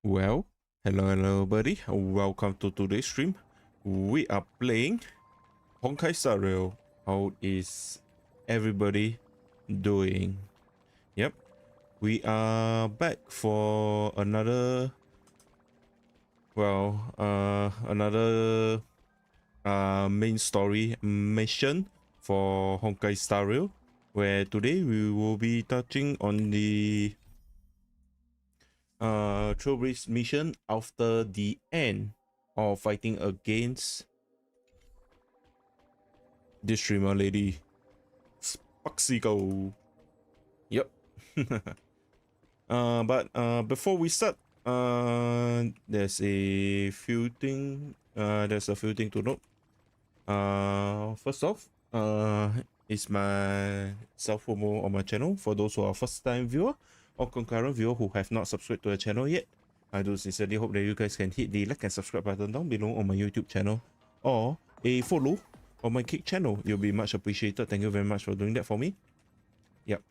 Well, hello buddy. Welcome to today's stream. We are playing Honkai Star Rail. How is everybody doing? Yep, we are back for another main story mission for Honkai Star Rail, where today we will be touching on the Trailblaze mission after the end of fighting against this streamer lady, Spaxico. Yep. But before we start, there's a few thing. There's a few thing to note. First off, it's my self promo on my channel for those who are first time viewer or concurrent viewer who have not subscribed to the channel yet. I do sincerely hope that you guys can hit the like and subscribe button down below on my YouTube channel or a follow on my Kick channel. You'll be much appreciated. Thank you very much for doing that for me. Yep.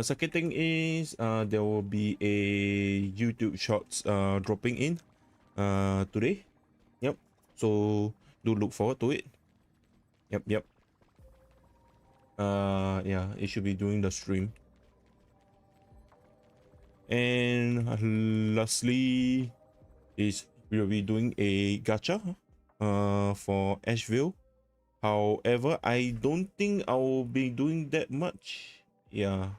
Second thing is there will be a YouTube shorts dropping in today. Yep. So do look forward to it. Yep. Yeah, it should be during the stream. And lastly is we'll be doing a gacha for Asheville. However, I don't think I'll be doing that much. Yeah,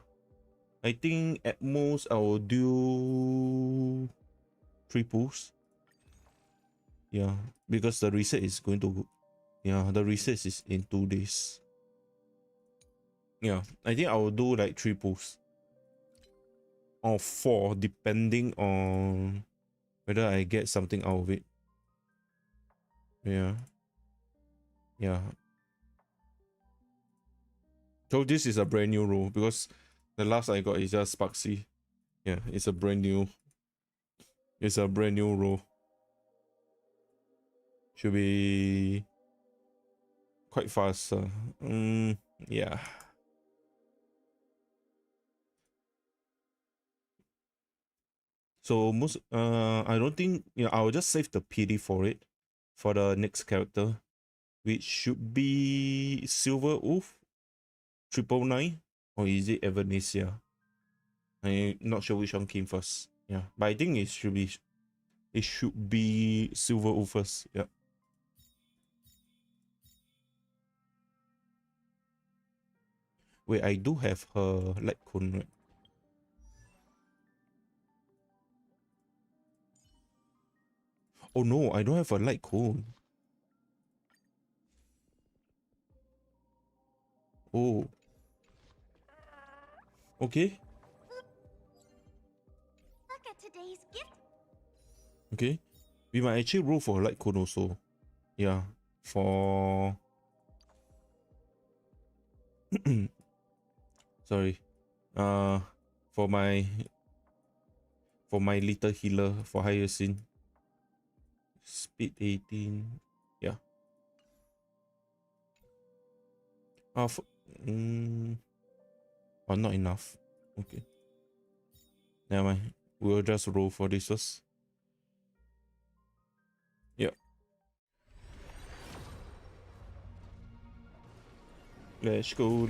I think at most I'll do 3 pulls. Yeah, because the reset is going to, yeah, the reset is in 2 days. Yeah, I think I will do like 3 pulls or 4 depending on whether I get something out of it. Yeah. So this is a brand new rule because the last I got is just Sparksy. Yeah, it's a brand new rule. Should be quite fast. Yeah. So most I don't think, yeah, I'll just save the PD for it for the next character, which should be Silver Wolf 999, or is it Evanesia? I'm not sure which one came first. Yeah, but I think it should be Silver Wolf first. Yeah. Wait, I do have her light cone, right? Oh no, I don't have a light cone. Oh. Okay. Look at today's gift. Okay. We might actually roll for a light cone also. Yeah. For sorry. Uh for my little healer for Hyacinth. Speed 18. Yeah. Uh for, oh, not enough. Okay. Never mind. We'll just roll for this first. Yeah. Let's go.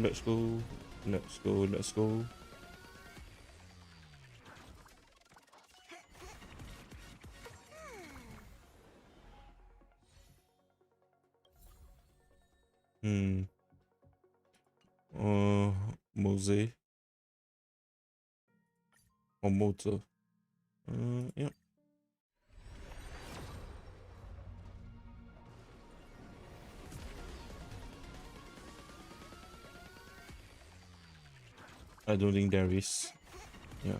Mose or Motor. Yeah. I don't think there is. Yeah.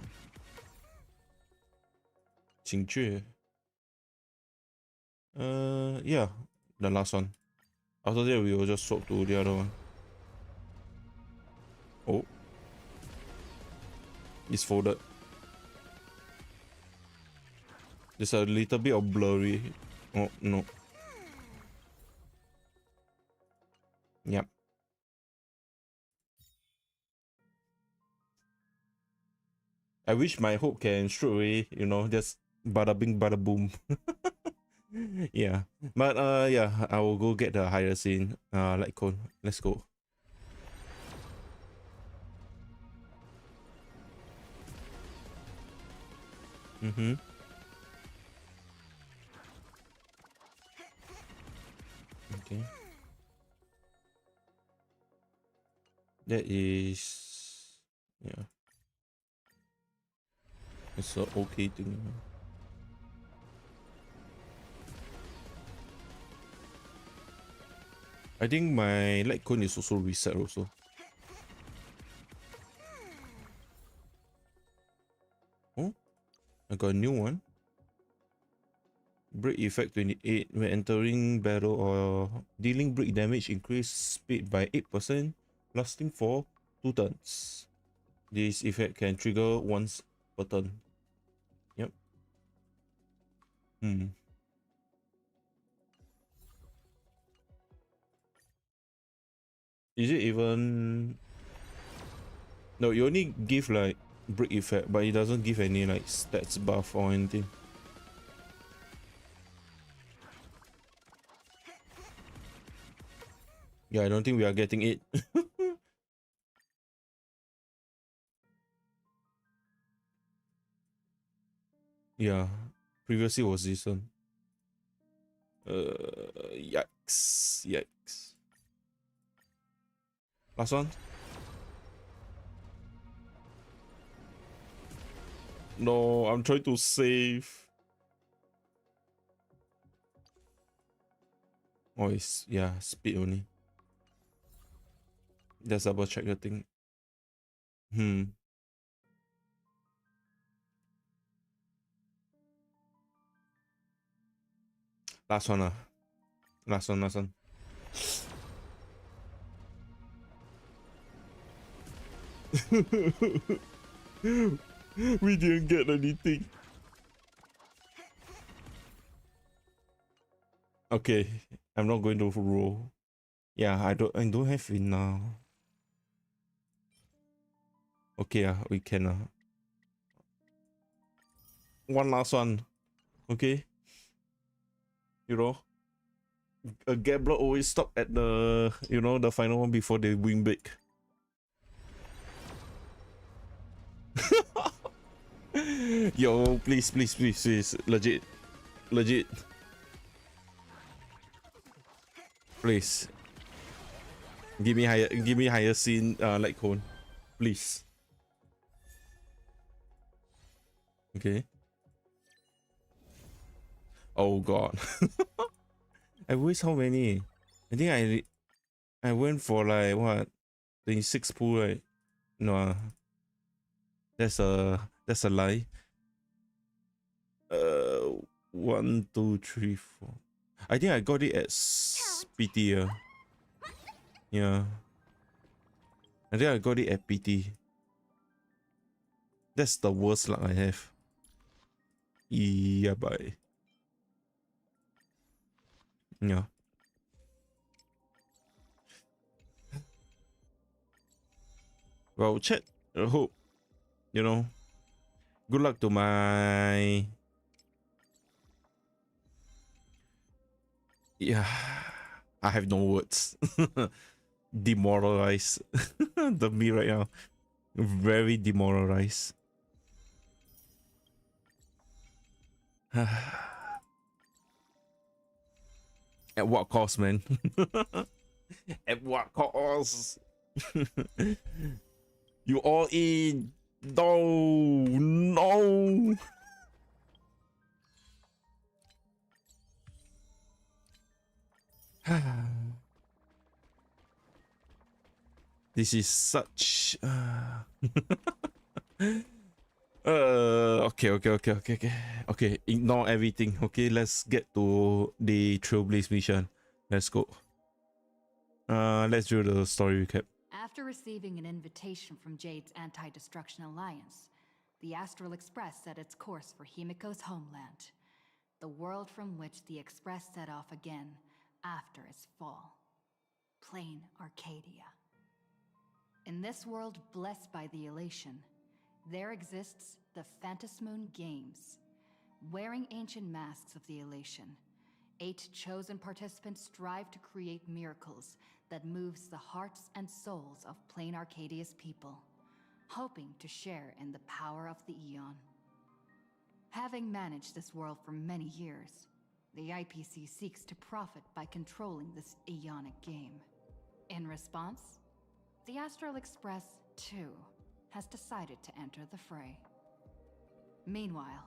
请决. Yeah, the last one. After that, we will just swap to the other one. Oh, it's folded. There's a little bit of blurry. Oh no. Yep. I wish my hope can straight away, you know, just bada bing bada boom. Yeah. But yeah, I will go get the higher scene. Like cone. Let's go. Mm-hmm. Okay. That is, yeah. It's a okay thing. I think my light cone is also reset also. Oh, I got a new one. Break effect 28. When entering battle or dealing break damage, increase speed by 8%, lasting for 2 turns. This effect can trigger once per turn. Yep. Is it even... No, you only give like break effect, but it doesn't give any like stats buff or anything. Yeah, I don't think we are getting it. Yeah, previously was this one. Yikes. Yikes. Last one? No, I'm trying to save. Oh, it's, yeah, speed only. Just double check the thing. Last one. Last one. We didn't get anything. Okay, I'm not going to roll. Yeah, I don't have it now. Okay, we can. One last one. Okay. You know, a gambler always stop at the, you know, the final one before they win big. Yo, please, legit, please, give me higher scene, like cone, please. Okay. Oh god. I waste how many? I think I went for like what, 26 pool, right? No, that's a lie. 1, 2, 3, 4. I think I got it at PT. Yeah. I think I got it at PT. That's the worst luck I have. Yeah, bye. Yeah. Well, chat. I hope, you know. Good luck to my... Yeah. I have no words. Demoralized. The me right now. Very demoralized. At what cost, man? At what cost? You all in? No. This is such. Okay. Okay, ignore everything. Okay, let's get to the Trailblaze mission. Let's go. Let's do the story recap. After receiving an invitation from Jade's Anti-Destruction Alliance, the Astral Express set its course for Himeko's homeland, the world from which the Express set off again after its fall. Plain Arcadia. In this world blessed by the elation, there exists the Phantasmoon Games. Wearing ancient masks of the elation, 8 chosen participants strive to create miracles that moves the hearts and souls of plain Arcadia's people, hoping to share in the power of the Aeon. Having managed this world for many years, the IPC seeks to profit by controlling this Aeonic game. In response, the Astral Express, too, has decided to enter the fray. Meanwhile,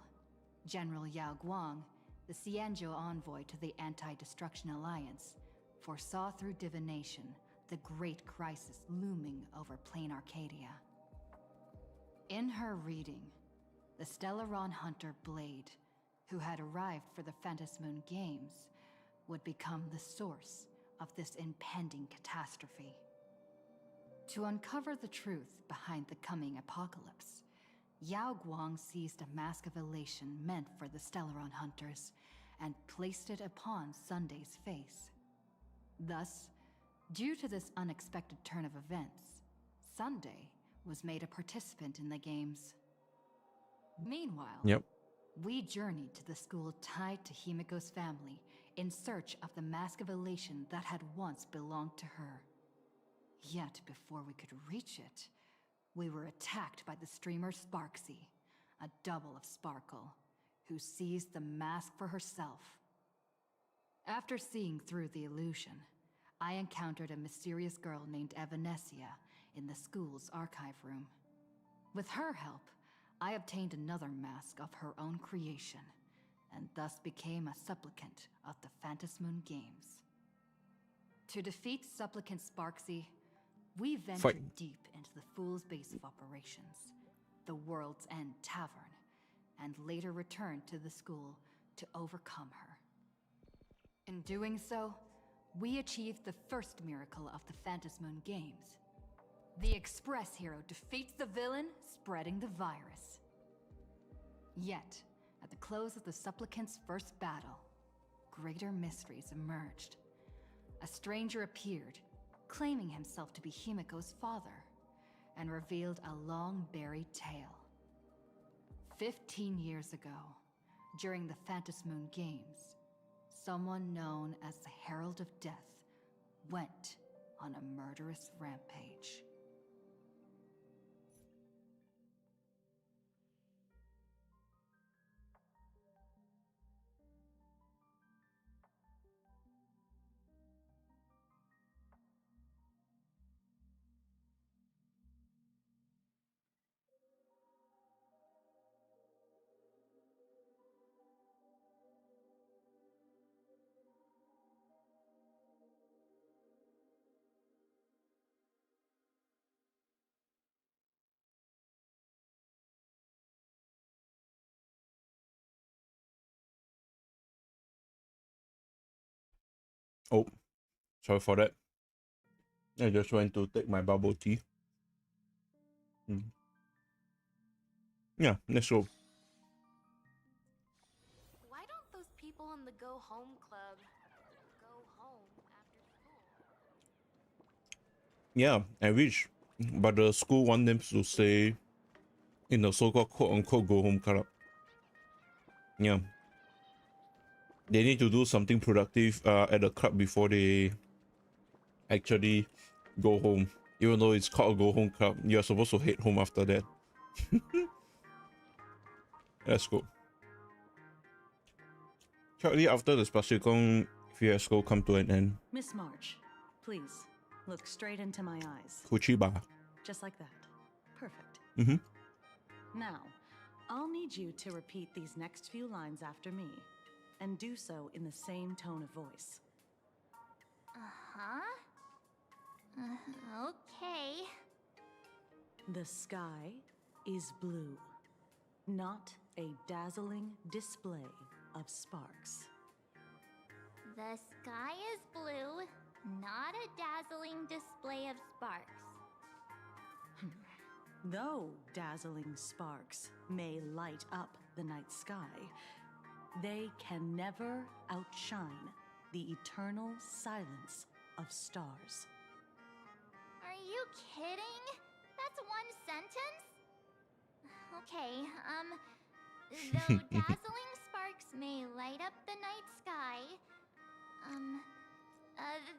General Yao Guang, the Xianzhou envoy to the Anti-Destruction Alliance, foresaw through divination the great crisis looming over plain Arcadia. In her reading, the Stellaron hunter Blade, who had arrived for the Phantasmoon Games, would become the source of this impending catastrophe. To uncover the truth behind the coming apocalypse, Yao Guang seized a mask of elation meant for the Stellaron hunters and placed it upon Sunday's face. Thus, due to this unexpected turn of events, Sunday was made a participant in the games. Meanwhile, Yep. we journeyed to the school tied to Himeko's family in search of the mask of elation that had once belonged to her. Yet before we could reach it, we were attacked by the streamer Sparksy, a double of Sparkle, who seized the mask for herself. After seeing through the illusion, I encountered a mysterious girl named Evanesia in the school's archive room. With her help, I obtained another mask of her own creation, and thus became a supplicant of the Phantasmoon Games. To defeat supplicant Sparksy, we ventured deep into the Fool's base of operations, the World's End Tavern, and later returned to the school to overcome her. In doing so, we achieved the first miracle of the Phantasmoon Games. The Express hero defeats the villain, spreading the virus. Yet, at the close of the supplicant's first battle, greater mysteries emerged. A stranger appeared, claiming himself to be Himeko's father, and revealed a long-buried tale. 15 years ago, during the Phantasmoon Games, someone known as the Herald of Death went on a murderous rampage. Oh, sorry for that. I just went to take my bubble tea. Yeah, let's go. Why don't those people in the Go Home Club go home after school? Yeah, I wish, but the school want them to stay in the so-called quote-unquote go home club. Yeah, they need to do something productive at the club before they actually go home. Even though it's called a go home club, you're supposed to head home after that. Let's go. Shortly after the Spasicon fiasco come to an end, Miss March, please, look straight into my eyes. Kuchiba. Just like that. Perfect. Mm-hmm. Now, I'll need you to repeat these next few lines after me, and do so in the same tone of voice. Uh-huh. Okay. The sky is blue, not a dazzling display of sparks. The sky is blue, not a dazzling display of sparks. Though dazzling sparks may light up the night sky, they can never outshine the eternal silence of stars. Are you kidding? That's one sentence? Okay, though dazzling sparks may light up the night sky,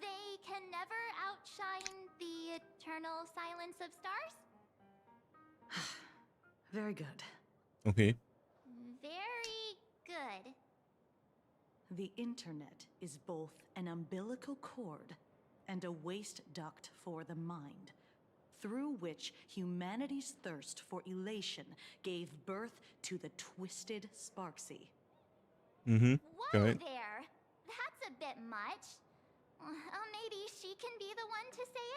they can never outshine the eternal silence of stars? Very good. Okay. Very good. The internet is both an umbilical cord and a waste duct for the mind, through which humanity's thirst for elation gave birth to the twisted Sparksy. Mm-hmm. Whoa Correct. there! That's a bit much. Maybe she can be the one to say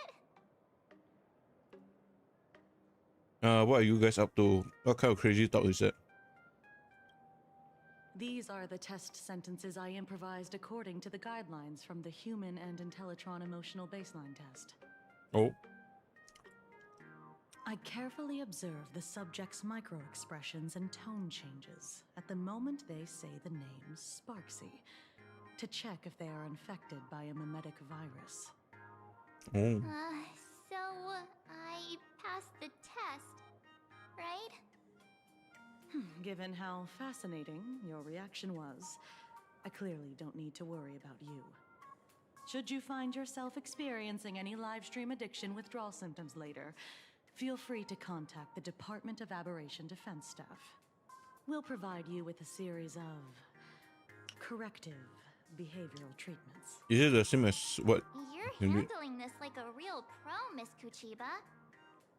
it? What are you guys up to? What kind of crazy talk is that? These are the test sentences I improvised according to the guidelines from the Human and Intellitron Emotional Baseline Test. Oh. I carefully observe the subject's micro-expressions and tone changes at the moment they say the name Sparksy, to check if they are infected by a mimetic virus. Oh. So I passed the test, right? Given how fascinating your reaction was, I clearly don't need to worry about you. Should you find yourself experiencing any live stream addiction withdrawal symptoms later, feel free to contact the Department of Aberration Defense staff. We'll provide you with a series of corrective behavioral treatments. Is it the same as what? You're handling this like a real pro, Miss Kuchiba.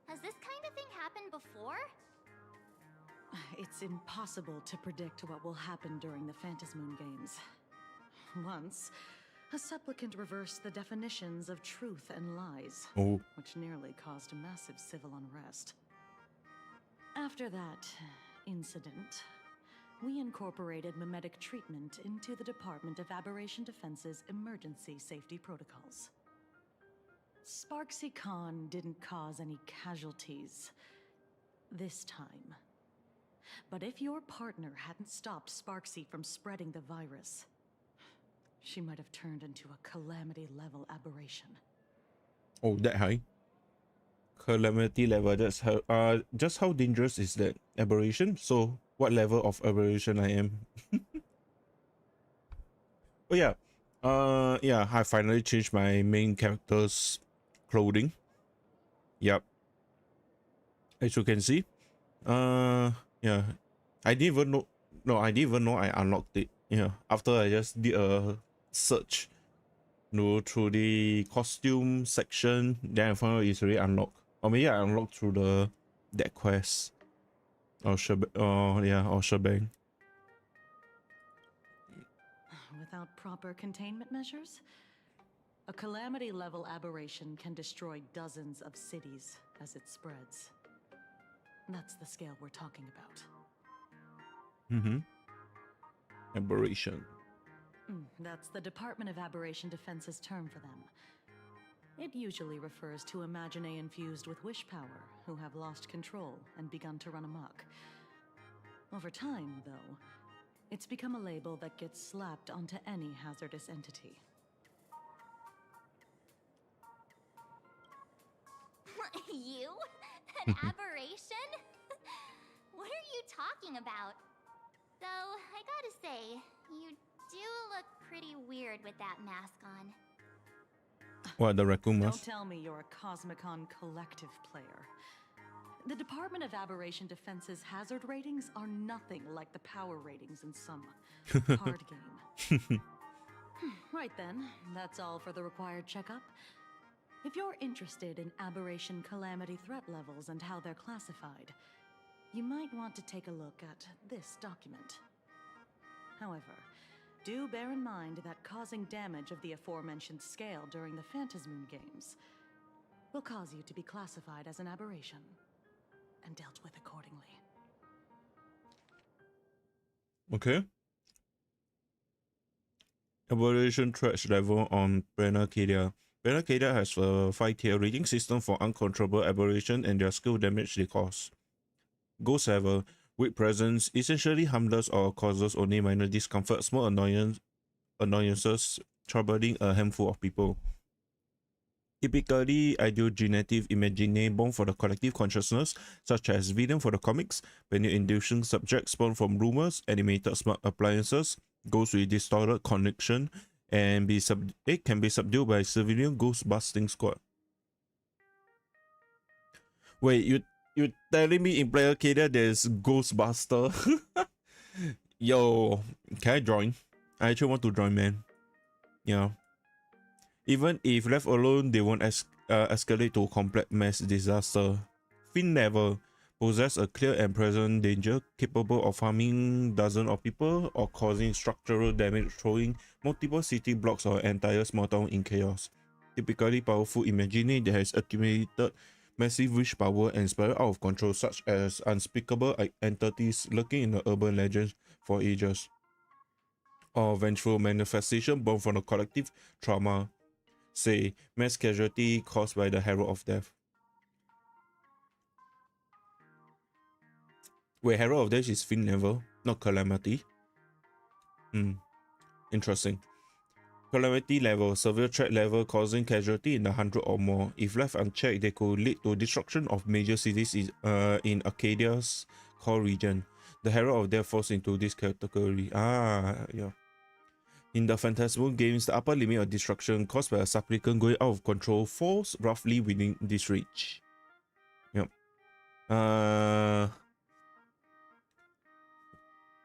Has this kind of thing happened before? It's impossible to predict what will happen during the Phantasmoon Games. Once, a supplicant reversed the definitions of truth and lies, Oh. which nearly caused massive civil unrest. After that incident, we incorporated mimetic treatment into the Department of Aberration Defense's emergency safety protocols. Sparksy Khan didn't cause any casualties this time. But if your partner hadn't stopped Sparksy from spreading the virus, she might have turned into a calamity-level aberration. Oh, that high? Calamity level, that's how, just how dangerous is that aberration? So, what level of aberration I am? Oh yeah. Yeah, I finally changed my main character's clothing. Yep. As you can see. Yeah. I didn't even know. No, I didn't even know I unlocked it. Yeah. After I just did a search, through the costume section, then I found out it's already unlocked. Or maybe I unlocked through that quest. Or shebang. Without proper containment measures, a calamity-level aberration can destroy dozens of cities as it spreads. That's the scale we're talking about. Mm-hmm. Aberration. That's the Department of Aberration Defense's term for them. It usually refers to Imaginae infused with wish power who have lost control and begun to run amok. Over time, though, it's become a label that gets slapped onto any hazardous entity. You? An aberration? What are you talking about? Though, I gotta say, you do look pretty weird with that mask on. What, the raccoon Don't mask? tell me you're a Cosmicon collective player. The Department of Aberration Defense's hazard ratings are nothing like the power ratings in some card game. Right then, that's all for the required checkup. If you're interested in aberration calamity threat levels and how they're classified, you might want to take a look at this document. However, do bear in mind that causing damage of the aforementioned scale during the Phantasmoon Games will cause you to be classified as an aberration and dealt with accordingly. Okay. Aberration threats level on Branacadia. Branacadia has a 5-tier rating system for uncontrollable aberration and their skill damage they cause. Ghost level, weak presence, essentially harmless or causes only minor discomfort, small annoyances, troubling a handful of people. Typically ideogenetic imagining born for the collective consciousness, such as villain for the comics, venue-inducing subjects spawn from rumors, animated smart appliances, ghosts with distorted connection, and it can be subdued by civilian ghost busting squad. Wait, you telling me in Player Arcadia there's Ghostbuster? Yo, can I join? I actually want to join, man. Yeah. Even if left alone, they won't escalate to complete mass disaster. Fin never possess a clear and present danger capable of harming dozens of people or causing structural damage, throwing multiple city blocks or entire small town in chaos. Typically powerful imagining that has accumulated massive wish power and spiral out of control, such as unspeakable entities lurking in the urban legends for ages, or vengeful manifestation born from a collective trauma, say mass casualty caused by the Herald of Death. Wait, Herald of Death is fin level, not Calamity. Interesting. Calamity level, severe threat level causing casualty in the 100 or more. If left unchecked, they could lead to destruction of major cities in Arcadia's core region. The Herald of Death falls into this category. Yeah. In the Phantasmal games, the upper limit of destruction caused by a supplicant going out of control falls roughly within this range. Yep.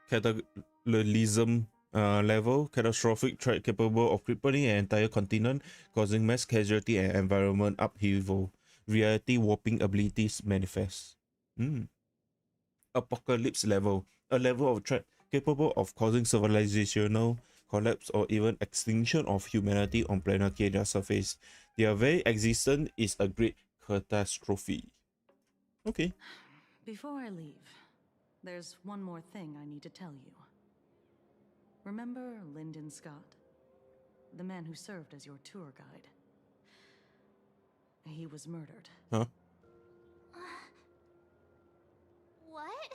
Cataclysm level, catastrophic threat capable of crippling an entire continent, causing mass casualty and environment upheaval. Reality warping abilities manifest. Apocalypse level, a level of threat capable of causing civilizational collapse or even extinction of humanity on planet Arcadia's surface. Their very existence is a great catastrophe. Okay. Before I leave, there's one more thing I need to tell you. Remember Lyndon Scott? The man who served as your tour guide. He was murdered. Huh? What?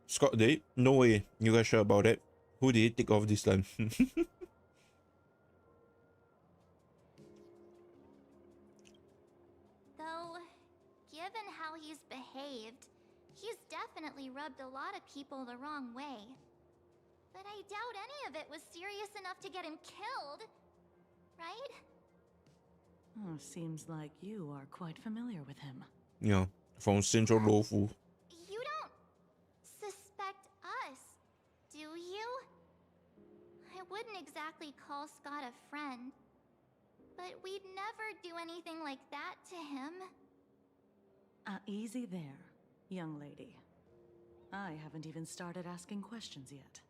Scott did? No way. You guys sure about it? Who did he take off this time? Though, given how he's behaved, he's definitely rubbed a lot of people the wrong way. But I doubt any of it was serious enough to get him killed. Right? Oh, seems like you are quite familiar with him. Yeah, from Central Lofu. You don't suspect us, do you? I wouldn't exactly call Scott a friend, but we'd never do anything like that to him. Easy there, young lady. I haven't even started asking questions yet.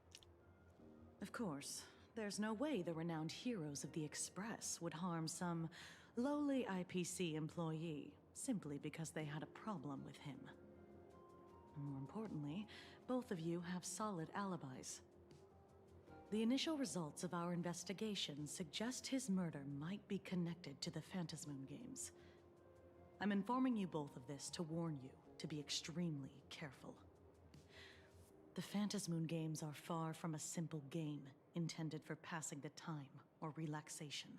Of course, there's no way the renowned heroes of the Express would harm some lowly IPC employee simply because they had a problem with him. More importantly, both of you have solid alibis. The initial results of our investigation suggest his murder might be connected to the Phantasmoon games. I'm informing you both of this to warn you to be extremely careful. The Phantasmoon games are far from a simple game intended for passing the time or relaxation.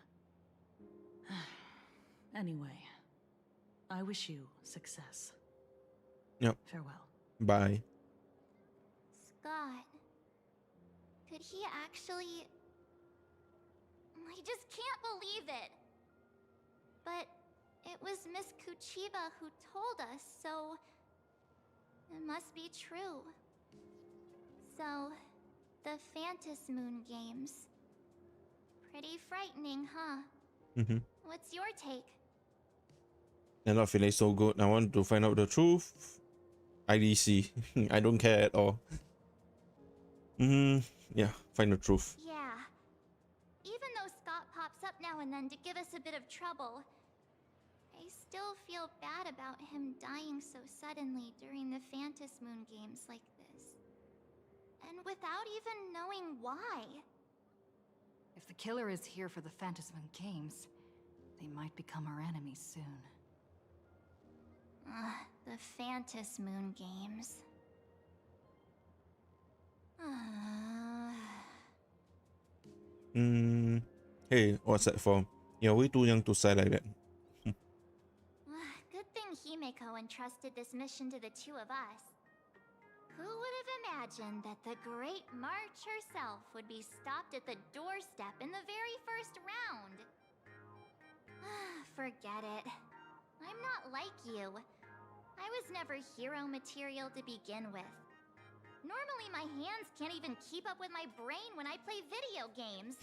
Anyway, I wish you success. Yep. Farewell. Bye. Scott. Could he actually... I just can't believe it. But it was Miss Kuchiba who told us, so... it must be true. So, the Phantasmoon games. Pretty frightening, huh? What's your take? I'm not feeling so good. I want to find out the truth. IDC. I don't care at all. Yeah, find the truth. Yeah. Even though Scott pops up now and then to give us a bit of trouble, I still feel bad about him dying so suddenly during the Phantasmoon games like this. And without even knowing why. If the killer is here for the Phantasmoon games, they might become our enemies soon. The Phantasmoon games. Hey, what's that for? Yeah, way too young to sigh like that. Good thing Himeko entrusted this mission to the two of us. Who would have imagined that the Great March herself would be stopped at the doorstep in the very first round? Forget it. I'm not like you. I was never hero material to begin with. Normally my hands can't even keep up with my brain when I play video games.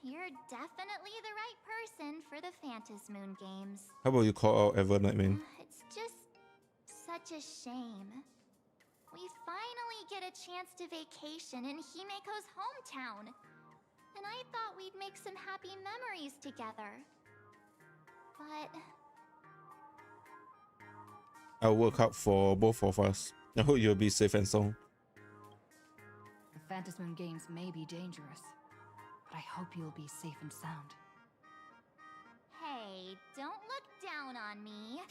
You're definitely the right person for the Phantasmoon games. How about you call out Evernight, man? It's just such a shame. We finally get a chance to vacation in Himeko's hometown. And I thought we'd make some happy memories together. But I'll work out for both of us. I hope you'll be safe and sound. The Phantasmoon games may be dangerous, but I hope you'll be safe and sound. hey, don't look down on me.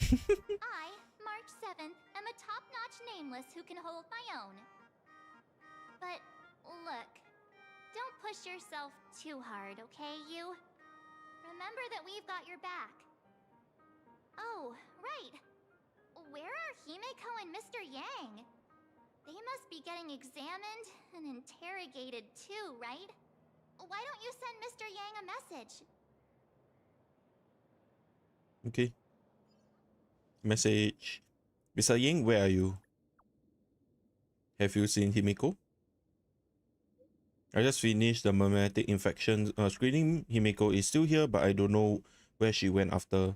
I, March 7th, am a top-notch nameless who can hold my own. But look, don't push yourself too hard, okay, you? Remember that we've got your back. Oh, right. Where are Himeko and Mr. Yang? They must be getting examined and interrogated too, right? Why don't you send Mr. Yang a message? Okay. Message. Mr. Ying, where are you? Have you seen Himeko? I just finished the mimetic infection screening. Himeko is still here, but I don't know where she went after.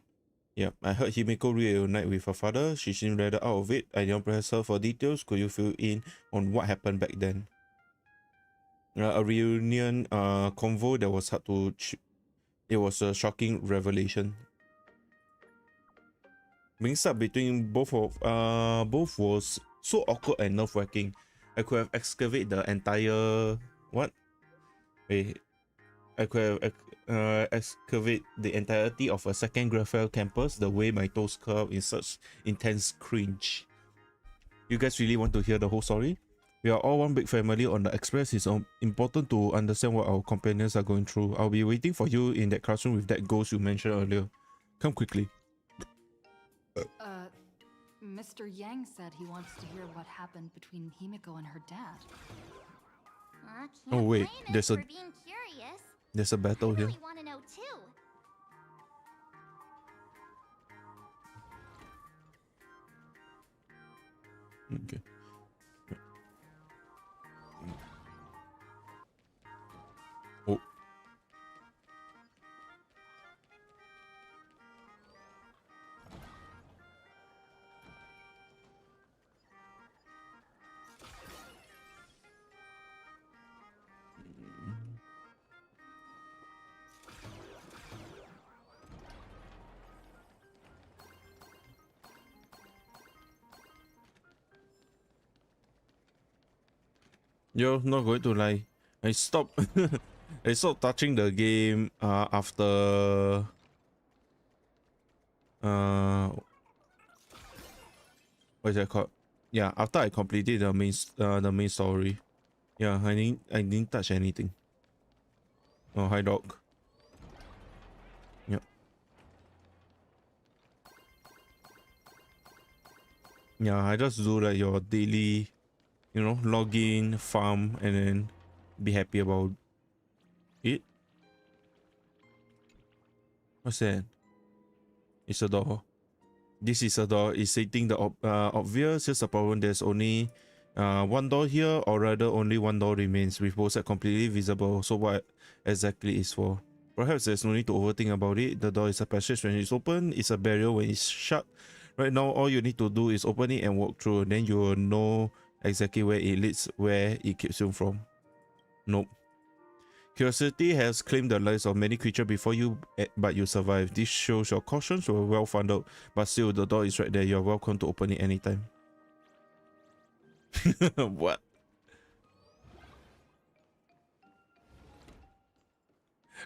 Yeah, I heard Himeko reunite with her father. She seemed rather out of it. I didn't press her for details. Could you fill in on what happened back then? A reunion convo that was hard to... It was a shocking revelation. Mixed up between both was so awkward and nerve-wracking. I could have excavated the entire... What? Wait. I could have excavate the entirety of a second Graphel campus the way my toes curl in such intense cringe. You guys really want to hear the whole story? We are all one big family on the Express. It's important to understand what our companions are going through. I'll be waiting for you in that classroom with that ghost you mentioned earlier. Come quickly. Mr. Yang said he wants to hear what happened between Himeko and her dad. Oh wait, Can't blame him for being curious. there's a battle I here. really want to know too. Okay. Oh. Yo, not going to lie. I stopped I stopped touching the game after what is that called? Yeah, after I completed the main story. Yeah, I didn't touch anything. Oh, hi dog. Yep. Yeah, I just do like your daily, you know, log in, farm, and then be happy about it. What's that? It's a door. This is a door. It's stating the obvious. Here's the problem. There's only one door here, or rather only one door remains, with both sides completely visible. So what exactly is for? Perhaps there's no need to overthink about it. The door is a passage when it's open. It's a barrier when it's shut. Right now, all you need to do is open it and walk through. Then you will know exactly where it leads, where it keeps you from. Nope. Curiosity has claimed the lives of many creatures before you, but you survived. This shows your cautions were well founded, but still, the door is right there. You're welcome to open it anytime. What?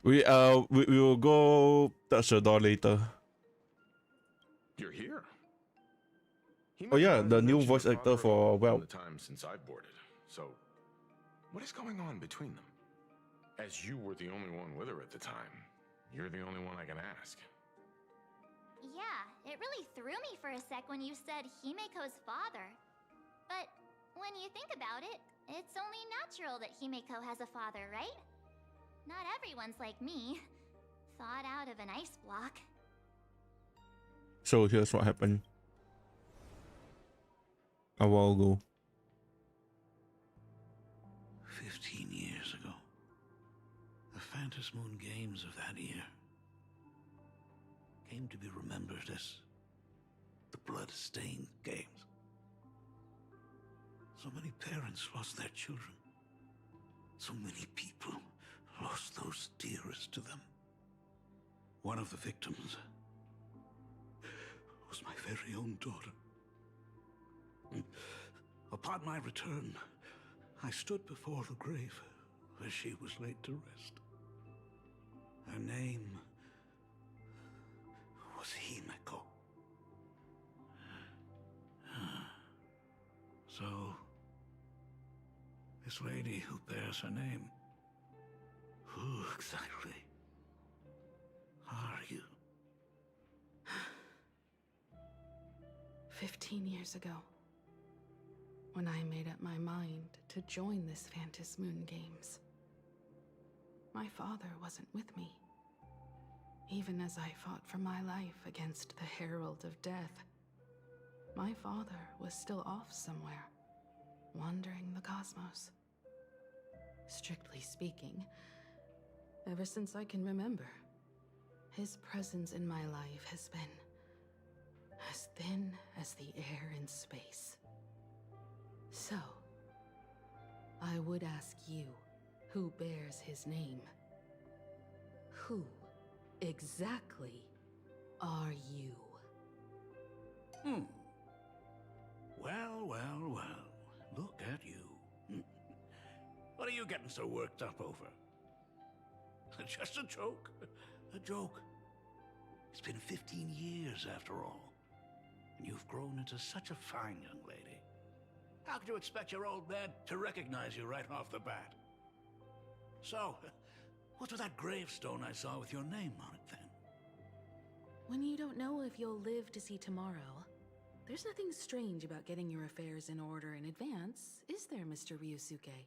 We will go touch the door later. You're here. Oh yeah, Himeko the new mentioned voice your actor father for in Well. the time since I boarded. So, what is going on between them? As you were the only one with her at the time, You're the only one I can ask. Yeah, it really threw me for a sec when you said Himeko's father. But when you think about it, it's only natural that Himeko has a father, right? Not everyone's like me, thought out of an ice block. So here's what happened a while ago. 15 years ago. The Phantom Moon Games of that year came to be remembered as the Blood-Stained Games. So many parents lost their children. So many people lost those dearest to them. One of the victims was my very own daughter. Upon my return, I stood before the grave where she was laid to rest. Her name was Himeko. So, this lady who bears her name, who exactly are you? 15 years ago, when I made up my mind to join this Phantom Moon Games, my father wasn't with me. Even as I fought for my life against the Herald of Death, my father was still off somewhere, wandering the cosmos. Strictly speaking, ever since I can remember, his presence in my life has been as thin as the air in space. So, I would ask you, who bears his name, who exactly are you? Well, look at you. What are you getting so worked up over? Just a joke. A joke. It's been 15 years after all. And you've grown into such a fine young lady. How could you expect your old man to recognize you right off the bat? So, what's with that gravestone I saw with your name on it then? When you don't know if you'll live to see tomorrow, there's nothing strange about getting your affairs in order in advance, is there, Mr. Ryusuke?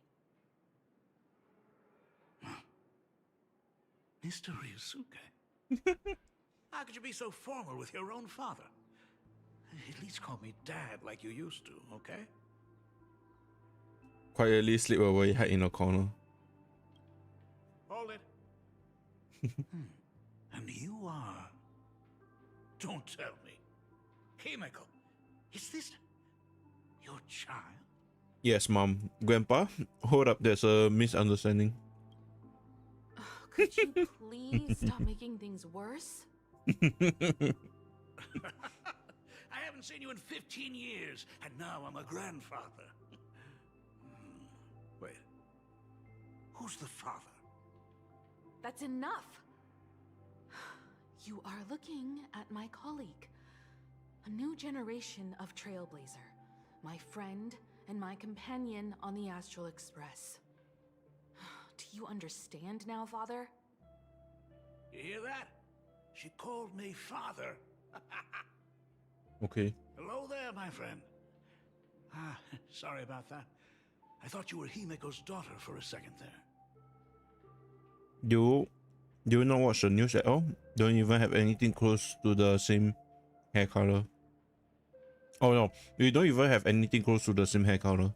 Mr. Ryusuke? How could you be so formal with your own father? At least call me Dad like you used to, okay? Quietly slip away, hide in a corner. Hold it. And you are... Don't tell me. Himeko, is this your child? Yes, Mom. Grandpa, hold up, there's a misunderstanding. Could you please stop making things worse? I haven't seen you in 15 years, and now I'm a grandfather. Wait. Who's the father? That's enough! You are looking at my colleague. A new generation of Trailblazer. My friend and my companion on the Astral Express. Do you understand now, Father? You hear that? She called me father. Okay. Hello there, my friend. Sorry about that. I thought you were Himeko's daughter for a second there. Do you not watch the news at all? Don't even have anything close to the same hair color. Oh no, you don't even have anything close to the same hair color.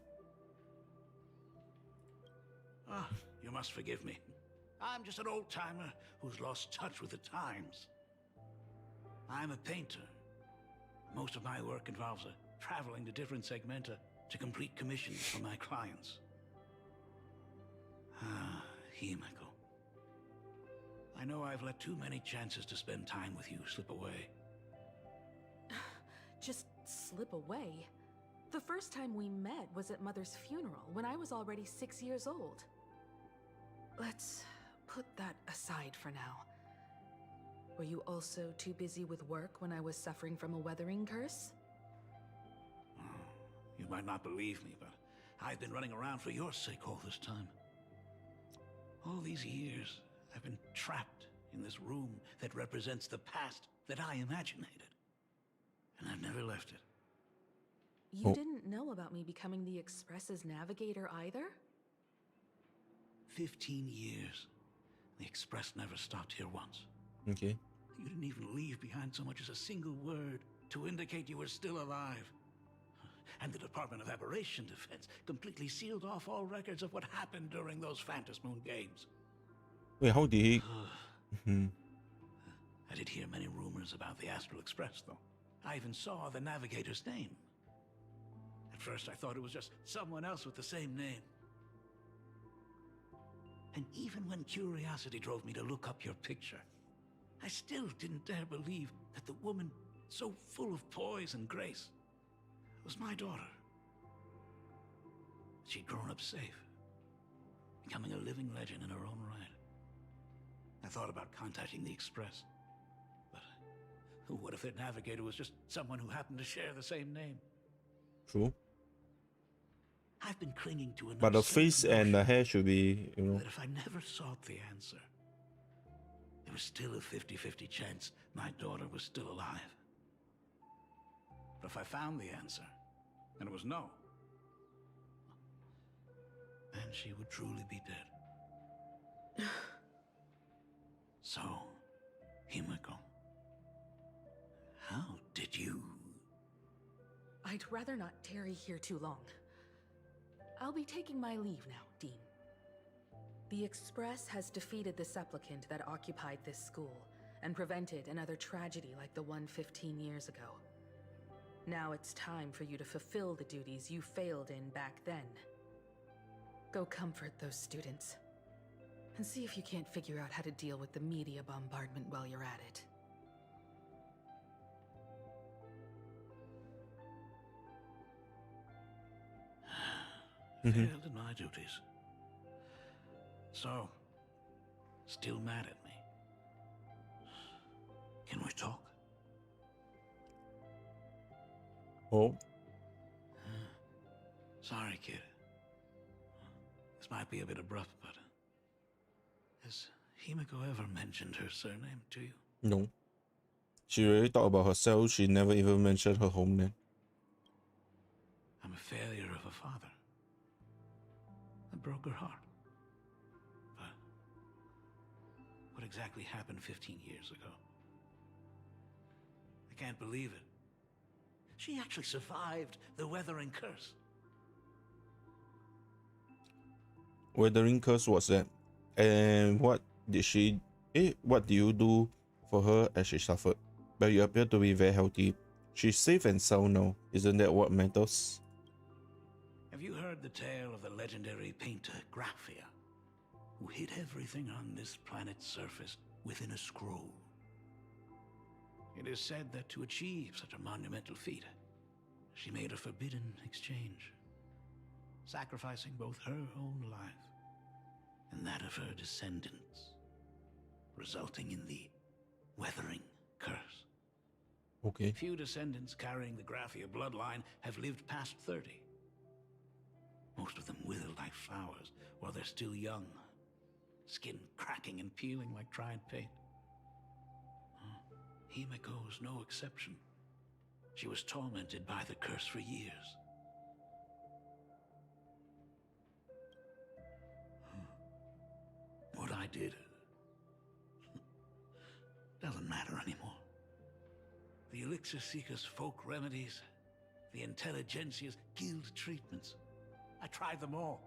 You must forgive me. I'm just an old-timer who's lost touch with the times. I'm a painter. Most of my work involves traveling to different segmenta to complete commissions for my clients. Himeko. I know I've let too many chances to spend time with you slip away. Just slip away? The first time we met was at Mother's funeral, when I was already 6 years old. Let's put that aside for now. Were you also too busy with work when I was suffering from a weathering curse? You might not believe me, but I've been running around for your sake all this time. All these years, I've been trapped in this room that represents the past that I imaginated. And I've never left it. You didn't know about me becoming the Express's navigator either? 15 years. The Express never stopped here once. Okay. You didn't even leave behind so much as a single word to indicate you were still alive. And the Department of Aberration Defense completely sealed off all records of what happened during those Phantom Moon games. Wait, how did he? I did hear many rumors about the Astral Express, though. I even saw the navigator's name. At first, I thought it was just someone else with the same name. And even when curiosity drove me to look up your picture, I still didn't dare believe that the woman so full of poise and grace was my daughter. She'd grown up safe, becoming a living legend in her own right. I thought about contacting the Express, but what if their navigator was just someone who happened to share the same name? True. I've been clinging to an But the absurd face and the hair should be, you know. that if I never sought the answer, there was still a 50-50 chance my daughter was still alive. But if I found the answer, and it was no, then she would truly be dead. So, Himeko, how did you... I'd rather not tarry here too long. I'll be taking my leave now, Dean. The Express has defeated the supplicant that occupied this school and prevented another tragedy like the one 15 years ago. Now it's time for you to fulfill the duties you failed in back then. Go comfort those students, and see if you can't figure out how to deal with the media bombardment while you're at it. Failed in my duties. So, still mad at me. Can we talk? Oh, Sorry, kid. This might be a bit abrupt, but... has Himeko ever mentioned her surname to you? no. She already talked about herself. She never even mentioned her homeland. I'm a failure of a father. I broke her heart. But what exactly happened 15 years ago? I can't believe it. She actually survived the weathering curse. Weathering curse was that? And what did she... what do you do for her as she suffered? But you appear to be very healthy. She's safe and sound now. Isn't that what matters? Have you heard the tale of the legendary painter Graphia, who hid everything on this planet's surface within a scroll? It is said that to achieve such a monumental feat, she made a forbidden exchange, sacrificing both her own life and that of her descendants, resulting in the weathering curse. Okay. Few descendants carrying the Graphia bloodline have lived past 30. Most of them wither like flowers while they're still young, skin cracking and peeling like dried paint. Himeko was no exception. She was tormented by the curse for years. What I did doesn't matter anymore. The Elixir Seekers' folk remedies, the Intelligentsia's guild treatments. I tried them all,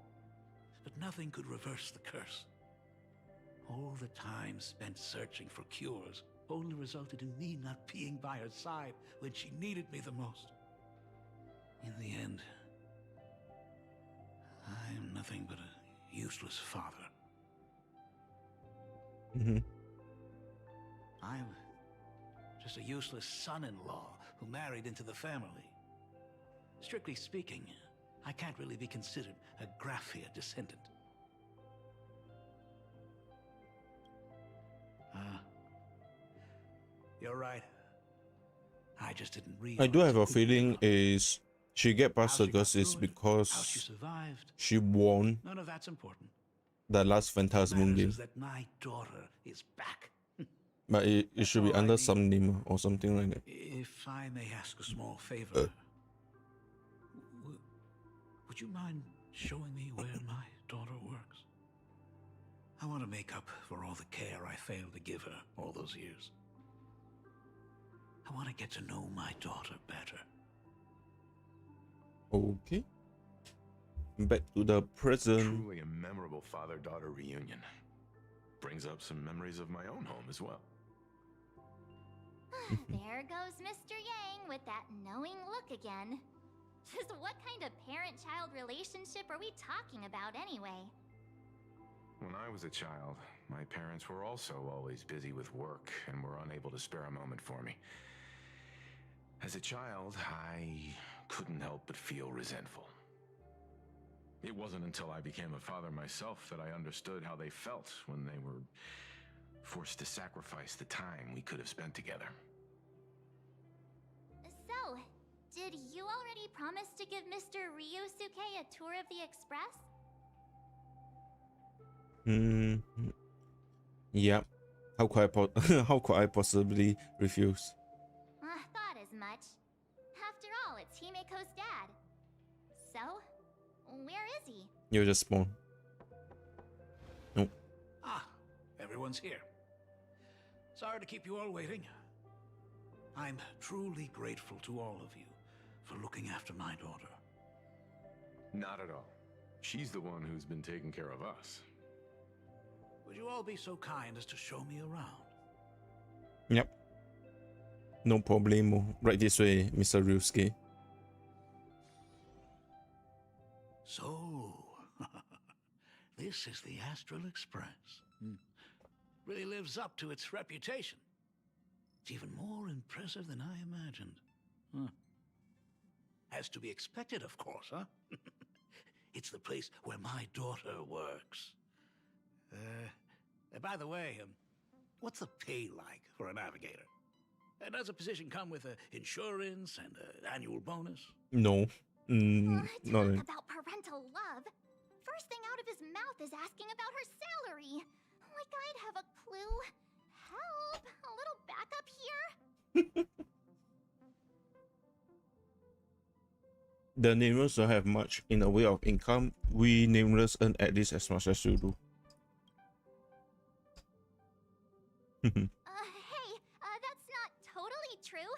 but nothing could reverse the curse. All the time spent searching for cures only resulted in me not being by her side when she needed me the most. In the end, I am nothing but a useless father. I'm just a useless son-in-law who married into the family. Strictly speaking, I can't really be considered a Graphia descendant. You're right. I just didn't realize. I do have a who feeling you are. is she get past How the she got curse is through it, how she because survived. she won None of that's important. the last What Phantasm Moon matters game. is that my daughter is back. But it should be all I under need. some name or something like that. If I may ask a small favor, would you mind showing me where my daughter works? I want to make up for all the care I failed to give her all those years. I want to get to know my daughter better. Okay. Back to the present. Truly a memorable father-daughter reunion. Brings up some memories of my own home as well. There goes Mr. Yang with that knowing look again. Just what kind of parent-child relationship are we talking about anyway? When I was a child, my parents were also always busy with work and were unable to spare a moment for me. As a child, I couldn't help but feel resentful. It wasn't until I became a father myself that I understood how they felt when they were forced to sacrifice the time we could have spent together. So, did you already promise to give Mr. Ryusuke a tour of the Express? Yep. How could I possibly refuse? Thought as much. After all, it's Himeko's dad. So, where is he? You just spawn. Nope. Ah, everyone's here. Sorry to keep you all waiting. I'm truly grateful to all of you for looking after my daughter. Not at all. She's the one who's been taking care of us. Would you all be so kind as to show me around? Yep. No problemo. Right this way, Mr. Ryusuke. So, this is the Astral Express. Really lives up to its reputation. It's even more impressive than I imagined. As to be expected, of course, huh? It's the place where my daughter works. By the way, what's the pay like for a navigator? Does a position come with insurance and an annual bonus? No. Talk No. about parental love. First thing out of his mouth is asking about her salary. Like I'd have a clue. Help! A little backup here? The nameless don't have much in the way of income. We nameless earn at least as much as you do. Hey, that's not totally true.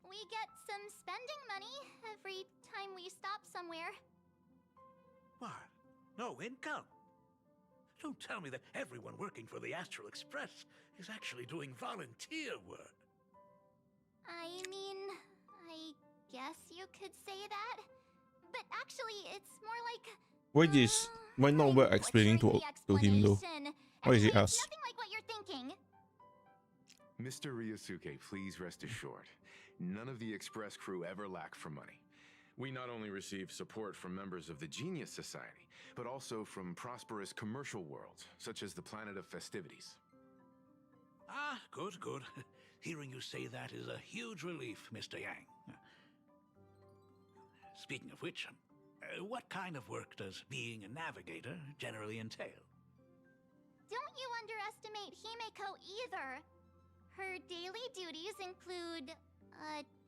We get some spending money every time we stop somewhere. What? No income? Don't tell me that everyone working for the Astral Express is actually doing volunteer work. I mean, I guess you could say that. But actually, it's more like... Why not we're explaining to him though? Why is he Anyway, us? it's nothing like what you're thinking. Mr. Ryusuke, please rest assured. None of the Express crew ever lack for money. We not only receive support from members of the Genius Society, but also from prosperous commercial worlds, such as the Planet of Festivities. Ah, good, good. Hearing you say that is a huge relief, Mr. Yang. Speaking of which, what kind of work does being a navigator generally entail? Don't you underestimate Himeko either. Her daily duties include,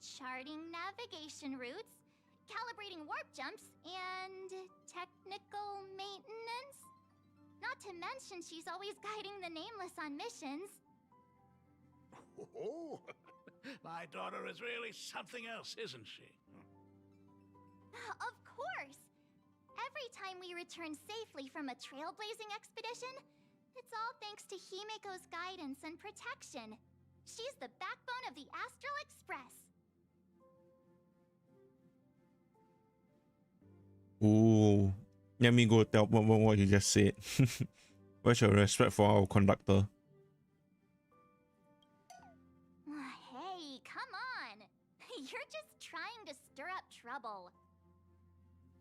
charting navigation routes, calibrating warp jumps, and technical maintenance. Not to mention she's always guiding the Nameless on missions. Oh, my daughter is really something else, isn't she? Of course! Every time we return safely from a trailblazing expedition, it's all thanks to Himeko's guidance and protection. She's the backbone of the Astral Express. Ooh. Let me go tell what you just said. Where's your respect for our conductor? Hey, come on! You're just trying to stir up trouble.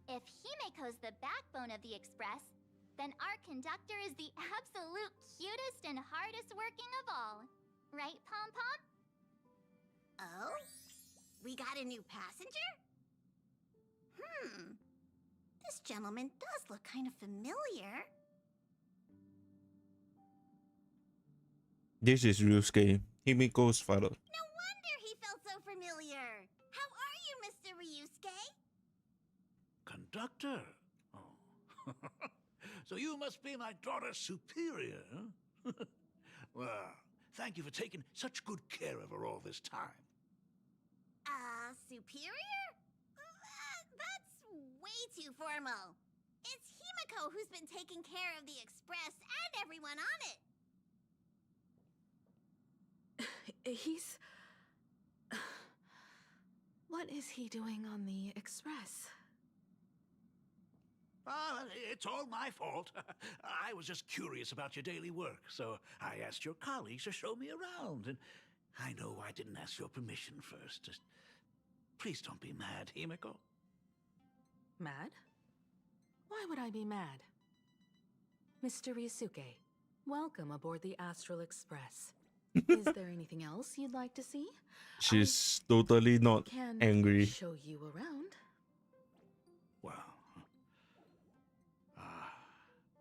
If Himeko's the backbone of the Express, then our conductor is the absolute cutest and hardest working of all. Right, Pom Pom? Oh? We got a new passenger? This gentleman does look kind of familiar. This is Ryusuke, Himiko's father. No wonder he felt so familiar. How are you, Mr. Ryusuke? Conductor? Oh. So you must be my daughter's superior, huh? Well, thank you for taking such good care of her all this time. Superior? That's way too formal. It's Himeko who's been taking care of the Express and everyone on it. He's... What is he doing on the Express? It's all my fault. I was just curious about your daily work, so I asked your colleagues to show me around. And I know I didn't ask your permission first. Just please don't be mad, Himeko. Mad? Why would I be mad? Mr. Ryusuke, welcome aboard the Astral Express. Is there anything else you'd like to see? She's totally not Can angry. show you around. Well,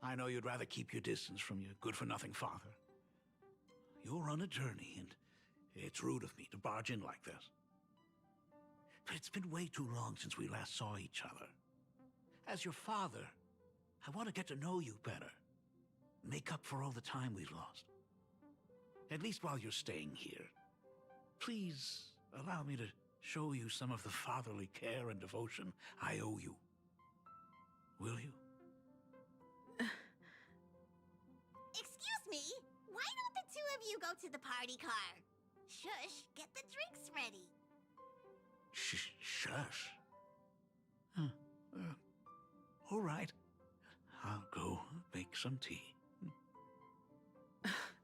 I know you'd rather keep your distance from your good-for-nothing father. You're on a journey, and it's rude of me to barge in like this. But it's been way too long since we last saw each other. As your father, I want to get to know you better. Make up for all the time we've lost. At least while you're staying here. Please allow me to show you some of the fatherly care and devotion I owe you. Will you? Excuse me, why don't the two of you go to the party car? Shush, get the drinks ready. Shush. All right. I'll go make some tea.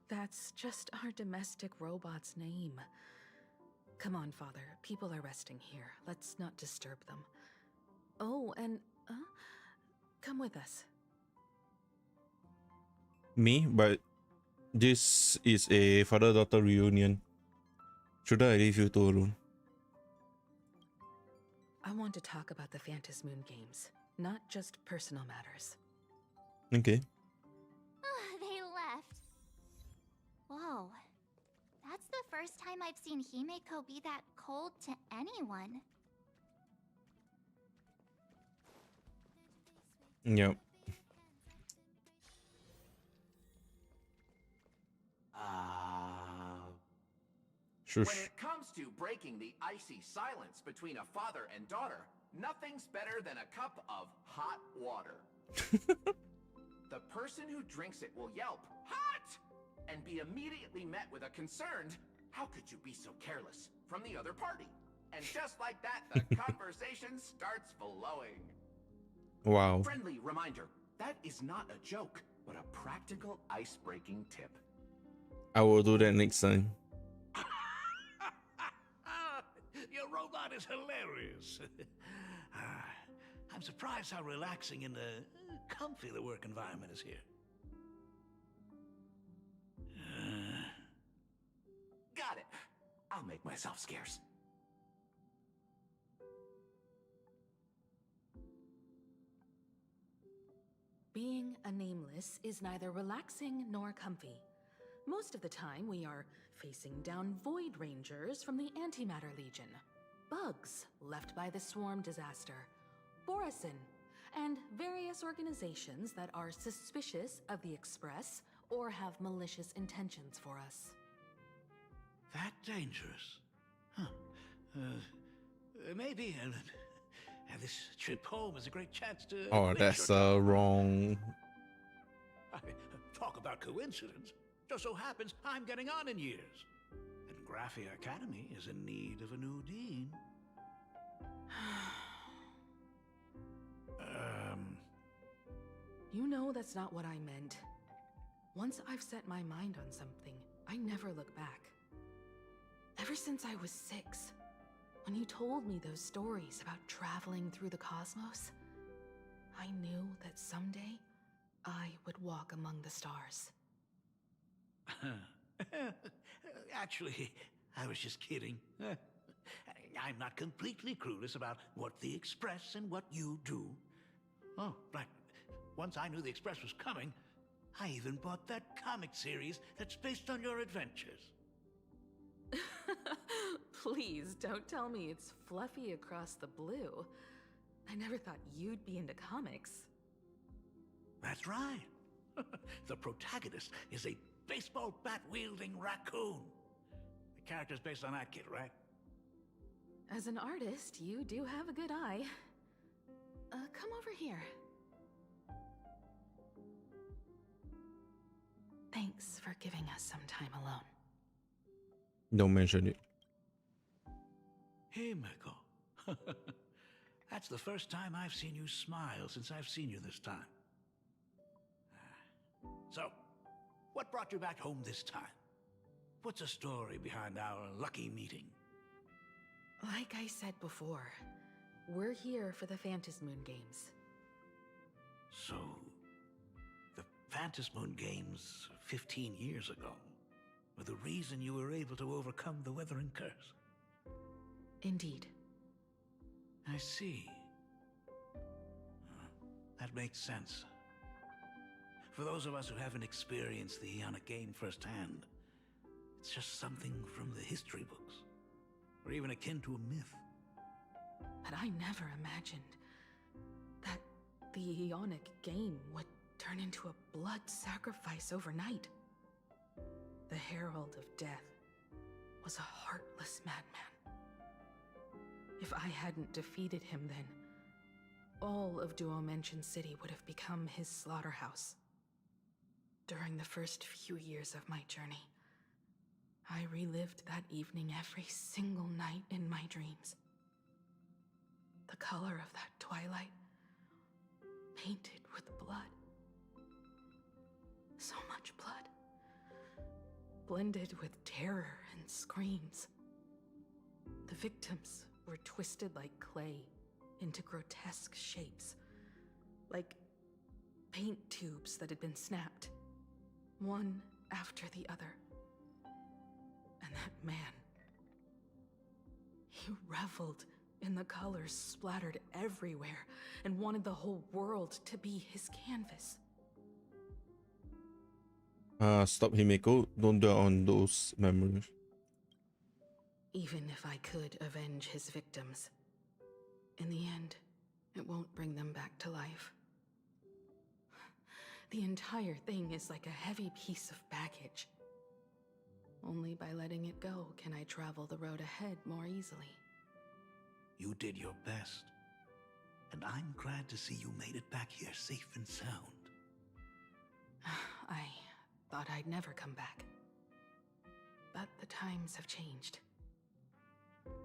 That's just our domestic robot's name. Come on, Father. People are resting here. Let's not disturb them. Oh, and come with us. Me? But this is a father-daughter reunion. Should I leave you two alone? I want to talk about the Moon Games, not just personal matters. Okay. They left. Whoa. That's the first time I've seen Himeko be that cold to anyone. Yep. Shush. When it comes to breaking the icy silence between a father and daughter, nothing's better than a cup of hot water. The person who drinks it will yelp, "Hot!" and be immediately met with a concerned, "How could you be so careless?" from the other party. And just like that, the conversation starts flowing. Wow. Friendly reminder, that is not a joke, but a practical ice-breaking tip. I will do that next time. Your robot is hilarious. I'm surprised how relaxing and comfy the work environment is here. Got it. I'll make myself scarce. Being a nameless is neither relaxing nor comfy. Most of the time, we are facing down Void Rangers from the Antimatter Legion, bugs left by the Swarm disaster, Borisin, and various organizations that are suspicious of the Express or have malicious intentions for us. That dangerous? Huh. Maybe this trip home is a great chance to... Oh, that's wrong. Talk about coincidence. Just so happens I'm getting on in years. And Graphia Academy is in need of a new dean. You know that's not what I meant. Once I've set my mind on something, I never look back. Ever since I was 6, when you told me those stories about traveling through the cosmos, I knew that someday I would walk among the stars. Actually, I was just kidding. I'm not completely clueless about what the Express and what you do. Oh, right. Once I knew the Express was coming, I even bought that comic series that's based on your adventures. Please don't tell me it's fluffy across the blue. I never thought you'd be into comics. That's right. The protagonist is a baseball bat-wielding raccoon. The character's based on that kid, right? As an artist, you do have a good eye. Come over here. Thanks for giving us some time alone. Don't mention it. Himeko. That's the first time I've seen you smile since I've seen you this time. So, what brought you back home this time? What's the story behind our lucky meeting? Like I said before, we're here for the Phantasmoon Games. So, the Phantasmoon Games 15 years ago were the reason you were able to overcome the Weathering Curse? Indeed. I see. That makes sense. For those of us who haven't experienced the Ionic game firsthand, it's just something from the history books, or even akin to a myth. But I never imagined that the Ionic game would turn into a blood sacrifice overnight. The Herald of Death was a heartless madman. If I hadn't defeated him then, all of Duomension City would have become his slaughterhouse. During the first few years of my journey, I relived that evening every single night in my dreams. The color of that twilight, painted with blood. So much blood, blended with terror and screams. The victims were twisted like clay into grotesque shapes, like paint tubes that had been snapped, one after the other. And that man, he reveled in the colors splattered everywhere and wanted the whole world to be his canvas. Stop, Himeko. Don't dwell on those memories. Even if I could avenge his victims, in the end, it won't bring them back to life. The entire thing is like a heavy piece of baggage. Only by letting it go can I travel the road ahead more easily. You did your best, and I'm glad to see you made it back here safe and sound. I thought I'd never come back. But the times have changed.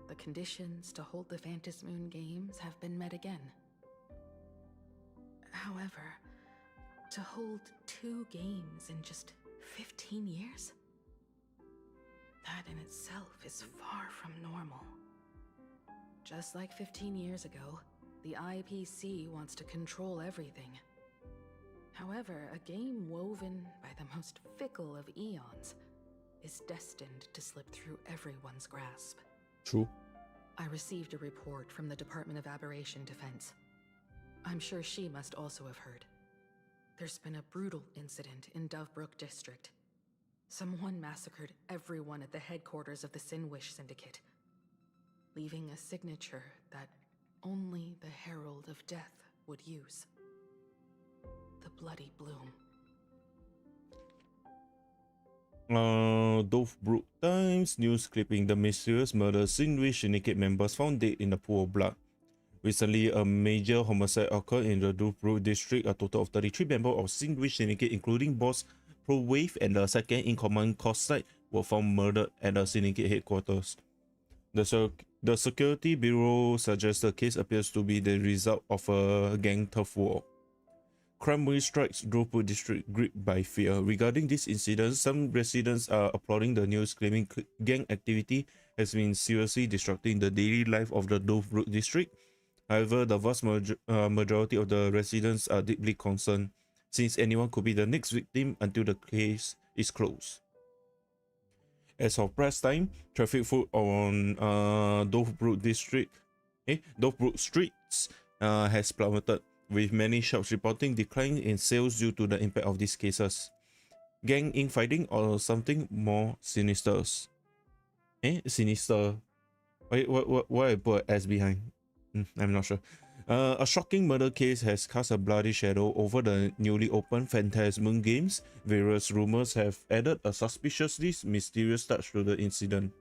The conditions to hold the Phantasmoon Games have been met again. However, to hold 2 games in just 15 years? That in itself is far from normal. Just like 15 years ago, the IPC wants to control everything. However, a game woven by the most fickle of eons is destined to slip through everyone's grasp. True. I received a report from the Department of Aberration Defense. I'm sure she must also have heard. There's been a brutal incident in Dovebrook District. Someone massacred everyone at the headquarters of the Sinwish Syndicate, leaving a signature that only the Herald of Death would use. The Bloody Bloom. Dovebrook Times news clipping: the mysterious murder Sinwish Syndicate members found dead in a pool of blood. Recently, a major homicide occurred in the Dovebrook district. A total of 33 members of Sinwish Syndicate, including boss ProWave and the second-in-command Cosite, were found murdered at the Syndicate headquarters. The Security Bureau suggests the case appears to be the result of a gang turf war. Crime wave strikes Dovebrook district gripped by fear. Regarding this incident, some residents are applauding the news, claiming gang activity has been seriously disrupting the daily life of the Dovebrook district. However, the vast majority of the residents are deeply concerned, since anyone could be the next victim until the case is closed. As of press time, traffic flow on Dovebrook streets has plummeted. with many shops reporting decline in sales due to the impact of these cases. Gang infighting or something more sinister? Sinister. Wait, why I put S behind? I'm not sure. A shocking murder case has cast a bloody shadow over the newly opened Phantasmoon games. Various rumors have added a suspiciously mysterious touch to the incident.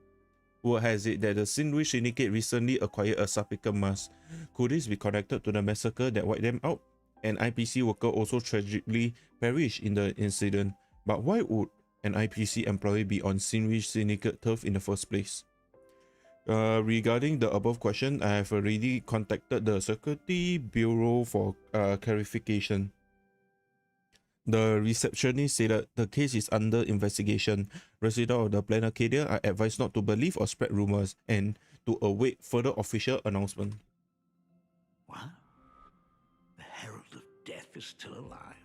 Word has it that the Sindwich Syndicate recently acquired a supplicant mask. Could this be connected to the massacre that wiped them out? An IPC worker also tragically perished in the incident. But why would an IPC employee be on Sindwich Syndicate turf in the first place? Regarding the above question, I have already contacted the Security Bureau for clarification. The receptionist said that the case is under investigation. Residents of the Planet Arcadia are advised not to believe or spread rumors and to await further official announcement. What? The Herald of Death is still alive.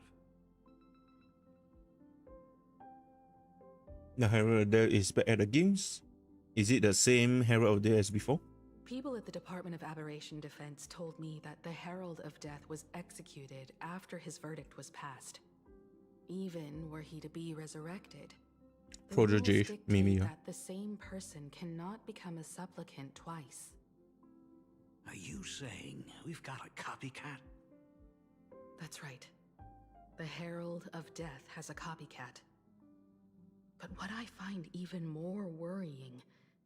The Herald of Death is back at the games? Is it the same Herald of Death as before? People at the Department of Aberration Defense told me that the Herald of Death was executed after his verdict was passed. Even were he to be resurrected, the Protege, rules dictate Mimi. that the same person cannot become a supplicant twice. Are you saying we've got a copycat? That's right. The Herald of Death has a copycat. But what I find even more worrying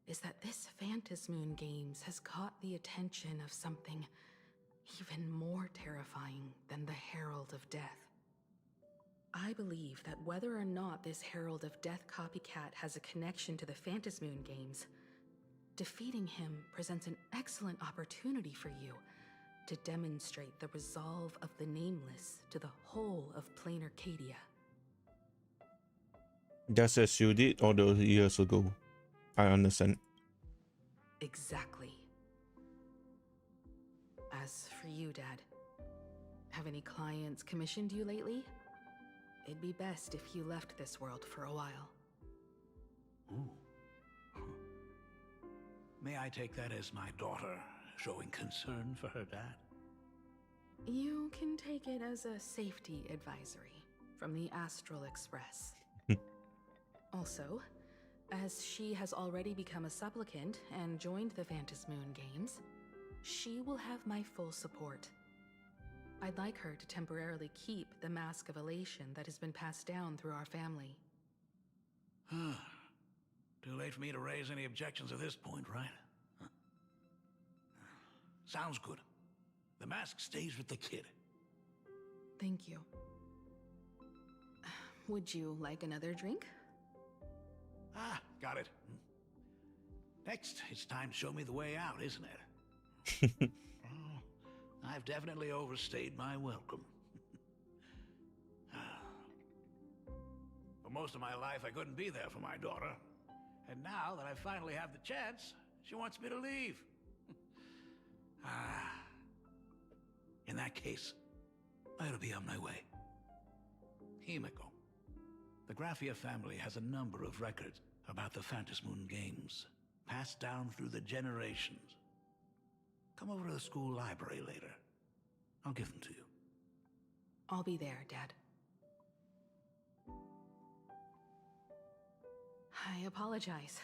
is that this Phantasmoon Games has caught the attention of something even more terrifying than the Herald of Death. I believe that whether or not this Herald of Death copycat has a connection to the Phantasmoon Games, defeating him presents an excellent opportunity for you to demonstrate the resolve of the Nameless to the whole of Plain Arcadia. Just as you did all those years ago. I understand. Exactly. As for you, Dad, have any clients commissioned you lately? It'd be best if you left this world for a while. Ooh. May I take that as my daughter showing concern for her dad? You can take it as a safety advisory from the Astral Express. Also, as she has already become a supplicant and joined the Phantasmoon Games, she will have my full support. I'd like her to temporarily keep the Mask of Elation that has been passed down through our family. Too late for me to raise any objections at this point, right? Huh. Sounds good. The mask stays with the kid. Thank you. Would you like another drink? Ah, got it. Next, it's time to show me the way out, isn't it? I've definitely overstayed my welcome. For most of my life, I couldn't be there for my daughter. And now that I finally have the chance, she wants me to leave. In that case, I ought to be on my way. Himeko. The Graphia family has a number of records about the Phantasmoon Games, passed down through the generations. Come over to the school library later. I'll give them to you. I'll be there, Dad. I apologize.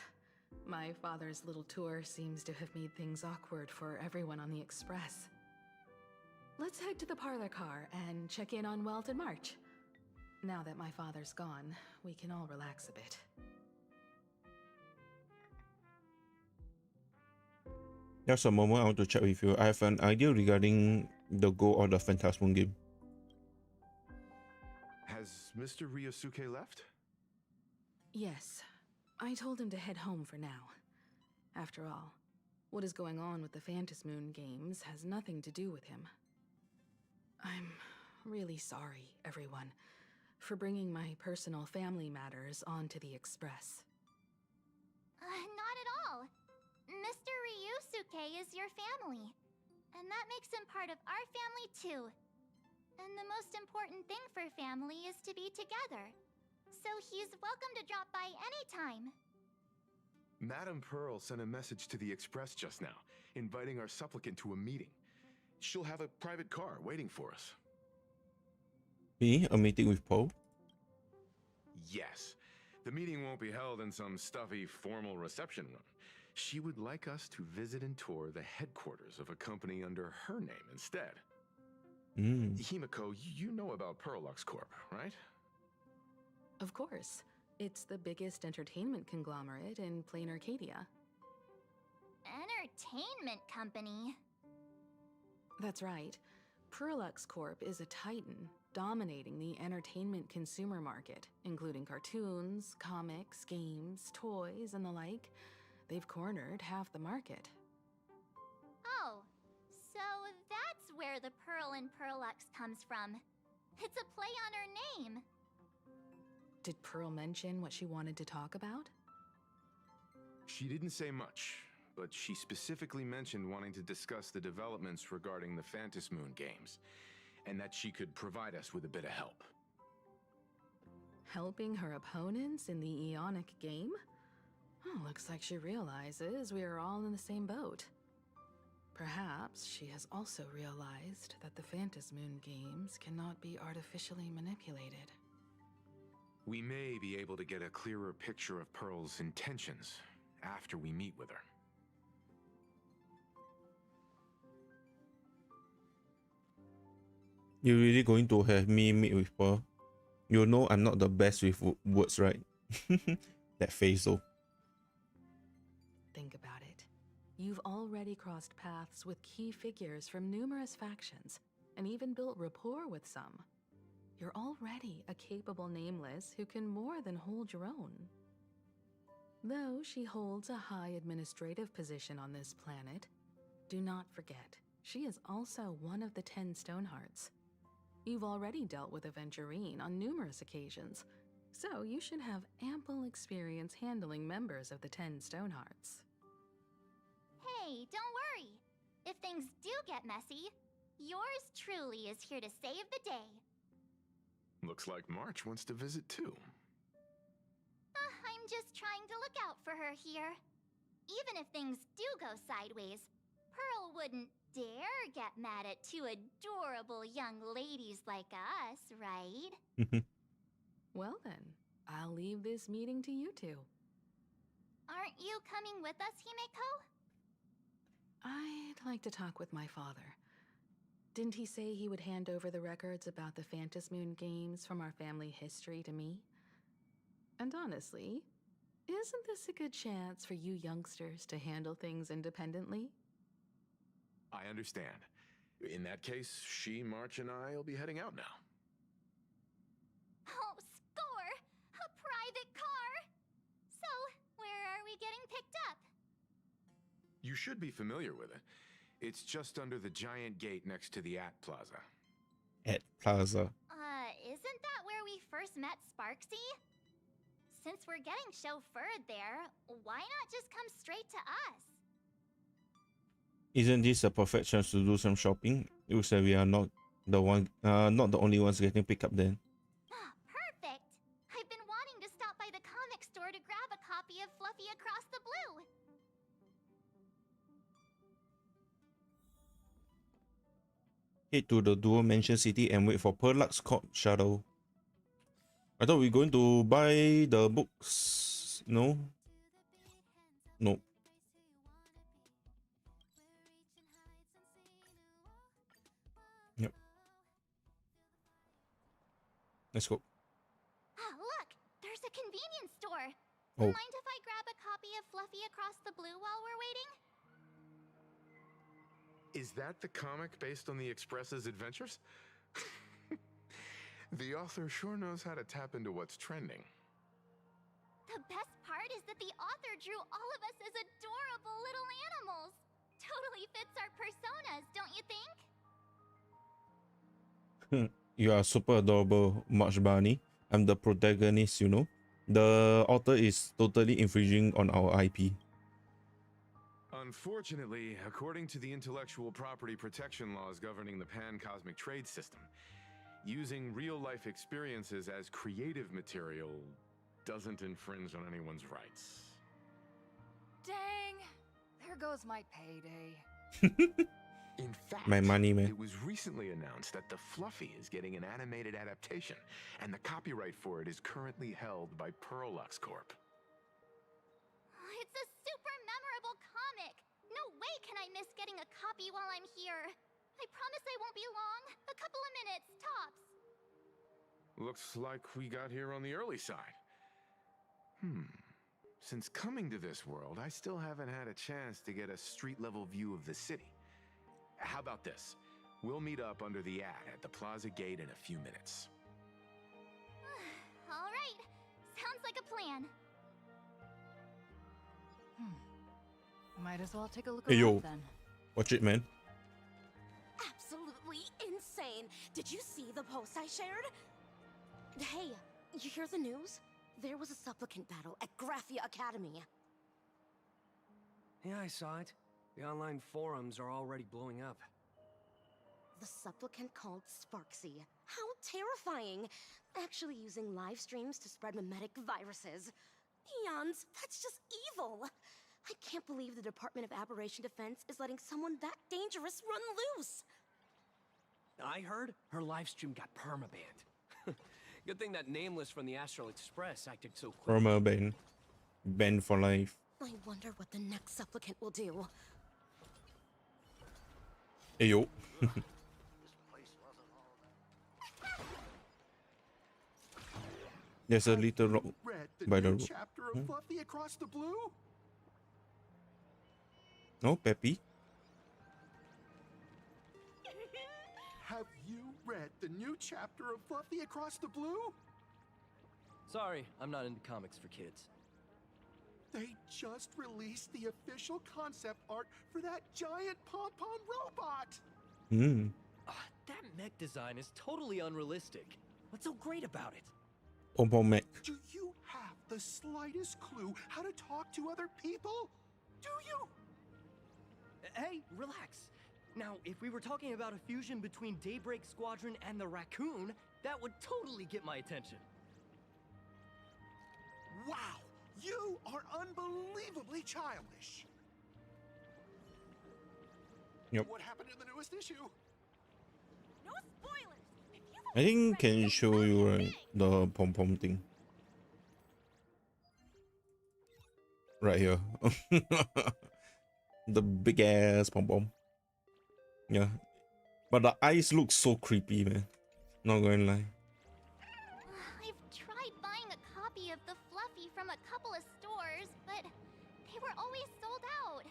My father's little tour seems to have made things awkward for everyone on the Express. Let's head to the parlor car and check in on Welt and March. Now that my father's gone, we can all relax a bit. There's a moment I want to chat with you. I have an idea regarding the goal of the Phantasmoon game. Has Mr. Ryosuke left? Yes, I told him to head home for now. After all, what is going on with the Phantasmoon Games has nothing to do with him. I'm really sorry, everyone, for bringing my personal family matters onto the Express. Not at all. Mr. Ryusuke is your family. And that makes him part of our family too. And the most important thing for family is to be together. So he's welcome to drop by anytime. Madame Pearl sent a message to the Express just now, inviting our supplicant to a meeting. she'll have a private car waiting for us. Me? A meeting with Poe? Yes. The meeting won't be held in some stuffy formal reception room. She would like us to visit and tour the headquarters of a company under her name instead. Himeko, you know about Perlux Corp, right? Of course. It's the biggest entertainment conglomerate in plain Arcadia. Entertainment company? That's right. Perlux Corp is a titan, dominating the entertainment consumer market, including cartoons, comics, games, toys, and the like. They've cornered half the market. Oh, so that's where the Pearl in Perlux comes from. It's a play on her name. Did Pearl mention what she wanted to talk about? She didn't say much, but she specifically mentioned wanting to discuss the developments regarding the Phantom Moon games, and that she could provide us with a bit of help. Helping her opponents in the Ionic game? Oh, looks like she realizes we are all in the same boat. Perhaps she has also realized that the Phantom Moon games cannot be artificially manipulated. We may be able to get a clearer picture of Pearl's intentions after we meet with her. You're really going to have me meet with her? You know I'm not the best with words, right? That face though. Think about it. You've already crossed paths with key figures from numerous factions, and even built rapport with some. You're already a capable nameless who can more than hold your own. Though she holds a high administrative position on this planet, do not forget, she is also one of the 10 Stonehearts. You've already dealt with Aventurine on numerous occasions, so you should have ample experience handling members of the 10 Stonehearts. Hey, don't worry. If things do get messy, yours truly is here to save the day. Looks like March wants to visit too. I'm just trying to look out for her here. Even if things do go sideways, Pearl wouldn't dare get mad at two adorable young ladies like us, right? Well then, I'll leave this meeting to you two. Aren't you coming with us, Himeko? I'd like to talk with my father. Didn't he say he would hand over the records about the Phantom Moon games from our family history to me? And honestly, isn't this a good chance for you youngsters to handle things independently? I understand. In that case, she, March, and I will be heading out now. Oh, score! A private car! So, where are we getting picked up? You should be familiar with it. It's just under the giant gate next to the At Plaza. At Plaza. Isn't that where we first met Sparksy? Since we're getting chauffeured there, why not just come straight to us? Isn't this a perfect chance to do some shopping? It looks like we are not the only ones getting picked up then. Perfect! I've been wanting to stop by the comic store to grab a copy of Fluffy Across the Blue. Head to the Dual Mansion City and wait for Perlux Corp shuttle. I thought we were going to buy the books. No? Nope. Yep. Let's go. Look! There's a convenience store. Oh. Mind if I grab a copy of Fluffy Across the Blue while we're waiting? Is that the comic based on the Express's adventures? The author sure knows how to tap into what's trending. The best part is that the author drew all of us as adorable little animals. Totally fits our personas, don't you think? You are super adorable, March Barney. I'm the protagonist, you know. The author is totally infringing on our IP. Unfortunately, according to the intellectual property protection laws governing the pan-cosmic trade system, using real-life experiences as creative material doesn't infringe on anyone's rights. Dang! There goes my payday. In fact, My money, man. it was recently announced that the Fluffy is getting an animated adaptation, and the copyright for it is currently held by Pearlux Corp. It's a super memorable comic. No way can I miss getting a copy while I'm here. I promise I won't be long. A couple of minutes, tops. Looks like we got here on the early side. Since coming to this world, I still haven't had a chance to get a street-level view of the city. How about this? We'll meet up under the ad at the plaza gate in a few minutes. All right. Sounds like a plan. Might as well take a look Hey, yo. around then. Watch it, man. Absolutely insane. Did you see the post I shared? Hey, you hear the news? There was a supplicant battle at Graphia Academy. Yeah, I saw it. The online forums are already blowing up. The supplicant called Sparksy. How terrifying! Actually using live streams to spread mimetic viruses. Eons, that's just evil! I can't believe the Department of Aberration Defense is letting someone that dangerous run loose! I heard her livestream got permabanned. Good thing that Nameless from the Astral Express acted so quick. Roma Ben. Ben for life. I wonder what the next supplicant will do. Hey, yo. There's a little rock Read the by the new road. chapter of Fluffy Across the Blue? No, Peppy. Have you read the new chapter of Fluffy Across the Blue? Sorry, I'm not into comics for kids. They just released the official concept art for that giant pom-pom robot! That mech design is totally unrealistic. What's so great about it? Pom Pom Mac. Do you have the slightest clue how to talk to other people? Do you? Hey, relax. Now, if we were talking about a fusion between Daybreak Squadron and the Raccoon, that would totally get my attention. Wow! You are unbelievably childish! Yep. What happened in the newest issue? No spoilers. If you I think can show you the pom pom thing. Right here. The big ass pom pom. Yeah. But the eyes look so creepy, man. Not going to lie. I've tried buying a copy of the Fluffy from a couple of stores, but they were always sold out.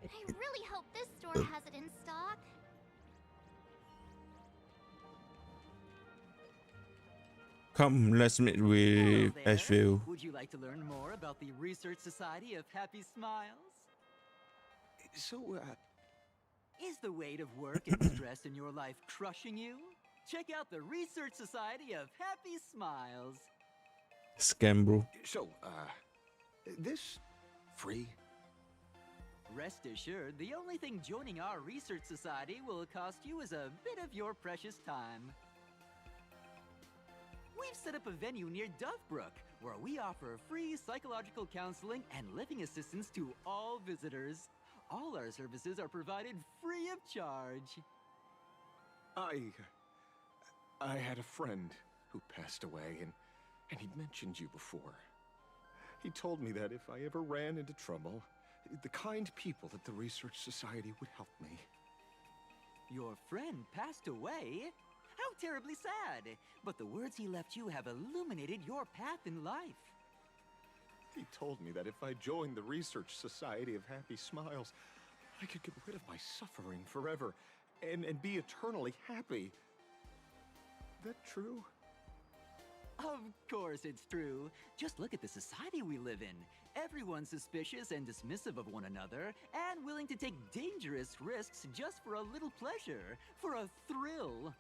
I really hope this store has it in stock. Come, let's meet with Asheville. Would you like to learn more about the Research Society of Happy Smiles? So, Is the weight of work and stress in your life crushing you? Check out the Research Society of Happy Smiles. Scam, bro. this free? Rest assured, the only thing joining our Research Society will cost you is a bit of your precious time. We've set up a venue near Dovebrook, where we offer free psychological counseling and living assistance to all visitors. All our services are provided free of charge. I had a friend who passed away, and he'd mentioned you before. He told me that if I ever ran into trouble, the kind people at the Research Society would help me. Your friend passed away? How terribly sad! But the words he left you have illuminated your path in life. He told me that if I joined the Research Society of Happy Smiles, I could get rid of my suffering forever and be eternally happy. That true? Of course it's true. Just look at the society we live in. Everyone's suspicious and dismissive of one another, and willing to take dangerous risks just for a little pleasure, for a thrill.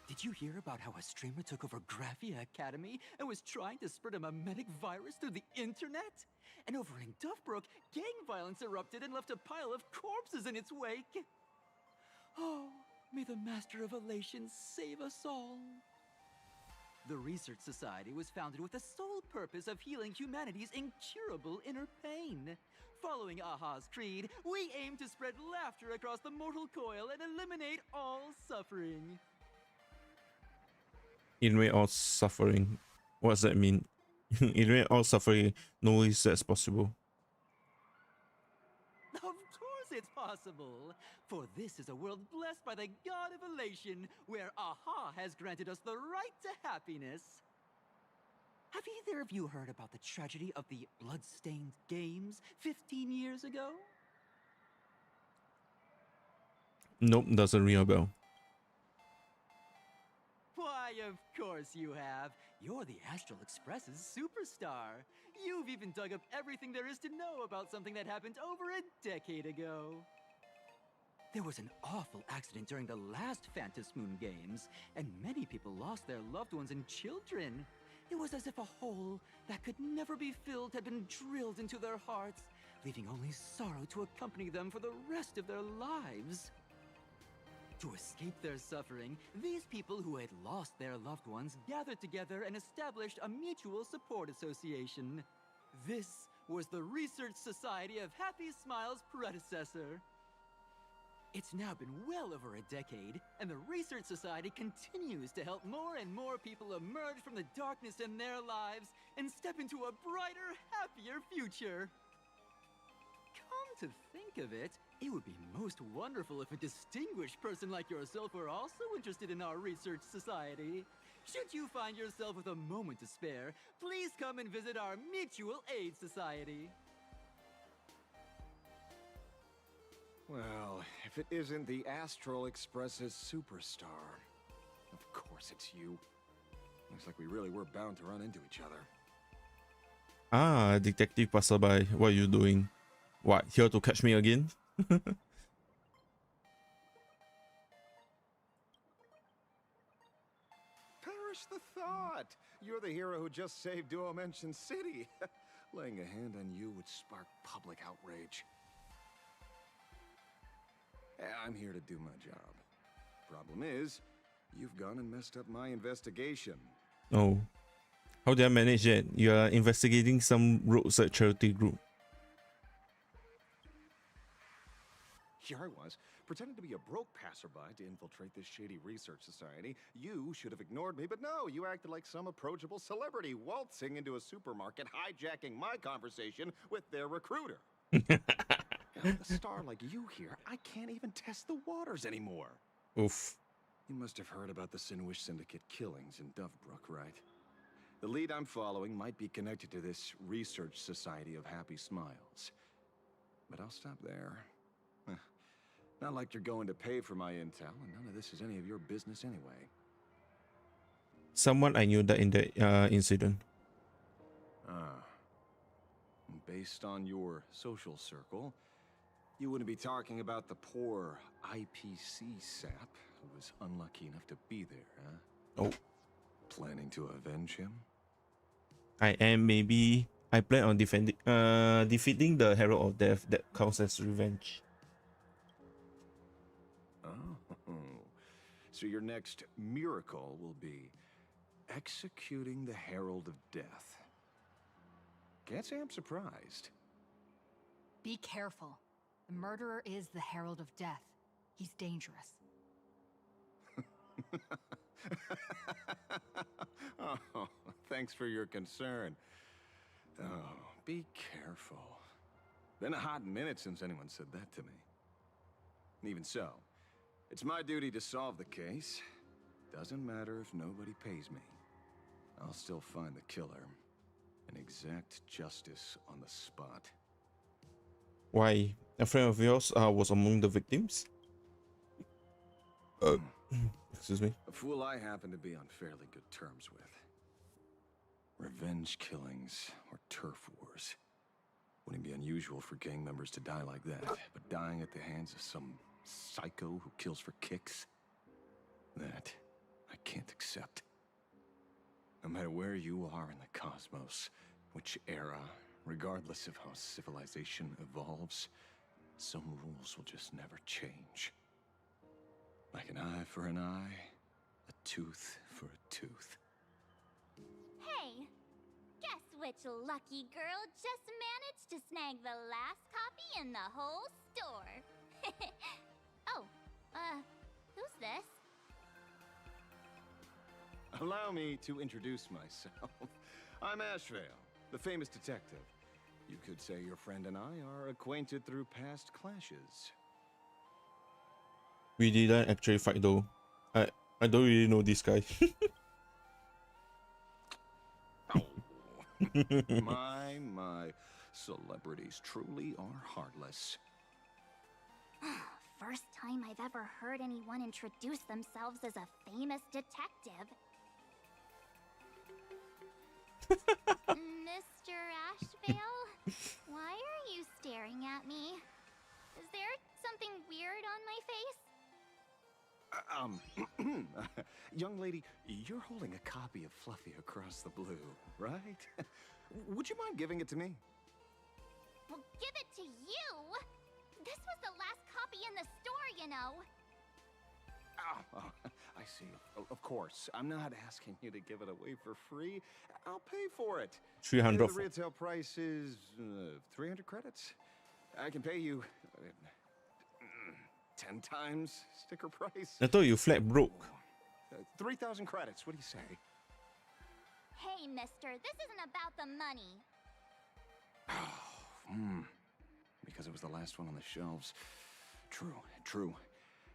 Did you hear about how a streamer took over Graphia Academy and was trying to spread a mimetic virus through the internet? And over in Dovebrook, gang violence erupted and left a pile of corpses in its wake. Oh, may the Master of Elation save us all. The Research Society was founded with the sole purpose of healing humanity's incurable inner pain. Following Aha's creed, we aim to spread laughter across the mortal coil and eliminate all suffering. Eliminate all suffering. What does that mean? Eliminate all suffering. No way that's possible. Of course it's possible, for this is a world blessed by the god of elation, where Aha has granted us the right to happiness. Have either of you heard about the tragedy of the Bloodstained Games 15 years ago? Nope, doesn't ring a bell. Why, of course you have. You're the Astral Express's superstar. You've even dug up everything there is to know about something that happened over a decade ago. There was an awful accident during the last Phantom Moon Games, and many people lost their loved ones and children. It was as if a hole that could never be filled had been drilled into their hearts, leaving only sorrow to accompany them for the rest of their lives. To escape their suffering, these people who had lost their loved ones gathered together and established a mutual support association. This was the Research Society of Happy Smiles' predecessor. It's now been well over a decade, and the Research Society continues to help more and more people emerge from the darkness in their lives and step into a brighter, happier future. Come to think of it, it would be most wonderful if a distinguished person like yourself were also interested in our Research Society. Should you find yourself with a moment to spare, please come and visit our Mutual Aid Society. Well, if it isn't the Astral Express's superstar. Of course it's you. Looks like we really were bound to run into each other. Ah, Detective Passerby, what are you doing? What, here to catch me again? Perish the thought! You're the hero who just saved Duo Mention City. Laying a hand on you would spark public outrage. I'm here to do my job. Problem is, you've gone and messed up my investigation. Oh. How did I manage that? You are investigating some roadside charity group. Here I was, pretending to be a broke passerby to infiltrate this shady research society. You should have ignored me, but no, you acted like some approachable celebrity waltzing into a supermarket, hijacking my conversation with their recruiter. With a star like you here, I can't even test the waters anymore. Oof. You must have heard about the Sinwish Syndicate killings in Dovebrook, right? The lead I'm following might be connected to this Research Society of Happy Smiles. But I'll stop there. Not like you're going to pay for my intel, and none of this is any of your business anyway. Someone I knew that in the incident. Based on your social circle, you wouldn't be talking about the poor IPC sap who was unlucky enough to be there, huh? Oh. Planning to avenge him? I am, maybe. I plan on defeating the Herald of Death. That counts as revenge. Oh. So your next miracle will be executing the Herald of Death. Can't say I'm surprised. Be careful. The murderer is the Herald of Death. He's dangerous. Oh, thanks for your concern. Oh, be careful. Been a hot minute since anyone said that to me. Even so, it's my duty to solve the case. Doesn't matter if nobody pays me. I'll still find the killer and exact justice on the spot. Why? A friend of yours was among the victims? Excuse me. A fool I happen to be on fairly good terms with. Revenge killings or turf wars. Wouldn't be unusual for gang members to die like that, but dying at the hands of some psycho who kills for kicks? That I can't accept. No matter where you are in the cosmos, which era, regardless of how civilization evolves, some rules will just never change. Like an eye for an eye, a tooth for a tooth. Which lucky girl just managed to snag the last copy in the whole store? Oh, who's this? Allow me to introduce myself. I'm Ashvale, the famous detective. You could say your friend and I are acquainted through past clashes. We didn't actually fight though. I don't really know this guy. My. Celebrities truly are heartless. First time I've ever heard anyone introduce themselves as a famous detective. Mr. Ashvale, why are you staring at me? Is there something weird on my face? Young lady, you're holding a copy of Fluffy Across the Blue, right? Would you mind giving it to me? Well, give it to you? This was the last copy in the store, you know. Oh, I see. Of course. I'm not asking you to give it away for free. I'll pay for it. 300. The retail price is 300 credits. I can pay you 10 times sticker price. I thought you flat broke. 3,000 credits. What do you say? Hey, mister, this isn't about the money. Because it was the last one on the shelves. True.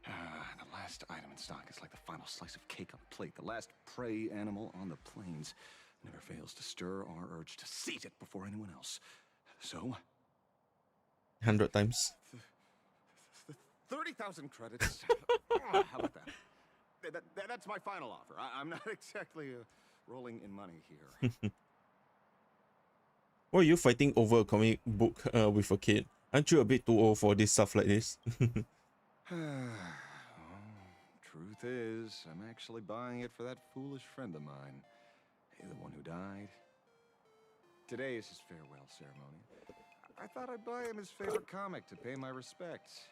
The last item in stock is like the final slice of cake on the plate. The last prey animal on the plains never fails to stir our urge to seize it before anyone else. So 100 times. 30,000 credits. How about that? That's my final offer. I'm not exactly rolling in money here. Why are you fighting over a comic book with a kid? Aren't you a bit too old for this stuff like this? Truth is, I'm actually buying it for that foolish friend of mine. The one who died. Today is his farewell ceremony. I thought I'd buy him his favorite comic to pay my respects.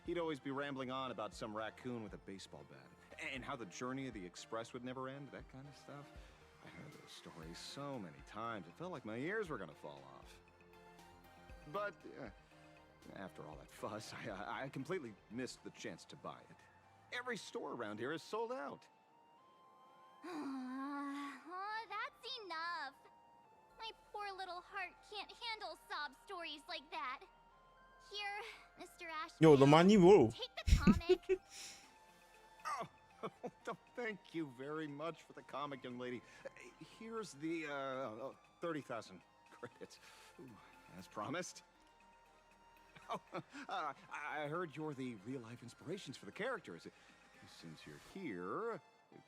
He'd always be rambling on about some raccoon with a baseball bat. And how the journey of the express would never end, that kind of stuff. I heard those stories so many times, it felt like my ears were gonna fall off. But after all that fuss, I completely missed the chance to buy it. Every store around here is sold out. That's enough. My poor little heart can't handle sob stories like that. Here, Mr. Ashvale. Yo, the money, whoa. Take the comic. Thank you very much for the comic, young lady. Here's the 30,000 credits. Ooh, as promised. Oh, I heard you're the real-life inspirations for the characters. Since you're here,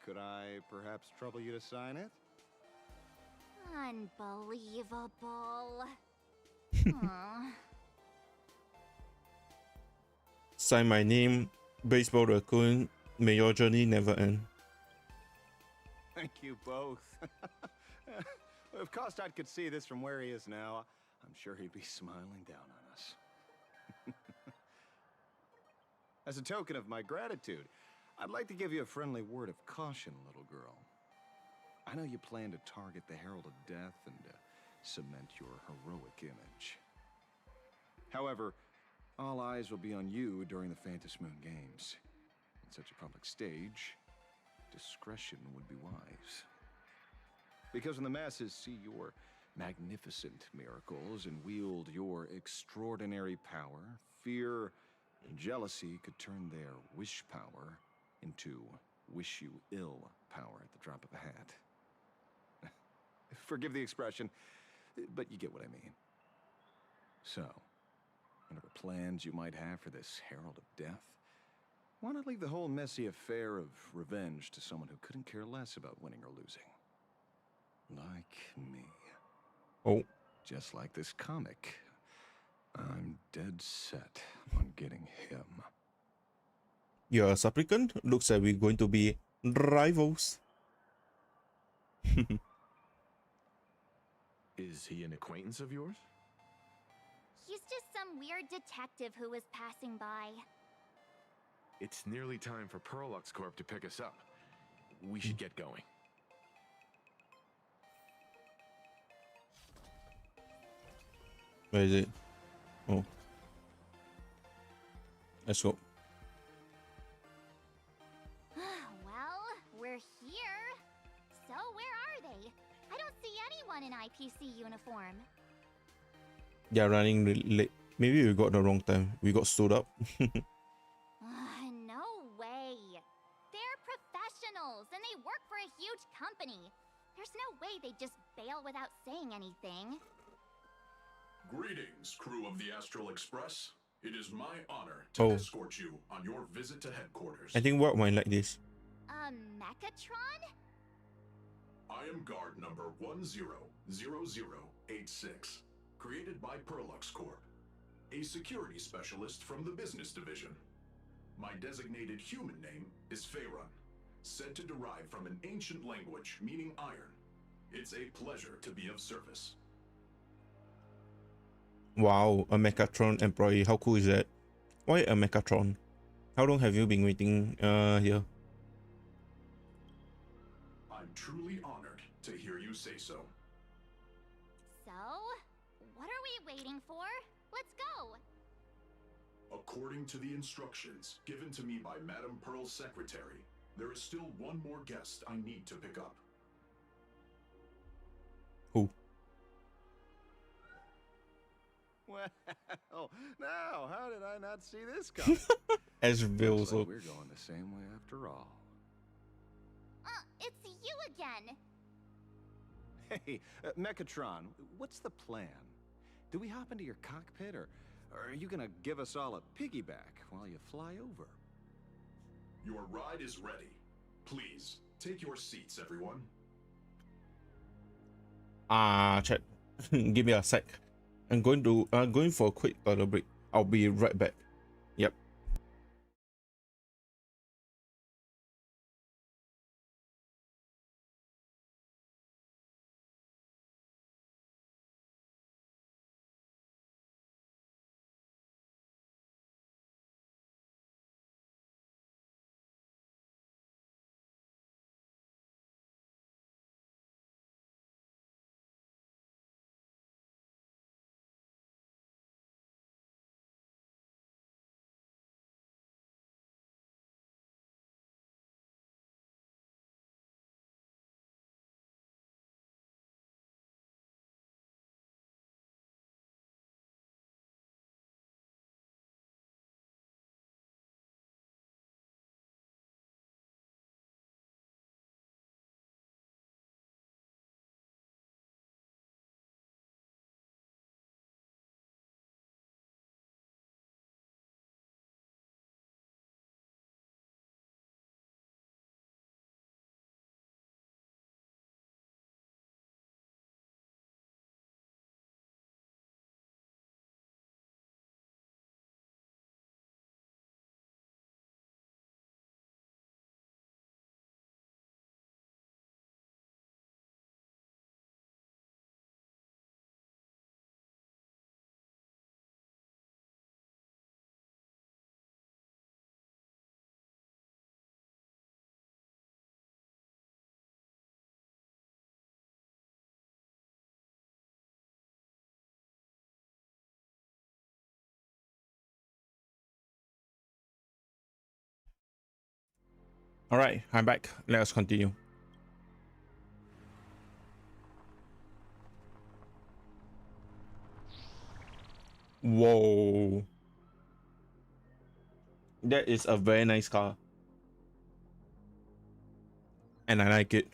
could I perhaps trouble you to sign it? Unbelievable. Sign my name, Baseball Raccoon. May your journey never end. Thank you both. If Kostad could see this from where he is now, I'm sure he'd be smiling down on us. As a token of my gratitude, I'd like to give you a friendly word of caution, little girl. I know you plan to target the Herald of Death and cement your heroic image. However, all eyes will be on you during the Phantom Moon Games. On such a public stage, discretion would be wise. Because when the masses see your magnificent miracles and wield your extraordinary power, fear and jealousy could turn their wish power into wish you ill power at the drop of a hat. Forgive the expression, but you get what I mean. So, whatever plans you might have for this Herald of Death, why not leave the whole messy affair of revenge to someone who couldn't care less about winning or losing? Like me. Oh. Just like this comic. I'm dead set on getting him. You're a supplicant? Looks like we're going to be rivals. Is he an acquaintance of yours? He's just some weird detective who was passing by. It's nearly time for Pearlux Corp to pick us up. We should get going. Where is it? Oh. Let's go. Well, we're here. So where are they? I don't see anyone in IPC uniform. They're running late. Maybe we got the wrong time. We got stood up. No way. They're professionals and they work for a huge company. There's no way they just bail without saying anything. Greetings, crew of the Astral Express. It is my honor to escort you on your visit to headquarters. I think Work might like this. Mechatron? I am guard number 100086, created by Perlux Corp, a security specialist from the business division. My designated human name is Faerun, said to derive from an ancient language meaning iron. It's a pleasure to be of service. Wow, a Mechatron employee. How cool is that? Why a Mechatron? How long have you been waiting here? I'm truly honored to hear you say so. So, what are we waiting for? Let's go! According to the instructions given to me by Madame Pearl's secretary, there is still one more guest I need to pick up. Who? Well, now, how did I not see this coming? As Bill, Looks so like we're going the same way after all. It's you again! Hey, Mechatron, what's the plan? Do we hop into your cockpit, or are you gonna give us all a piggyback while you fly over? Your ride is ready. Please, take your seats, everyone. chat. Give me a sec. I'm going for a quick toilet break. I'll be right back. Yep. All right, I'm back. Let us continue. Whoa. That is a very nice car. And I like it.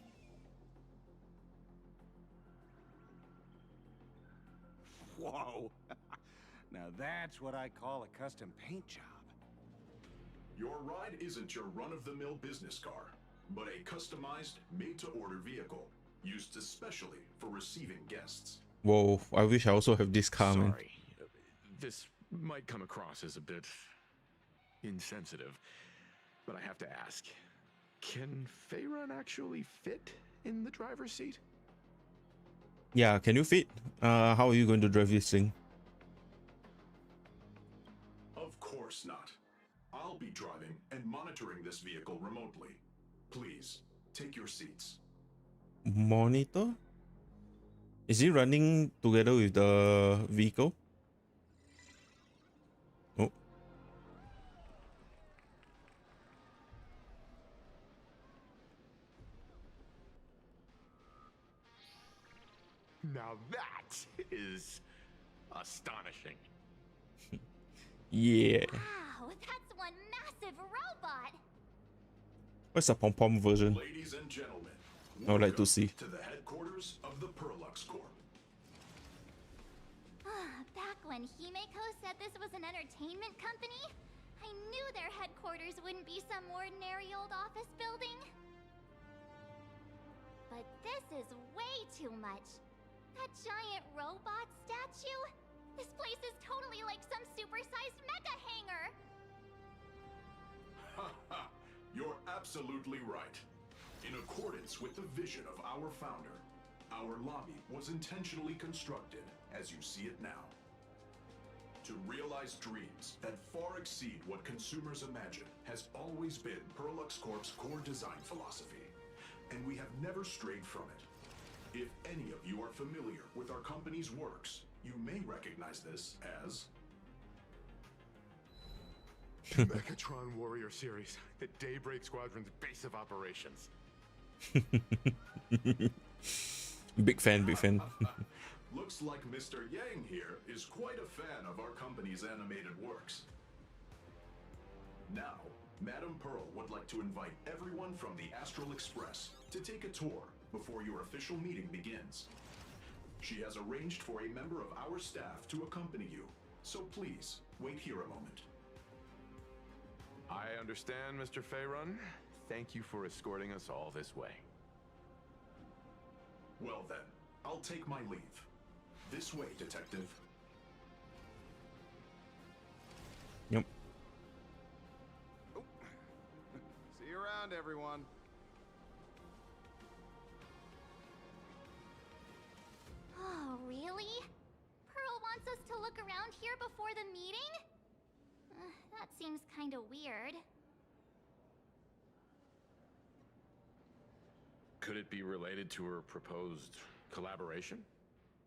Whoa! Now that's what I call a custom paint job. Your ride isn't your run-of-the-mill business car, but a customized, made-to-order vehicle, used especially for receiving guests. Whoa, I wish I also have this car, man. Sorry. This might come across as a bit insensitive, but I have to ask. Can Faerun actually fit in the driver's seat? Yeah, can you fit? How are you going to drive this thing? Of course not. I'll be driving and monitoring this vehicle remotely. Please, take your seats. Monitor? Is he running together with the vehicle? Now that is astonishing. Yeah. Wow, that's one massive robot. What's a pom-pom version? Ladies and gentlemen, I would like to see. to the headquarters of the Perlux Corp. Back when Himeko said this was an entertainment company, I knew their headquarters wouldn't be some ordinary old office building. But this is way too much. That giant robot statue? This place is totally like some supersized mega hangar. Ha ha! You're absolutely right. In accordance with the vision of our founder, our lobby was intentionally constructed as you see it now. To realize dreams that far exceed what consumers imagine has always been Perlux Corp's core design philosophy, and we have never strayed from it. If any of you are familiar with our company's works, you may recognize this as Mechatron Warrior Series, the Daybreak Squadron's base of operations. Big fan, big fan. Looks like Mr. Yang here is quite a fan of our company's animated works. Now, Madame Pearl would like to invite everyone from the Astral Express to take a tour before your official meeting begins. She has arranged for a member of our staff to accompany you, so please wait here a moment. I understand, Mr. Faerun. Thank you for escorting us all this way. Well then, I'll take my leave. This way, Detective. Yep. See you around, everyone. Oh, really? Pearl wants us to look around here before the meeting? That seems kinda weird. Could it be related to her proposed collaboration?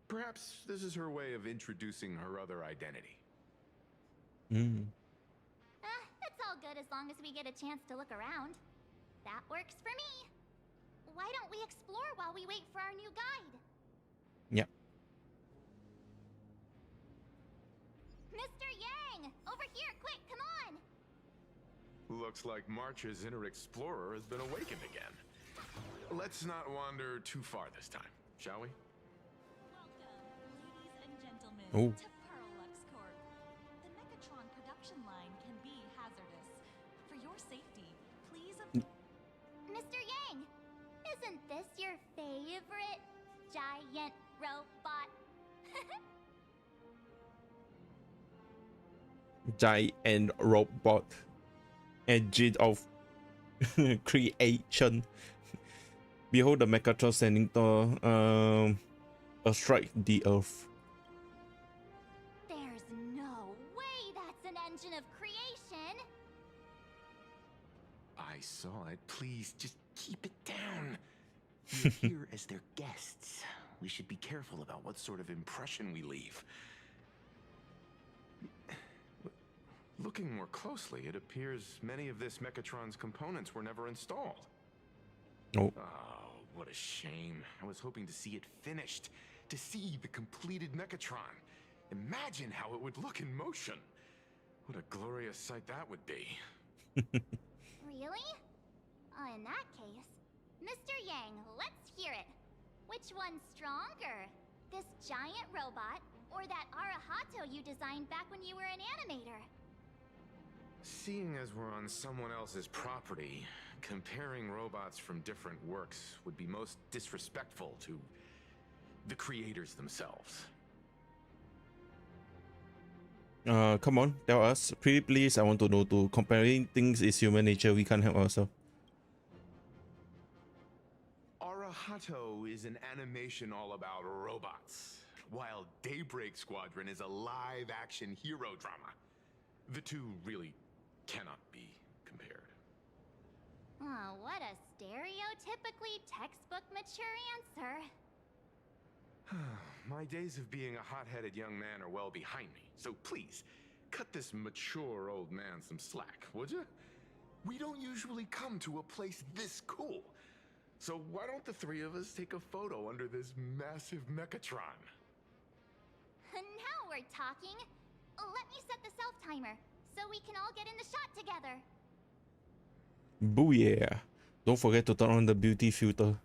Perhaps this is her way of introducing her other identity. It's all good as long as we get a chance to look around. That works for me. Why don't we explore while we wait for our new guide? Yep. Mr. Yang! Over here, quick, come on! Looks like March's inner explorer has been awakened again. Let's not wander too far this time, shall we? Ladies and gentlemen, Oh. to Perlux Corp. The Mechatron production line can be hazardous. For your safety, please... Mr. Yang! Isn't this your favorite giant robot? Giant robot. Engine of creation. Behold the Mechatron standing tall. Strike the earth. There's no way that's an engine of creation! I saw it. Please, just keep it down. We're here as their guests. We should be careful about what sort of impression we leave. Looking more closely, it appears many of this Mechatron's components were never installed. Oh. Oh, what a shame. I was hoping to see it finished, to see the completed Mechatron. Imagine how it would look in motion. What a glorious sight that would be. Really? In that case, Mr. Yang, let's hear it. Which one's stronger? This giant robot, or that Arahato you designed back when you were an animator? Seeing as we're on someone else's property, comparing robots from different works would be most disrespectful to the creators themselves. Come on, tell us. Pretty please, I want to know too. Comparing things is human nature, we can't help ourselves. Arahato is an animation all about robots, while Daybreak Squadron is a live-action hero drama. The two really cannot be compared. Oh, what a stereotypically textbook mature answer. My days of being a hot-headed young man are well behind me, so please, cut this mature old man some slack, would you? We don't usually come to a place this cool. So why don't the three of us take a photo under this massive Mechatron? Now we're talking. Let me set the self-timer so we can all get in the shot together. Booyah. Don't forget to turn on the beauty filter.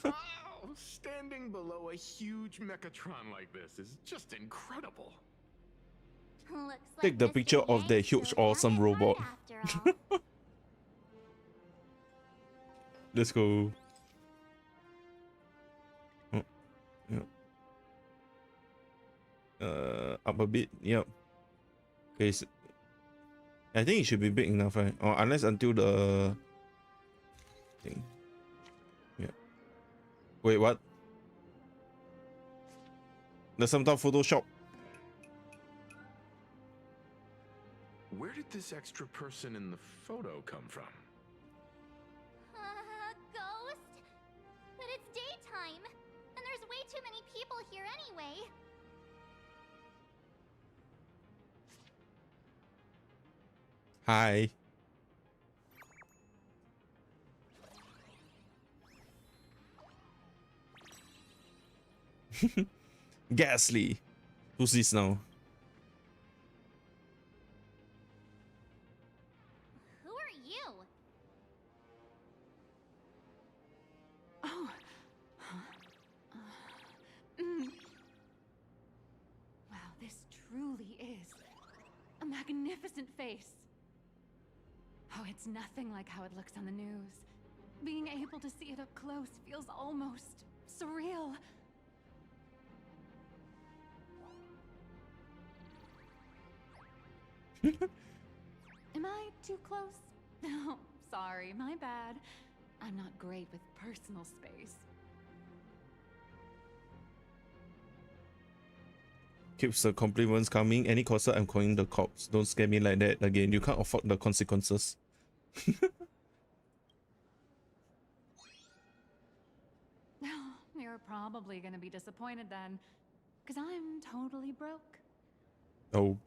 Oh, standing below a huge Mechatron like this is just incredible. Looks Take like the Mr. picture of Yang the huge still awesome found it hard robot. after all. Let's go. Oh, yeah. Up a bit. Yep. Okay. So I think it should be big enough, right? Or unless until the thing. Yeah. Wait, what? There's some type of Photoshop. Where did this extra person in the photo come from? Ghost? But it's daytime, and there's way too many people here anyway. Hi. Ghastly. Who's this now? Who are you? Oh. Wow, this truly is a magnificent face. Oh, it's nothing like how it looks on the news. Being able to see it up close feels almost surreal. Am I too close? Oh, sorry, my bad. I'm not great with personal space. Keeps the compliments coming. Any concert, I'm calling the cops. Don't scare me like that again. You can't afford the consequences. You're probably gonna be disappointed then, because I'm totally broke. Oh.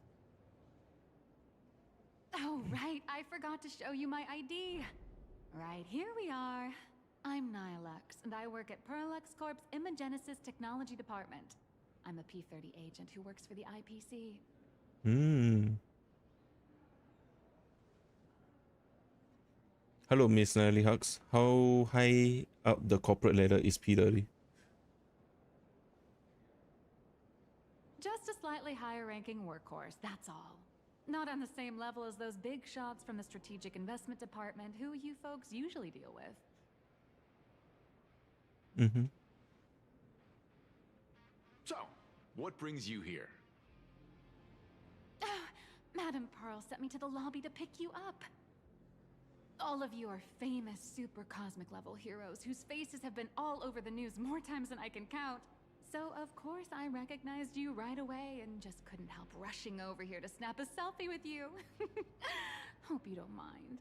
Oh, right, I forgot to show you my ID. Right, here we are. I'm Nihilux, and I work at Perlux Corp's Imagenesis Technology Department. I'm a P-30 agent who works for the IPC. Hello, Miss Natalie Hux. How high up the corporate ladder is P30? Just a slightly higher ranking workhorse, that's all. Not on the same level as those big shots from the Strategic Investment Department who you folks usually deal with. So, what brings you here? Madam Pearl sent me to the lobby to pick you up. All of you are famous super cosmic level heroes whose faces have been all over the news more times than I can count. So of course I recognized you right away and just couldn't help rushing over here to snap a selfie with you. Hope you don't mind.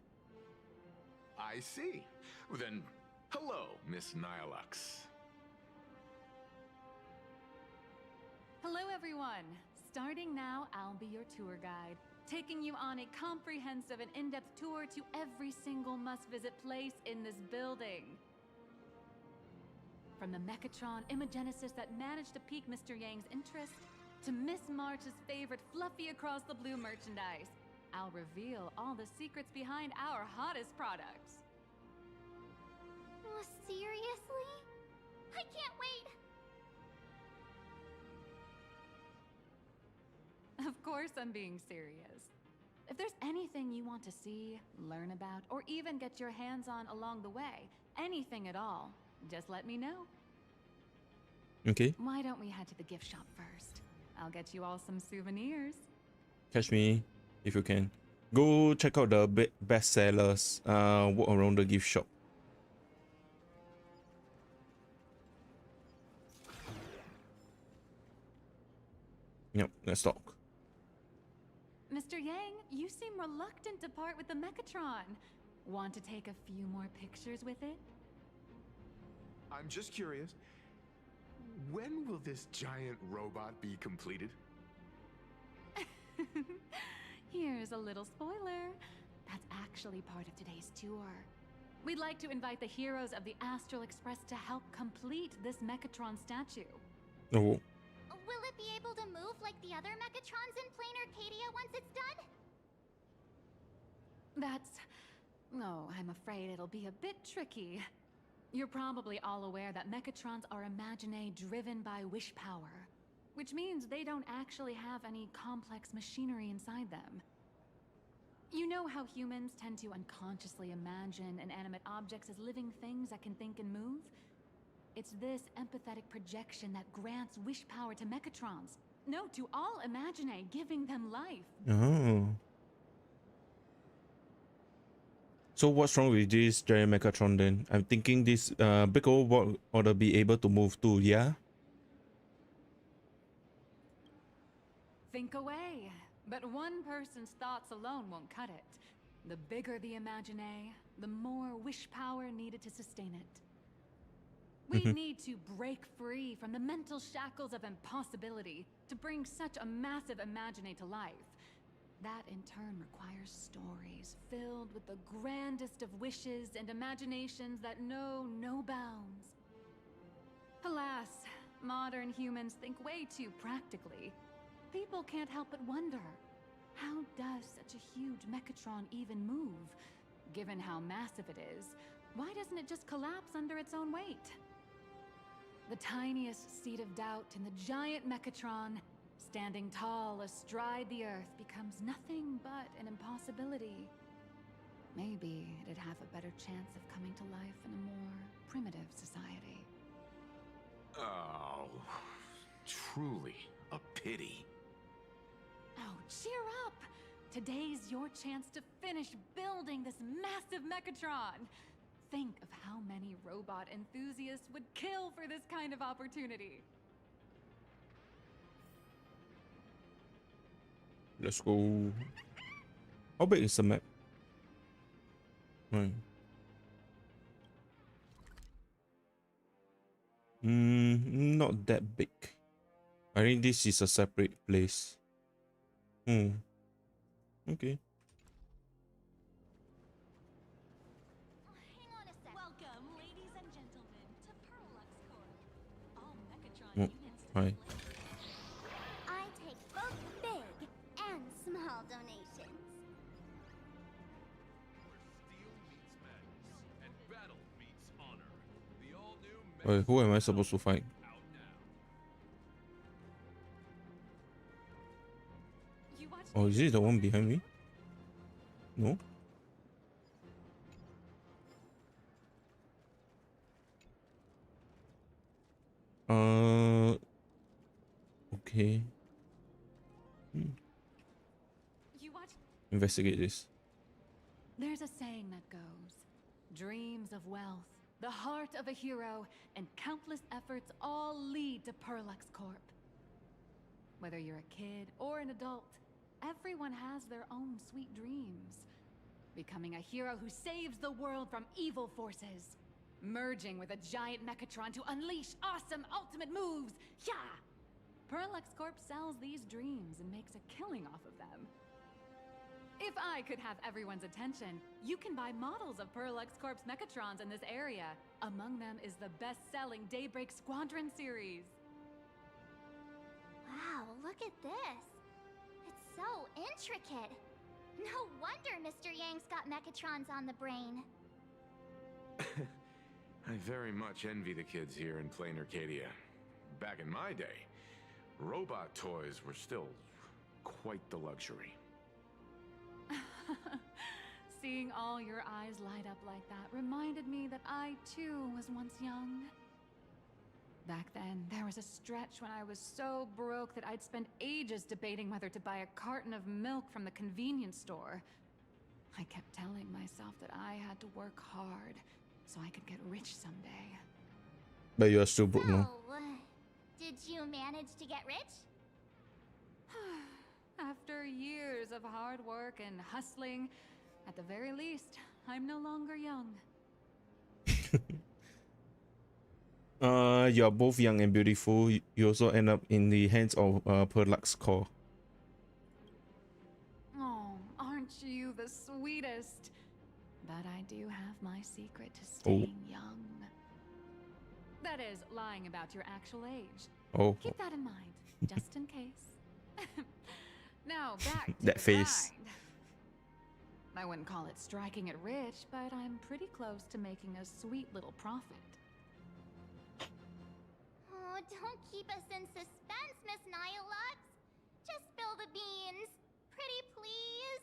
I see. Then, hello, Miss Nihilux. Hello everyone. Starting now, I'll be your tour guide, taking you on a comprehensive and in-depth tour to every single must-visit place in this building. From the Mechatron Imagenesis that managed to pique Mr. Yang's interest, to Miss March's favorite fluffy across the blue merchandise, I'll reveal all the secrets behind our hottest products. Oh, seriously? I can't wait! Of course I'm being serious. If there's anything you want to see, learn about, or even get your hands on along the way, anything at all, just let me know. Okay. Why don't we head to the gift shop first? I'll get you all some souvenirs. Catch me if you can. Go check out the best sellers. Walk around the gift shop. Yep, let's talk. Mr. Yang, you seem reluctant to part with the Mechatron. Want to take a few more pictures with it? I'm just curious. When will this giant robot be completed? Here's a little spoiler. That's actually part of today's tour. We'd like to invite the heroes of the Astral Express to help complete this Mechatron statue. Oh. Will it be able to move like the other Mechatrons in Plain Arcadia once it's done? Oh, I'm afraid it'll be a bit tricky. You're probably all aware that Mechatrons are Imaginae driven by wish power, which means they don't actually have any complex machinery inside them. You know how humans tend to unconsciously imagine inanimate objects as living things that can think and move? It's this empathetic projection that grants wish power to Mechatrons. No, to all Imaginae, giving them life. Oh. So what's wrong with this giant Mechatron then? I'm thinking this big old world ought to be able to move too, yeah? Think away. But one person's thoughts alone won't cut it. The bigger the Imaginae, the more wish power needed to sustain it. We need to break free from the mental shackles of impossibility to bring such a massive Imaginae to life. That in turn requires stories filled with the grandest of wishes and imaginations that know no bounds. Alas, modern humans think way too practically. People can't help but wonder, how does such a huge Mechatron even move? Given how massive it is, why doesn't it just collapse under its own weight? The tiniest seed of doubt in the giant Mechatron, standing tall astride the earth, becomes nothing but an impossibility. Maybe it'd have a better chance of coming to life in a more primitive society. Oh, truly a pity. Oh, cheer up! Today's your chance to finish building this massive Mechatron. Think of how many robot enthusiasts would kill for this kind of opportunity. Let's go. How big is the map? Right. Not that big. I think this is a separate place. Okay. Welcome, ladies and gentlemen, to Perlux Corp. All Mechatron Oh, units hi. I take both big and small donations. Wait, who am I supposed to fight? Oh, is it the one behind me? No? Okay. Investigate this. There's a saying that goes, dreams of wealth, the heart of a hero, and countless efforts all lead to Perlux Corp. Whether you're a kid or an adult, everyone has their own sweet dreams. Becoming a hero who saves the world from evil forces. Merging with a giant Mechatron to unleash awesome ultimate moves. Yeah! Perlux Corp sells these dreams and makes a killing off of them. If I could have everyone's attention, you can buy models of Perlux Corp's Mechatrons in this area. Among them is the best-selling Daybreak Squadron series. Wow, look at this. It's so intricate. No wonder Mr. Yang's got Mechatrons on the brain. I very much envy the kids here in Plain Arcadia. Back in my day, robot toys were still quite the luxury. Seeing all your eyes light up like that reminded me that I too was once young. Back then, there was a stretch when I was so broke that I'd spend ages debating whether to buy a carton of milk from the convenience store. I kept telling myself that I had to work hard so I could get rich someday. But you are still broke now. Did you manage to get rich? After years of hard work and hustling, at the very least, I'm no longer young. You are both young and beautiful. You also end up in the hands of Perlux Corp. Oh, aren't you the sweetest? But But I do have my secret to Oh. staying young. That is, lying about your actual age. Oh. Keep that in mind, just in case. Now, back to That the face. grind. I wouldn't call it striking it rich, but I'm pretty close to making a sweet little profit. Oh, don't keep us in suspense, Miss Nihilux. Just spill the beans. Pretty please.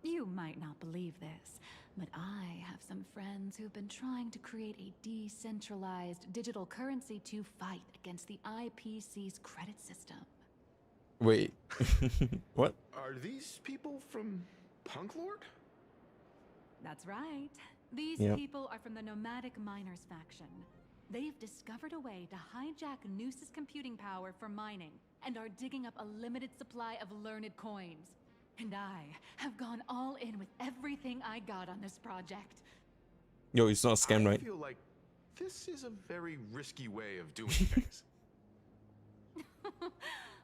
You might not believe this, but I have some friends who've been trying to create a decentralized digital currency to fight against the IPC's credit system. Wait. What? Are these people from Punk Lord? That's right. These Yep. people are from the Nomadic Miners faction. They've discovered a way to hijack Noose's computing power for mining and are digging up a limited supply of learned coins. And I have gone all in with everything I got on this project. Yo, it's not a scam, I right? feel like this is a very risky way of doing things.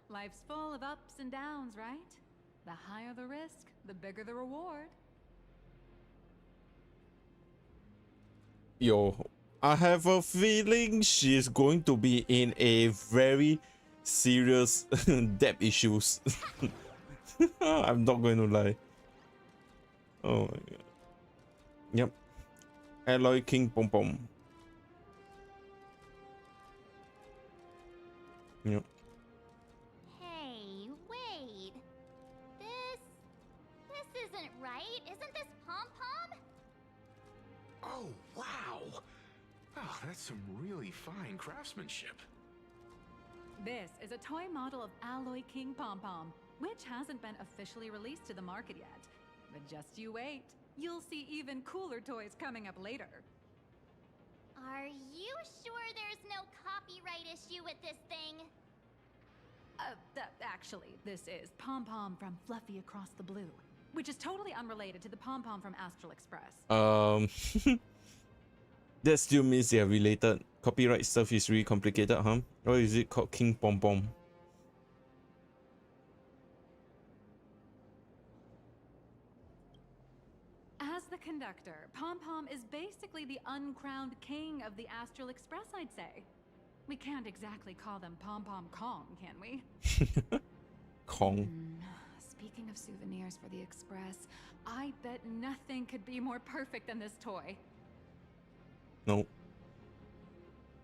Life's full of ups and downs, right? The higher the risk, the bigger the reward. Yo, I have a feeling she's going to be in a very serious debt issues. I'm not going to lie. Oh my god. Yep. Alloy King Pom Pom. Yep. Hey, wait. This isn't right. Isn't this Pom Pom? Oh, wow. Oh, that's some really fine craftsmanship. This is a toy model of Alloy King Pom Pom, which hasn't been officially released to the market yet. But just you wait. You'll see even cooler toys coming up later. Are you sure there's no copyright issue with this thing? Actually, this is Pom Pom from Fluffy Across the Blue, which is totally unrelated to the Pom Pom from Astral Express. That still means they are related. Copyright stuff is really complicated, huh? Or is it called King Pom Pom? As the conductor, Pom Pom is basically the uncrowned king of the Astral Express, I'd say. We can't exactly call them Pom Pom Kong, can we? Kong. Speaking of souvenirs for the Express, I bet nothing could be more perfect than this toy. No.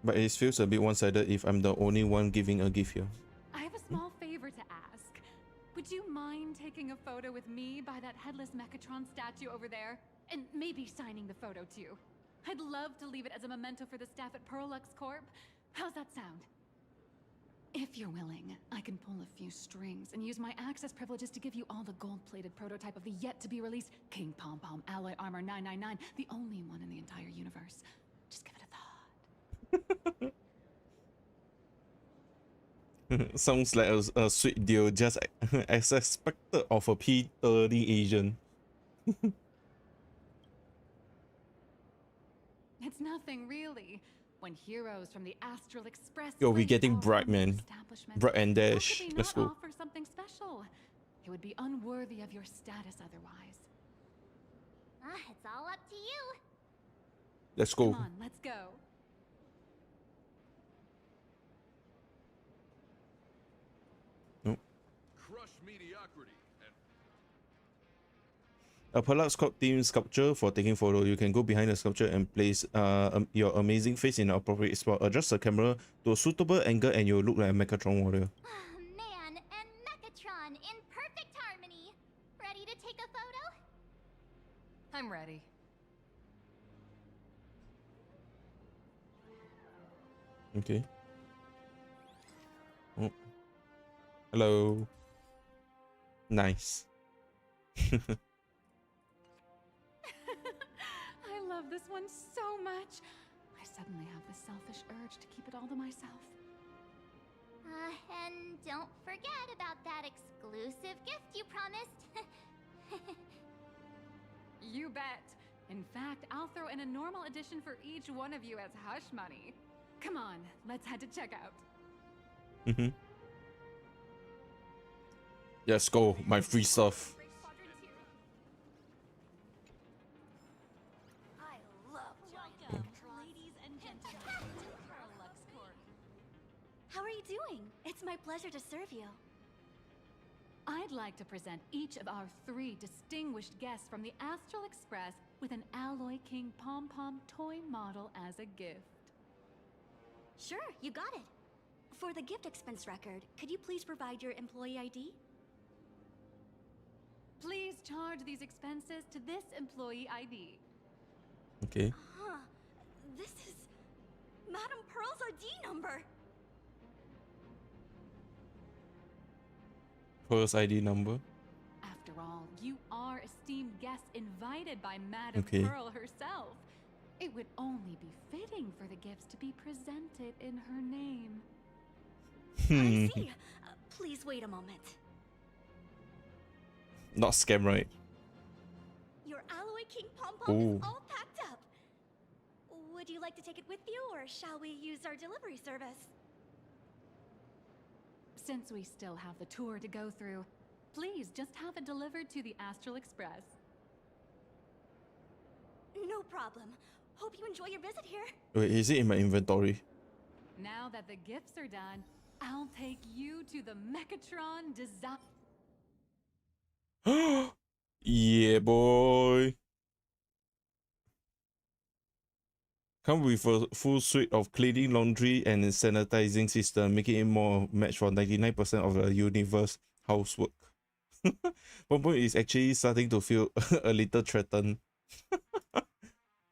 But it feels a bit one-sided if I'm the only one giving a gift here. I have a small favor to ask. Would you mind taking a photo with me by that headless Mechatron statue over there? And maybe signing the photo too. I'd love to leave it as a memento for the staff at Perlux Corp. How's that sound? If you're willing, I can pull a few strings and use my access privileges to give you all the gold-plated prototype of the yet-to-be-released King Pom Pom Alloy Armor 999, the only one in the entire universe. Just give it a thought. Sounds like a sweet deal, just as expected of a P30 Asian. It's nothing really. When heroes from the Astral Express Yo, we race getting all bright, around the man. establishment, Bright and how dash. could they Let's not go. offer something special? It would be unworthy of your status otherwise. It's all up to you. Let's go. Come on, let's go. Nope. Crush mediocrity and A Perlux Corp theme sculpture for taking photo. You can go behind the sculpture and place your amazing face in an appropriate spot. Adjust the camera to a suitable angle and you'll look like a Mechatron warrior. Man and Mechatron in perfect harmony. Ready to take a photo? I'm ready. Okay. Oh. Hello. Nice. I love this one so much. I suddenly have this selfish urge to keep it all to myself. And don't forget about that exclusive gift you promised. You bet. In fact, I'll throw in a normal edition for each one of you as hush money. Come on, let's head to checkout. Let's go, my free stuff. How are you doing? It's my pleasure to serve you. I'd like to present each of our 3 distinguished guests from the Astral Express with an Alloy King pom-pom toy model as a gift. Sure, you got it. For the gift expense record, could you please provide your employee ID? Please charge these expenses to this employee ID. Okay. Huh. This is Madam Pearl's ID number. First ID number. After all, you are esteemed guests invited by Madam Okay. Pearl herself. It would only be fitting for the gifts to be presented in her name. I see. Please wait a moment. Not scam, right? Your Alloy King pom-pom Ooh. is all packed up. Would you like to take it with you, or shall we use our delivery service? Since we still have the tour to go through, please just have it delivered to the Astral Express. No problem. Hope you enjoy your visit here. Wait, is it in my inventory? Now that the gifts are done, I'll take you to the Mechatron design. Yeah, boy. Come with a full suite of cleaning, laundry, and sanitizing system, making it more match for 99% of the universe housework. Pompom is actually starting to feel a little threatened.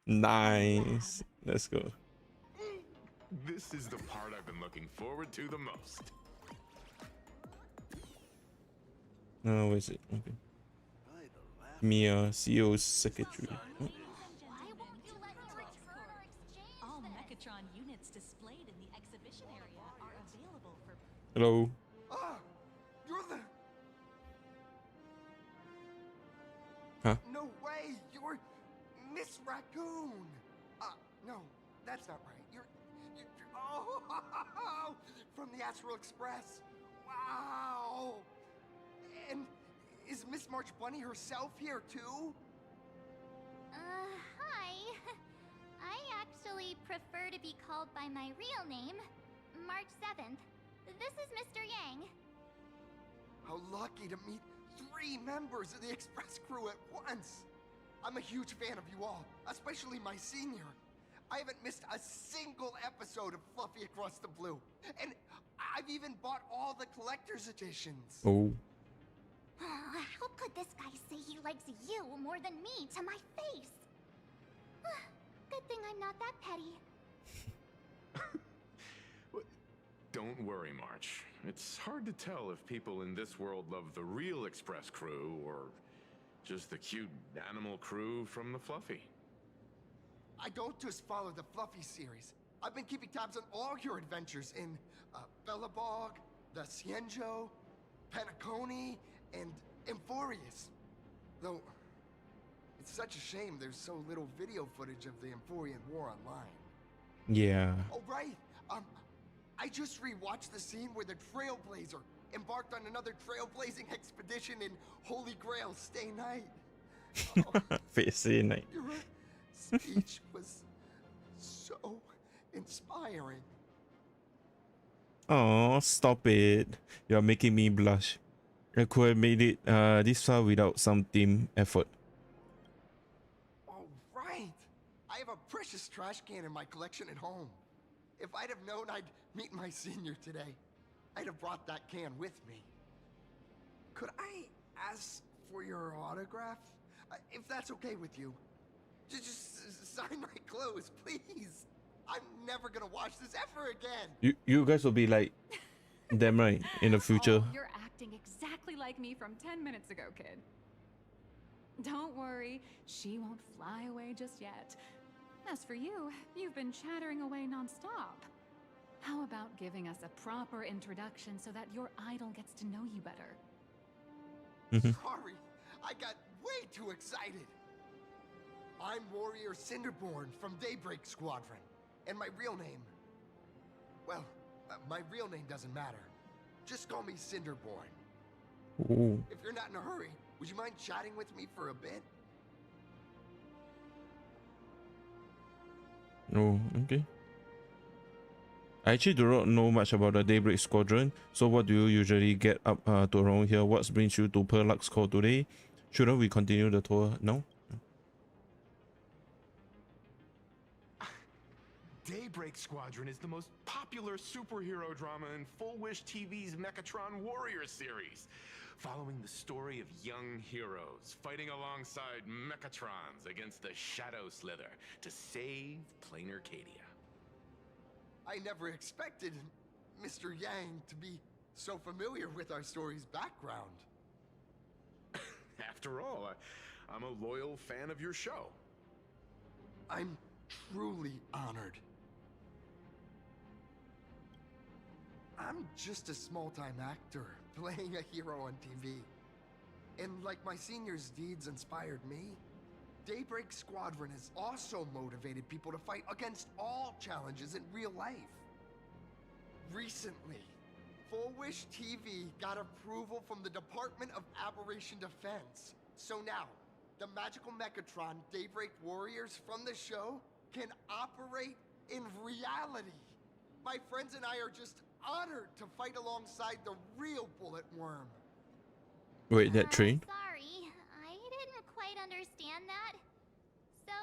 Nice. Let's go. This is the part I've been looking forward to the most. No, where is it? Okay. Mia, CEO's secretary. Oh. All Mechatron units displayed in the exhibition area are available for... Hello. Ah, you're the... Huh? No way, you're Miss Raccoon. No, that's not right. You're oh, from the Astral Express. Wow. And is Miss March Bunny herself here too? Hi. I actually prefer to be called by my real name, March 7th. This is Mr. Yang. How lucky to meet 3 members of the Express crew at once. I'm a huge fan of you all, especially my senior. I haven't missed a single episode of Fluffy Across the Blue. And I've even bought all the collector's editions. Oh. How could this guy say he likes you more than me to my face? Good thing I'm not that petty. Don't worry, March. It's hard to tell if people in this world love the real Express crew or just the cute animal crew from the Fluffy. I don't just follow the Fluffy series. I've been keeping tabs on all your adventures in Bellabog, the Cienjo, Penacony, and Emphorius. Though, it's such a shame there's so little video footage of the Emphorian War online. Yeah. Oh, right. I just rewatched the scene where the Trailblazer embarked on another trailblazing expedition in Holy Grail Stay Night. Stay Night. Your speech was so inspiring. Oh, stop it. You're making me blush. I could have made it this far without some team effort. Oh, right. I have a precious trash can in my collection at home. If I'd have known I'd meet my senior today, I'd have brought that can with me. Could I ask for your autograph? If that's okay with you. Just sign my clothes, please. I'm never gonna watch this ever again. You guys will be like them, right? In the future. Oh, you're acting exactly like me from 10 minutes ago, kid. Don't worry, she won't fly away just yet. As for you, you've been chattering away non-stop. How about giving us a proper introduction so that your idol gets to know you better? Sorry, I got way too excited. I'm Warrior Cinderborn from Daybreak Squadron. And my real name... Well, my real name doesn't matter. Just call me Cinderborn. Ooh. If you're not in a hurry, would you mind chatting with me for a bit? Oh, okay. I actually do not know much about the Daybreak Squadron, so what do you usually get up to around here? What brings you to Perlux Core today? Shouldn't we continue the tour? No? Daybreak Squadron is the most popular superhero drama in Full Wish TV's Mechatron Warrior series, following the story of young heroes fighting alongside Mechatrons against the Shadow Slither to save Plain Arcadia. I never expected Mr. Yang to be so familiar with our story's background. After all, I'm a loyal fan of your show. I'm truly honored. I'm just a small-time actor playing a hero on TV. And like my senior's deeds inspired me, Daybreak Squadron has also motivated people to fight against all challenges in real life. Recently, Full Wish TV got approval from the Department of Aberration Defense. So now, the magical Mechatron Daybreak Warriors from the show can operate in reality. My friends and I are just honored to fight alongside the real Bullet Worm. Wait, that train? Sorry, I didn't quite understand that. So,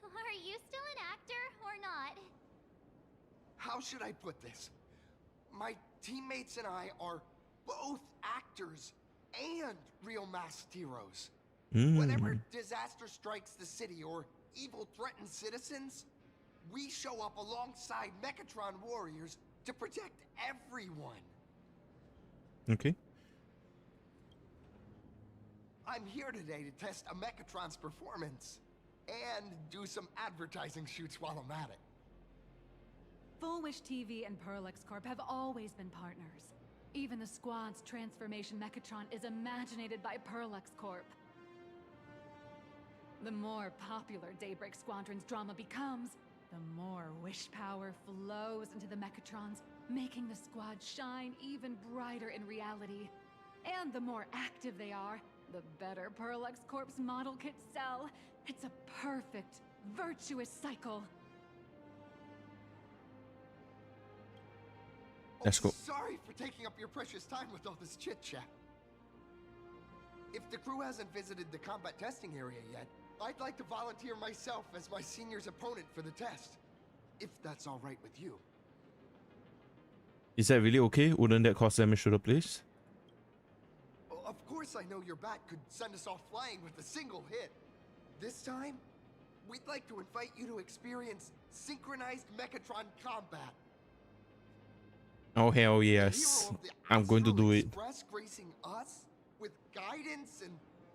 are you still an actor or not? How should I put this? My teammates and I are both actors and real masked heroes. Whenever disaster strikes the city or evil threatens citizens, we show up alongside Mechatron warriors to protect everyone. Okay. I'm here today to test a Mechatron's performance and do some advertising shoots while I'm at it. Full Wish TV and Perlux Corp have always been partners. Even the squad's transformation Mechatron is imaginated by Perlux Corp. The more popular Daybreak Squadron's drama becomes, the more wish power flows into the Mechatrons, making the squad shine even brighter in reality. And the more active they are, the better Perlux Corp's model kits sell. It's a perfect, virtuous cycle. Let's go. Sorry for taking up your precious time with all this chit-chat. If the crew hasn't visited the combat testing area yet, I'd like to volunteer myself as my senior's opponent for the test. If that's all right with you. Is that really okay? Wouldn't that cost damage to the place? Of course I know your bat could send us off flying with a single hit. This time, we'd like to invite you to experience synchronized Mechatron combat. Oh hell yes. I'm going to do it. Express gracing us with guidance and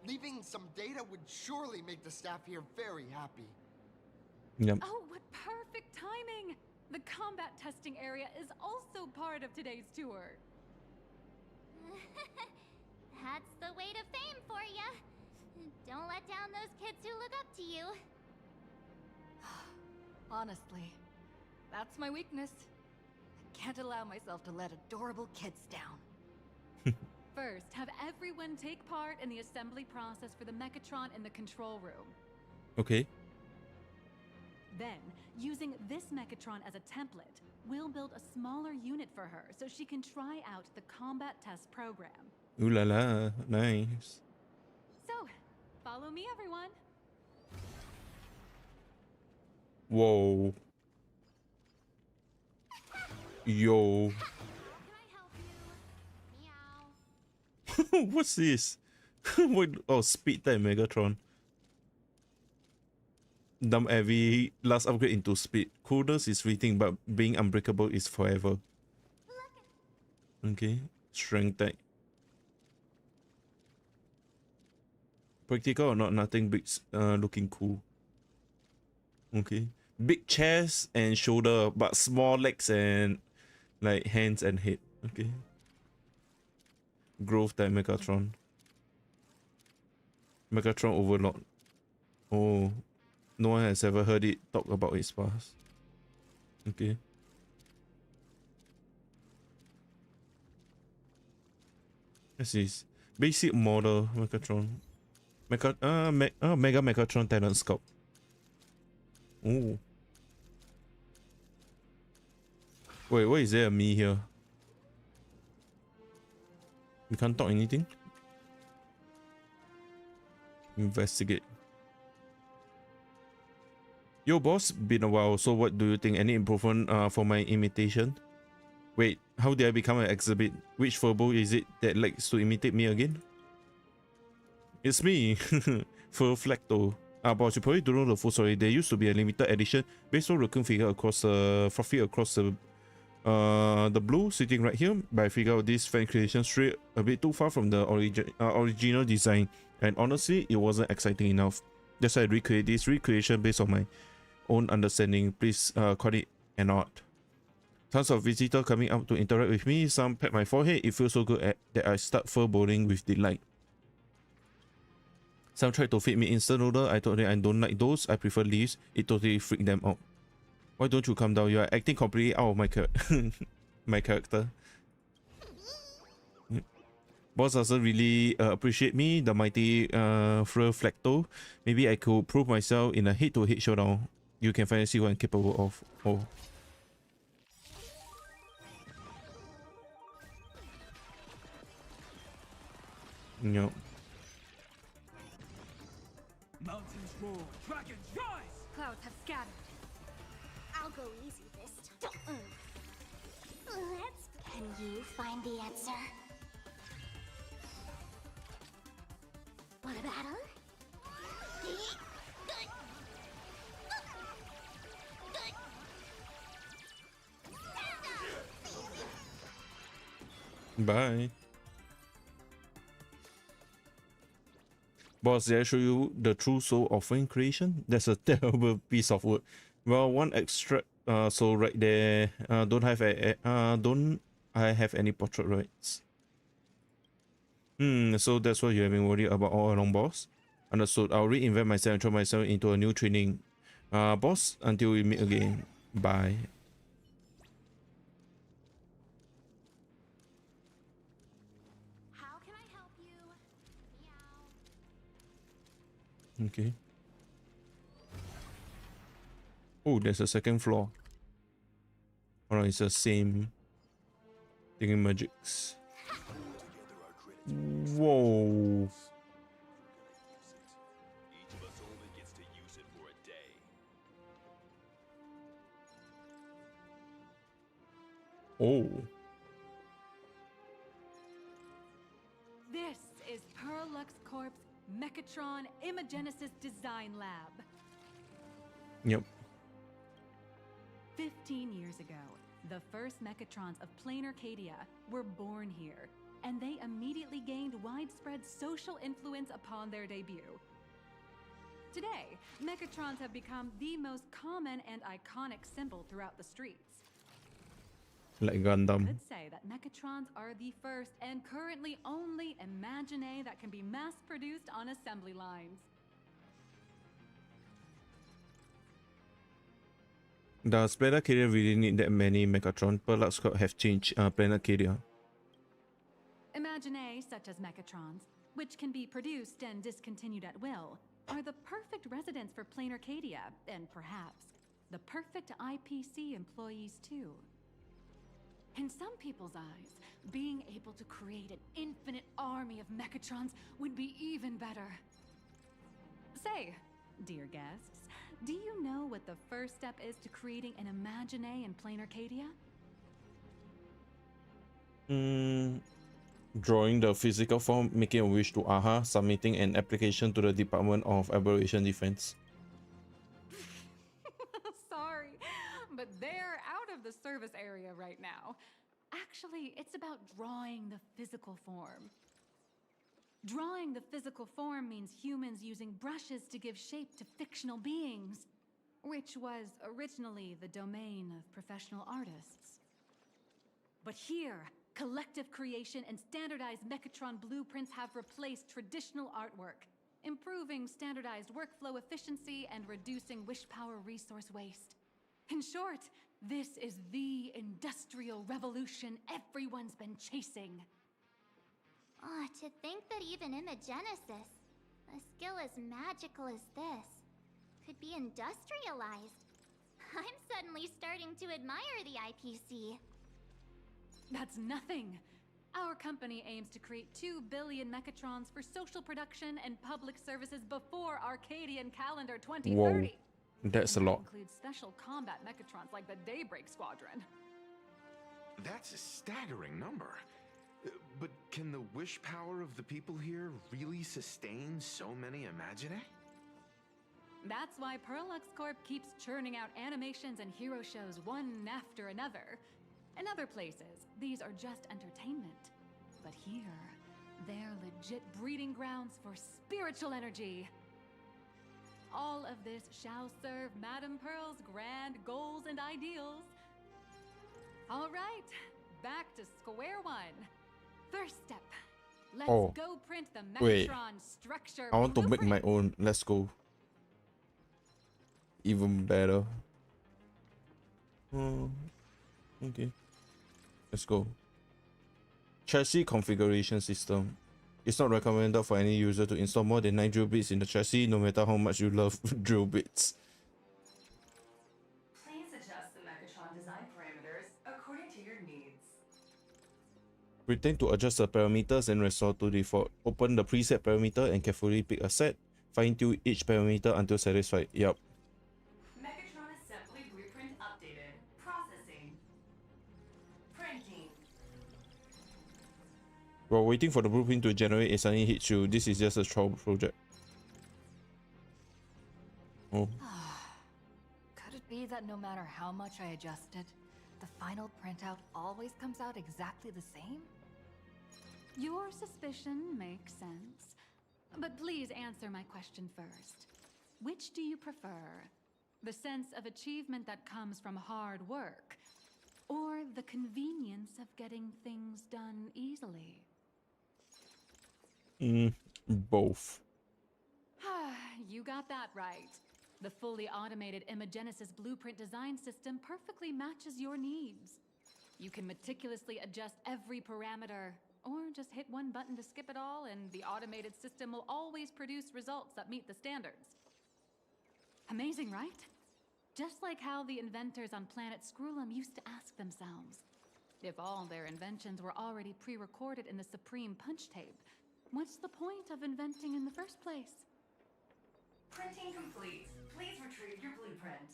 leaving some data would surely make the staff here very happy. Yep. Oh, what perfect timing! The combat testing area is also part of today's tour. That's the way to fame for ya. Don't let down those kids who look up to you. Honestly, that's my weakness. I can't allow myself to let adorable kids down. First, have everyone take part in the assembly process for the Mechatron in the control room. Okay. Then, using this Mechatron as a template, we'll build a smaller unit for her so she can try out the combat test program. Ooh la la, nice. So, follow me, everyone. Whoa. Yo. What's this? Wait, oh, speed type Megatron. Dump every last upgrade into speed. Coolness is fleeting, but being unbreakable is forever. Okay. Strength type. Practical or not, nothing beats looking cool. Okay. Big chest and shoulder, but small legs and like hands and head. Okay. Growth type Megatron. Megatron Overlord. Oh. No one has ever heard it talk about its past. Okay. This is basic model Megatron. Mega Megatron Talent Scope. Wait, why is there a me here? We can't talk anything? Investigate. Yo boss, been a while, so what do you think? Any improvement for my imitation? Wait, how did I become an exhibit? Which furbo is it that likes to imitate me again? It's me, Furflecto. Boss, you probably don't know the full story. There used to be a limited edition based on raccoon figure across fluffy across the blue sitting right here, but I figured out this fan creation straight a bit too far from the original design, and honestly it wasn't exciting enough. That's why I recreate this recreation based on my own understanding. Please call it an art. Tons of visitors coming up to interact with me. Some pat my forehead. It feels so good that I start fur bowling with delight. Some tried to feed me instant noodle. I told them I don't like those. I prefer leaves. It totally freaked them out. Why don't you come down? You are acting completely out of my character. Boss doesn't really appreciate me, the mighty Furflecto. Maybe I could prove myself in a head-to-head showdown. You can finally see what I'm capable of. Oh. No. Mountains roar, dragons rise! Clouds have scattered. I'll go easy this time. Can you find the answer? Want a battle? Bye. Boss, did I show you the true soul of fan creation? That's a terrible piece of work. Well, one extract soul right there. Don't I have any portrait rights? So that's what you have been worried about all along, boss? Understood. I'll reinvent myself and throw myself into a new training. Boss, until we meet again. Bye. How can I help you? Meow. Okay. Oh, there's a second floor. Oh no, it's the same thingy-magics. Whoa. Oh. This is Perlux Corp's Mechatron Imagenesis Design Lab. Yep. 15 years ago, the first Mechatrons of Plain Arcadia were born here, and they immediately gained widespread social influence upon their debut. Today, Mechatrons have become the most common and iconic symbol throughout the streets. Like Gundam. Could say that Mechatrons are the first and currently only Imagine that can be mass-produced on assembly lines. Does Planet Arcadia really need that many Mechatron? Perlux Corp have changed Planet Arcadia. Imagine such as Mechatrons, which can be produced and discontinued at will, are the perfect residents for Plain Arcadia, and perhaps the perfect IPC employees too. In some people's eyes, being able to create an infinite army of Mechatrons would be even better. Say, dear guests, do you know what the first step is to creating an Imagine in Plain Arcadia? Drawing the physical form, making a wish to AHA, submitting an application to the Department of Aberration Defense. Sorry, but they're out of the service area right now. Actually, it's about drawing the physical form. Drawing the physical form means humans using brushes to give shape to fictional beings, which was originally the domain of professional artists. But here, collective creation and standardized Mechatron blueprints have replaced traditional artwork, improving standardized workflow efficiency and reducing wish power resource waste. In short, this is the industrial revolution everyone's been chasing. Oh, to think that even Imagenesis, a skill as magical as this, could be industrialized. I'm suddenly finally starting to admire the IPC. That's nothing. Our company aims to create 2 billion Mechatrons for social production and public services before Arcadian calendar 2030. Whoa, that's a And that lot. includes special combat Mechatrons like the Daybreak Squadron. That's a staggering number. But can the wish power of the people here really sustain so many Imagine? That's why Perlux Corp keeps churning out animations and hero shows one after another. In other places, these are just entertainment. But here, they're legit breeding grounds for spiritual energy. All of this shall serve Madame Pearl's grand goals and ideals. All right, back to square one. First step, let's Oh, go print the wait. Megatron structure I want to make blueprint. my own. Let's go. Even better. Okay. Let's go. Chassis configuration system. It's not recommended for any user to install more than 9 drill bits in the chassis, no matter how much you love drill bits. Please adjust the Megatron design parameters according to your needs. Pretend to adjust the parameters and restore to default. Open the preset parameter and carefully pick a set. Fine-tune each parameter until satisfied. Yup. Megatron assembly blueprint updated. Processing. Printing. While waiting for the blueprint to generate, it suddenly hits you. This is just a trial project. Oh. Could it be that no matter how much I adjust it, the final printout always comes out exactly the same? Your suspicion makes sense. But please answer my question first. Which do you prefer? The sense of achievement that comes from hard work, or the convenience of getting things done easily? Both. You got that right. The fully automated Imagenesis blueprint design system perfectly matches your needs. You can meticulously adjust every parameter, or just hit one button to skip it all, and the automated system will always produce results that meet the standards. Amazing, right? Just like how the inventors on planet Scrulum used to ask themselves, if all their inventions were already pre-recorded in the Supreme Punch Tape, what's the point of inventing in the first place? Printing complete. Please retrieve your blueprint.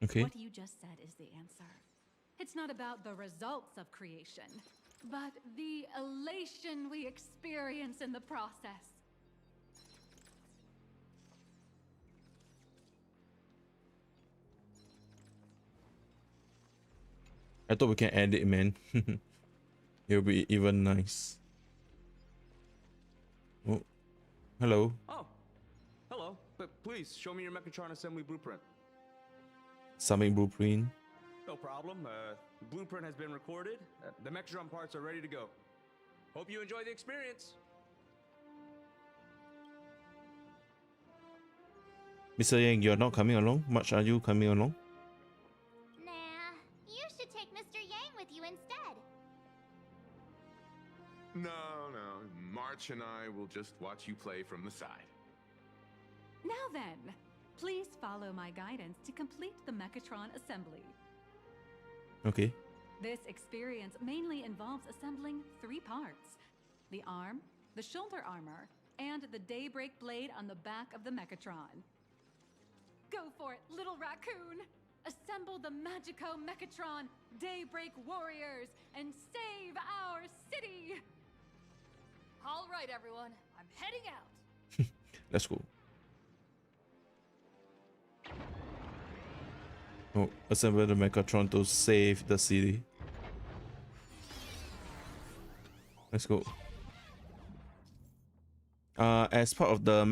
Okay. What you just said is the answer. It's not about the results of creation, but the elation we experience in the process. I thought we can add it, man. It'll be even nice. Oh, hello. Oh, hello. But please show me your Megatron assembly blueprint. Summon blueprint. No problem. The blueprint has been recorded. The Megatron parts are ready to go. Hope you enjoy the experience. Mr. Yang, you're not coming along? Much are you coming along? Nah, you should take Mr. Yang with you instead. No. March and I will just watch you play from the side. Now then, please follow my guidance to complete the Megatron assembly. Okay. This experience mainly involves assembling 3 parts: the arm, the shoulder armor, and the Daybreak blade on the back of the Megatron. Go for it, little raccoon! Assemble the Magico Megatron Daybreak Warriors and save our city! All right, everyone, I'm heading out. Let's go. Oh, assemble the Megatron to save the city. Let's go. As part of the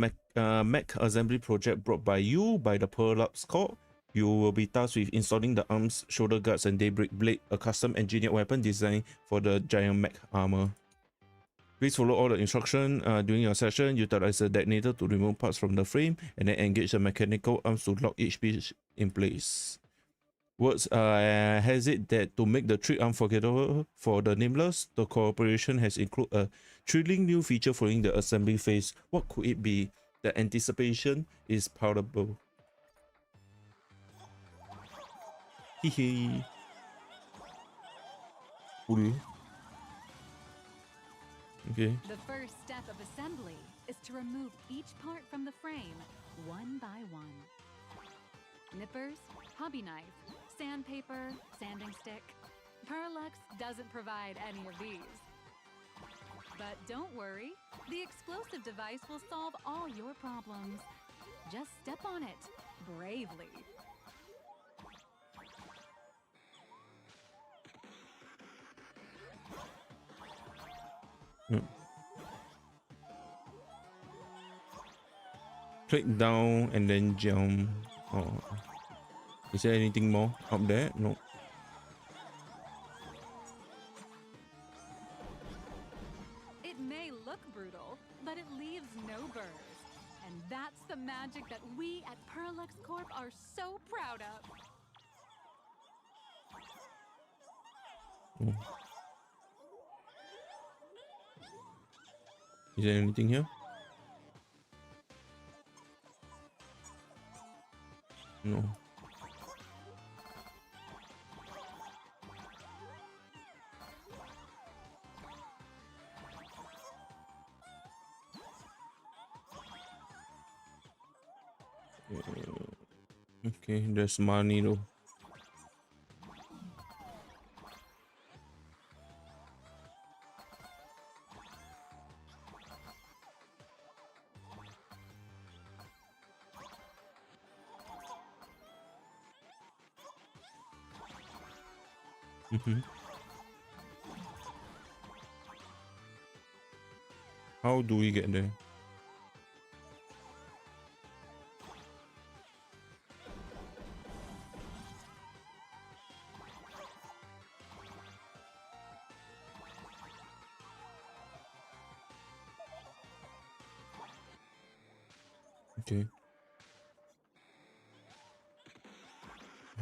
mech assembly project brought by you by the Perlux Corp, you will be tasked with installing the arms, shoulder guards, and Daybreak blade, a custom engineered weapon designed for the giant mech armor. Please follow all the instructions during your session. Utilize the detonator to remove parts from the frame, and then engage the mechanical arms to lock each piece in place. Words has it that to make the trick unforgettable for the Nameless, the cooperation has included a thrilling new feature following the assembly phase. What could it be? The anticipation is palpable. Hehe. Cool. Okay. The first step of assembly is to remove each part from the frame, one by one. Nippers, hobby knife, sandpaper, sanding stick. Perlux doesn't provide any of these. But don't worry, the explosive device will solve all your problems. Just step on it, bravely. Click down and then jump. Oh. Is there anything more up there? No. It may look brutal, but it leaves no burrs. And that's the magic that we at Perlux Corp are so proud of. Oh. Is there anything here? No. Okay, there's money though. How do we get there? Okay.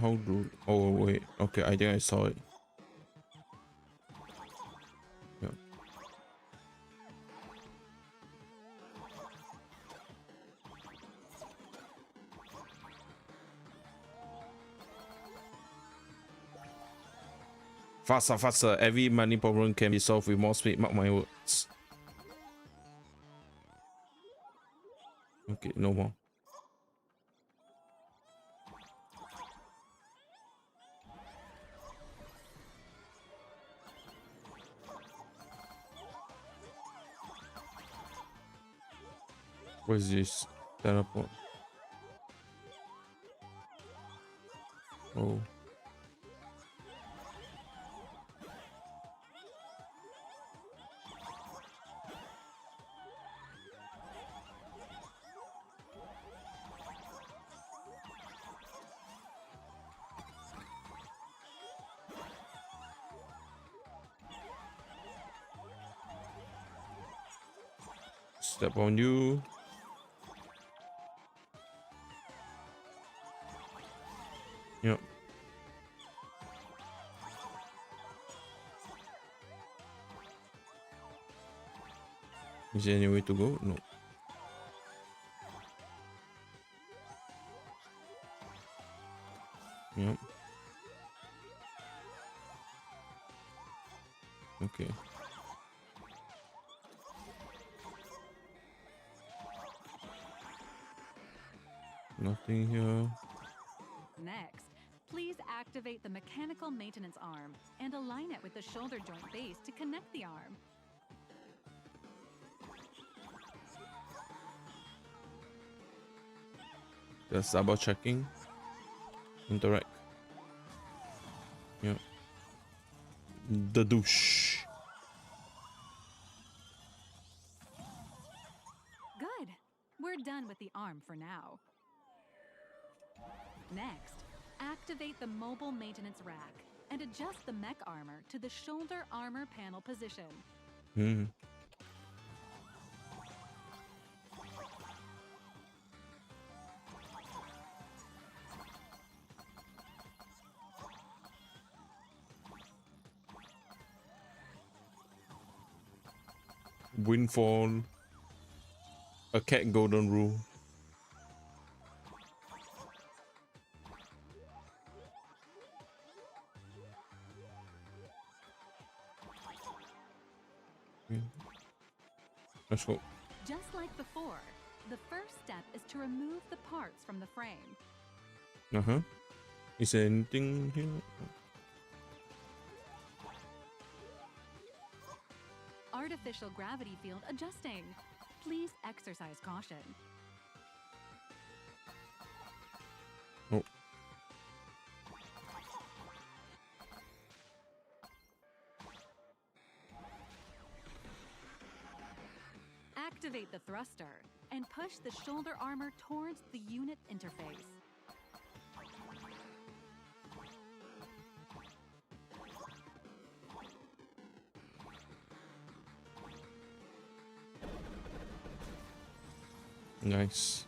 How do... Oh, wait. Okay, I think I saw it. Yeah. Faster, faster. Every money problem can be solved with more speed. Mark my words. Okay, no more. What is this? Teleport. Oh. Step on you. Yep. Is there any way to go? No. Yep. Okay. Nothing here. Next, please activate the mechanical maintenance arm and align it with the shoulder joint base to connect the arm. Just double checking. Interact. Yeah. The douche. Good. We're done with the arm for now. Next, activate the mobile maintenance rack and adjust the mech armor to the shoulder armor panel position. Windfall. A cat golden rule. Let's go. Just like before, the first step is to remove the parts from the frame. Is there anything here? Artificial gravity field adjusting. Please exercise caution. Oh. Activate the thruster and push the shoulder armor towards the unit interface. Nice.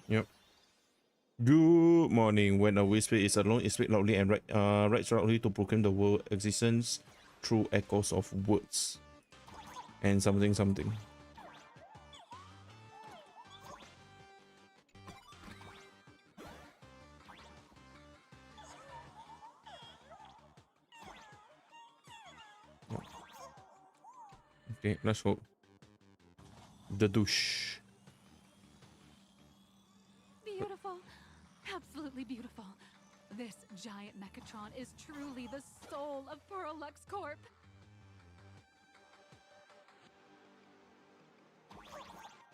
Yep. Good morning. When a whisper is alone, it speaks loudly and writes loudly to proclaim the world existence through echoes of words. And something something. Okay, let's go. The douche. Beautiful. Absolutely beautiful. This giant Mechatron is truly the soul of Perlux Corp.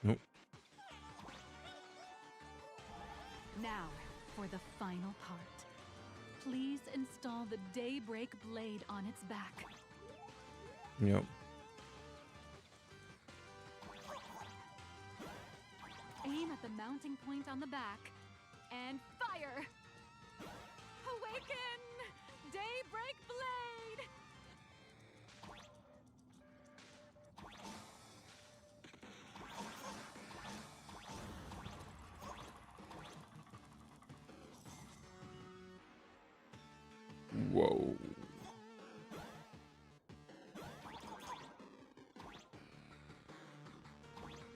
Nope. Now, for the final part. Please install the Daybreak blade on its back. Yep. Aim at the mounting point on the back and fire! Awaken! Daybreak blade! Whoa.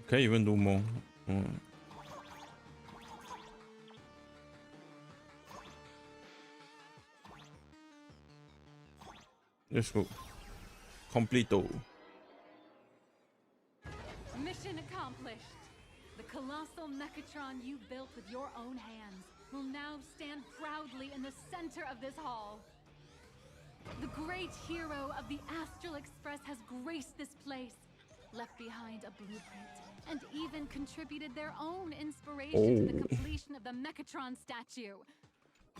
Can I even do more? Let's go. Completo. Mission accomplished. The colossal Mechatron you built with your own hands will now stand proudly in the center of this hall. The great hero of the Astral Express has graced this place, left behind a blueprint, and even contributed their own inspiration to the completion of the Mechatron statue.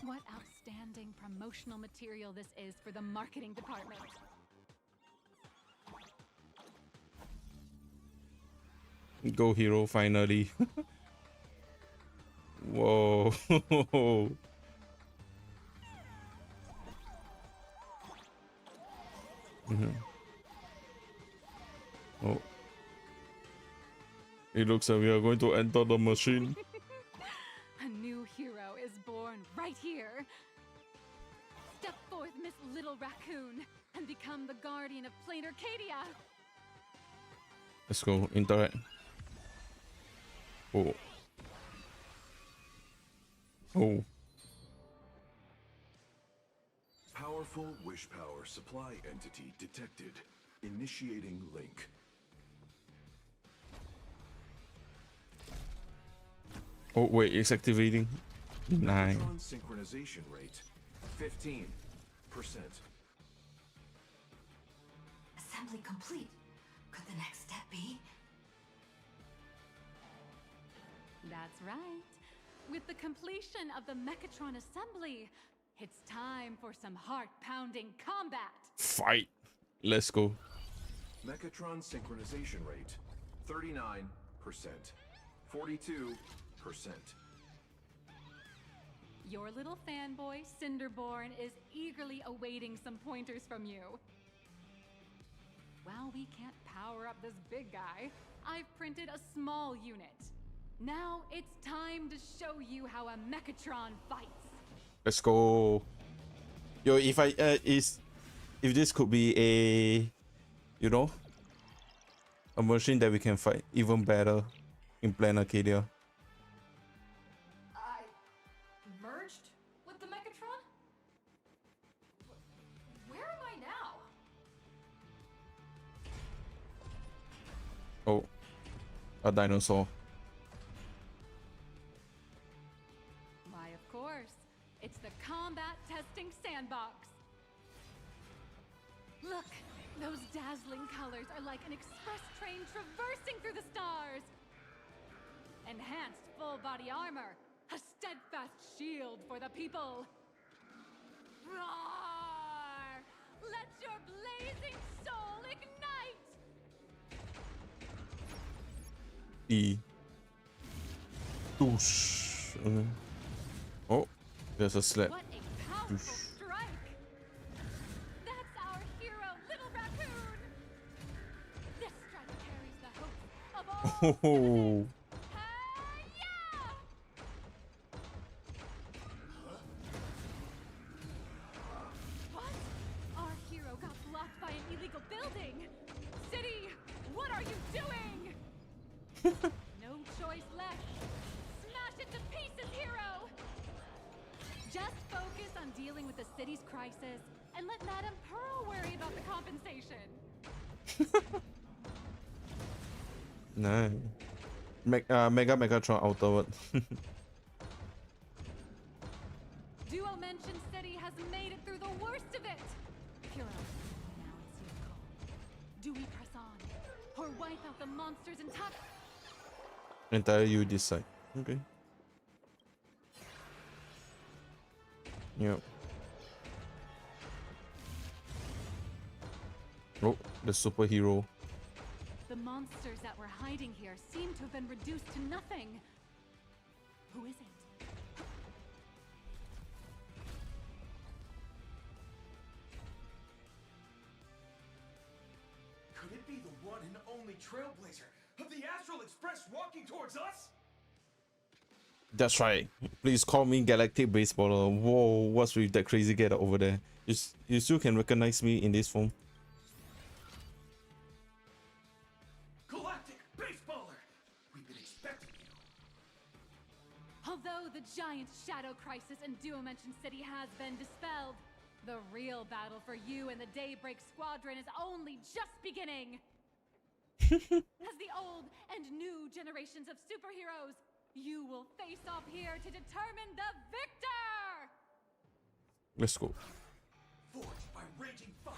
What outstanding promotional material this is for the marketing department. Go hero, finally. Whoa. Oh. It looks like we are going to enter the machine. A new hero is born right here. Step forth, Miss Little Raccoon, and become the guardian of Plain Arcadia. Let's go, interact. Oh. Oh. Powerful wish power supply entity detected. Initiating link. Oh wait, it's activating. 9. Electron synchronization rate 15%. Assembly complete. Could the next step be? That's right. With the completion of the Mechatron assembly, it's time for some heart-pounding combat. Fight. Let's go. Mechatron synchronization rate 39%. 42%. Your little fanboy, Cinderborn, is eagerly awaiting some pointers from you. While we can't power up this big guy, I've printed a small unit. Now it's time to show you how a Mechatron fights. Let's go. Yo, if this could be a, you know, a machine that we can fight even better in Plain Arcadia. Oh, a dinosaur. Why, of course. It's the combat testing sandbox. Look, those dazzling colors are like an express train traversing through the stars. Enhanced full body armor, a steadfast shield for the people. Roar! Let your blazing soul ignite! E. Doosh. Oh, there's a slap. What a powerful strike! That's our hero, Little Raccoon! This strike carries the hope of all Oh. What? Our hero got blocked by an illegal building! City, what are you doing? No choice left. Smash it to pieces, hero! Just focus on dealing with the city's crisis and let Madame Pearl worry about the compensation. Nice. Mega Megatron Ultimate. Duo Mention City has made it through the worst of it! Hero, now it's your call. Do we press on, or wipe out the monsters entirely? Entire you decide. Okay. Yep. Oh, the superhero. The monsters that were hiding here seem to have been reduced to nothing. Who is it? Could it be the one and only trailblazer of the Astral Express walking towards us? That's right. Please call me Galactic Baseballer. Whoa, what's with that crazy getup over there? You still can recognize me in this form. Galactic Baseballer! We've been expecting you. Although the giant shadow crisis in Duo Mention City has been dispelled, the real battle for you and the Daybreak Squadron is only just beginning. As the old and new generations of superheroes, you will face off here to determine the victor! Let's go. Forged by raging fire,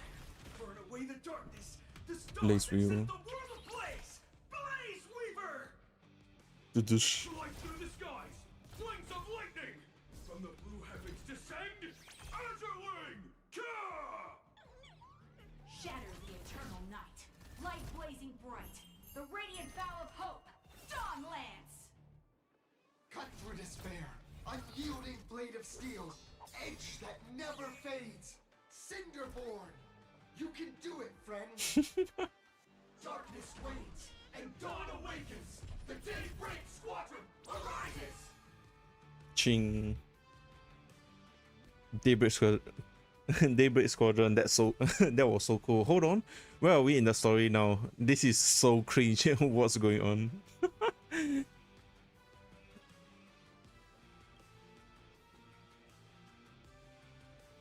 burn away the darkness, the Blaze stars that Weaver. set the world ablaze! Blaze Weaver! Dudush. Fly through the skies, flings of lightning! From the blue heavens descend, Azurling! Ka! Shatter the eternal night, light blazing bright, the radiant bow of hope, Dawn Lance! Cut through despair, unyielding blade of steel, edge that never fades. Cinderborn, you can do it, friend. Darkness wanes, and dawn awakens! The Daybreak Squadron arises! Ching. Daybreak Squadron. Daybreak Squadron. That's so. That was so cool. Hold on. Where are we in the story now? This is so cringe. What's going on?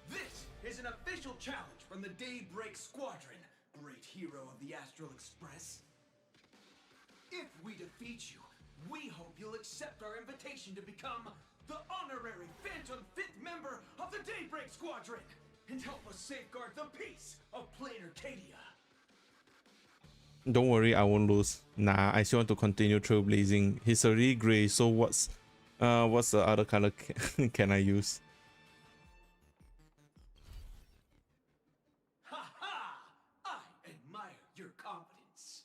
This is an official challenge from the Daybreak Squadron, great hero of the Astral Express. If we defeat you, we hope you'll accept our invitation to become the honorary Phantom 5th member of the Daybreak Squadron and help us safeguard the peace of Plain Arcadia. Don't worry, I won't lose. Nah, I still want to continue trailblazing. He's already grey, so what's the other color can I use? Ha ha! I admire your confidence.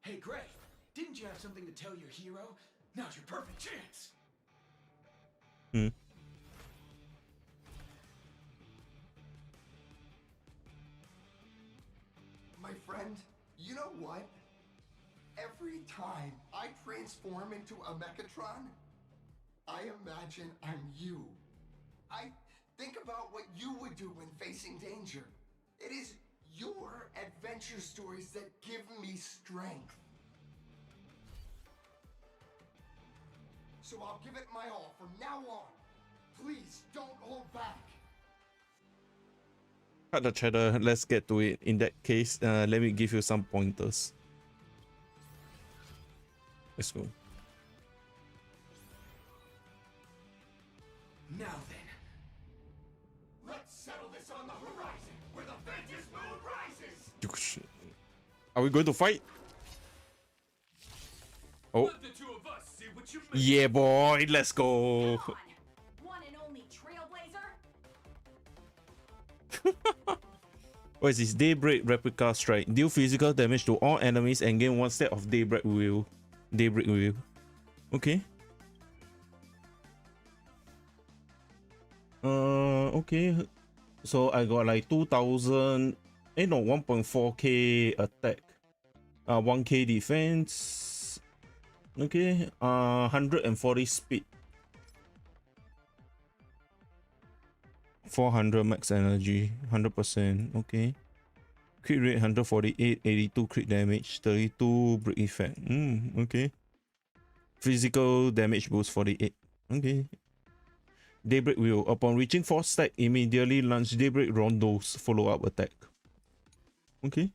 Hey, Gray, didn't you have something to tell your hero? Now's your perfect chance. Hmm. My friend, you know what? Every time I transform into a Mechatron, I imagine I'm you. I think about what you would do when facing danger. It is your adventure stories that give me strength. So I'll give it my all from now on. Please don't hold back. Cut the cheddar. Let's get to it. In that case, let me give you some pointers. Let's go. Now then, let's settle this on the horizon, where the Ventus moon rises. Are we going to fight? Oh. Let the two of us see what you make. Yeah, boy. Let's go. One and only trailblazer. What is this? Daybreak Replica Strike. Deal physical damage to all enemies and gain 1 set of Daybreak Wheel. Daybreak Wheel. Okay. Okay. So I got like 2,000. No, 1.4k attack. 1k defense. Okay. 140 speed. 400 max energy, 100%. Okay. Crit rate 148, 82 crit damage, 32 break effect. Okay. Physical damage boost 48. Okay. Daybreak Wheel. Upon reaching 4th stack, immediately launch Daybreak Rondo's follow-up attack. Okay.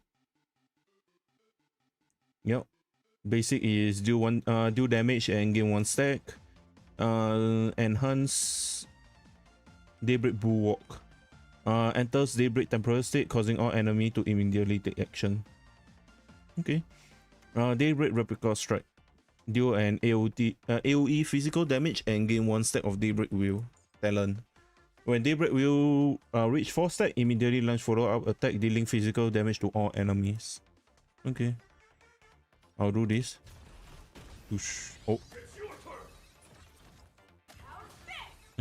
Yep. Basic is do damage and gain 1 stack. Enhance Daybreak Bulwark. Enters Daybreak temporary state, causing all enemy to immediately take action. Okay. Daybreak Replica Strike. Deal an AoE physical damage and gain 1 stack of Daybreak Wheel talent. When Daybreak Wheel reach 4 stack, immediately launch follow-up attack, dealing physical damage to all enemies. Okay. I'll do this. Whoosh. Oh.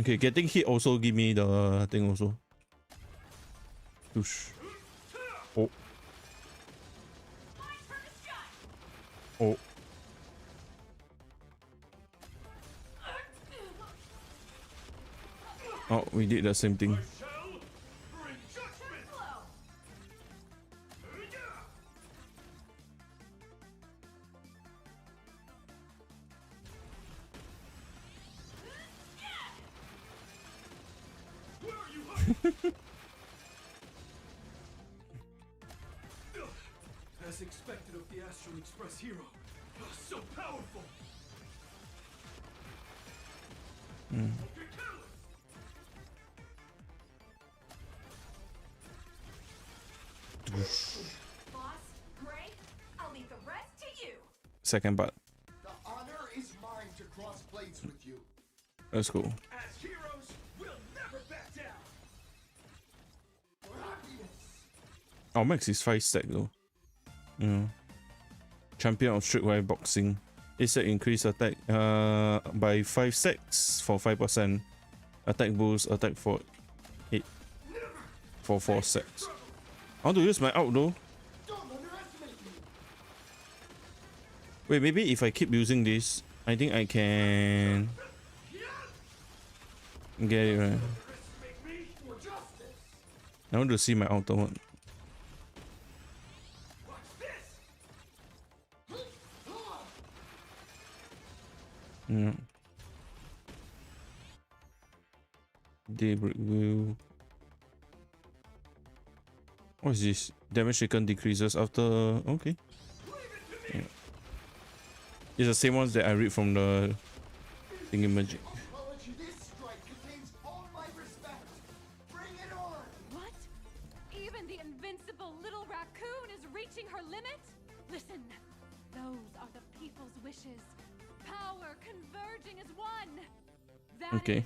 Okay, getting hit also give me the thing also. Whoosh. Oh. Oh. Oh, we did the same thing. As expected of the Astral Express hero, so powerful. Boss, great. I'll leave the rest to you. Second part. The honor is mine to cross blades with you. Let's go. As heroes, we'll never back down. Our max is 5 stack though. Champion of Streetwise Boxing. This set increase attack by 5 stacks for 5%. Attack boost, attack for 8 for 4 stacks. I want to use my out though. Wait, maybe if I keep using this, I think I can get it right. I want to see my ultimate. Yeah. Daybreak Wheel. What is this? Damage taken decreases after. Okay. Yeah. It's the same ones that I read from the thingy magic. This strike contains all my respect. Bring it on. What? Even the invincible little raccoon is reaching her limit? Listen, those are the people's wishes. Power converging as one. That Okay. is